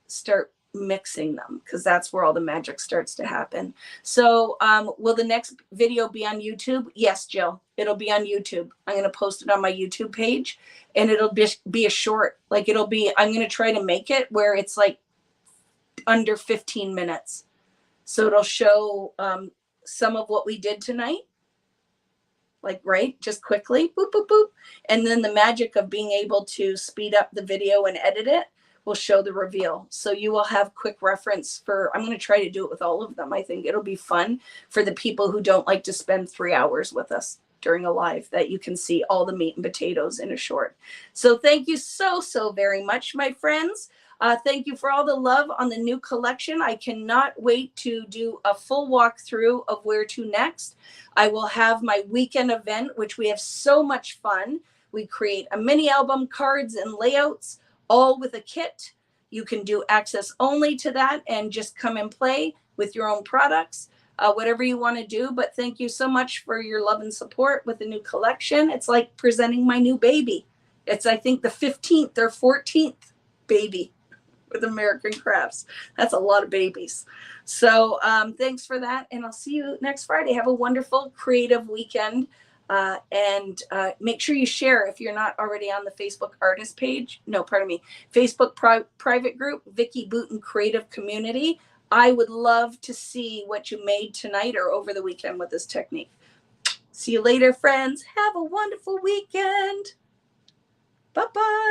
start mixing them, because that's where all the magic starts to happen. So will the next video be on YouTube? Yes, Jill, it'll be on YouTube. I'm going to post it on my YouTube page, and it'll be a short, like I'm going to try to make it where it's like under 15 minutes. So it'll show some of what we did tonight, like, right, just quickly, boop, boop, boop. And then the magic of being able to speed up the video and edit it will show the reveal. So you will have quick reference I'm going to try to do it with all of them. I think it'll be fun for the people who don't like to spend 3 hours with us during a live, that you can see all the meat and potatoes in a short. So thank you so, so very much, my friends. Thank you for all the love on the new collection. I cannot wait to do a full walkthrough of where to next. I will have my weekend event, which we have so much fun. We create a mini album, cards, and layouts, all with a kit. You can do access only to that and just come and play with your own products, whatever you want to do. But thank you so much for your love and support with the new collection. It's like presenting my new baby. It's, I think, the 15th or 14th baby. with American crafts. That's a lot of babies. So thanks for that. And I'll see you next Friday. Have a wonderful creative weekend. And make sure you share if you're not already on the Facebook artist page. No, pardon me. Facebook private group, Vicki Booten Creative Community. I would love to see what you made tonight or over the weekend with this technique. See you later, friends. Have a wonderful weekend. Bye-bye.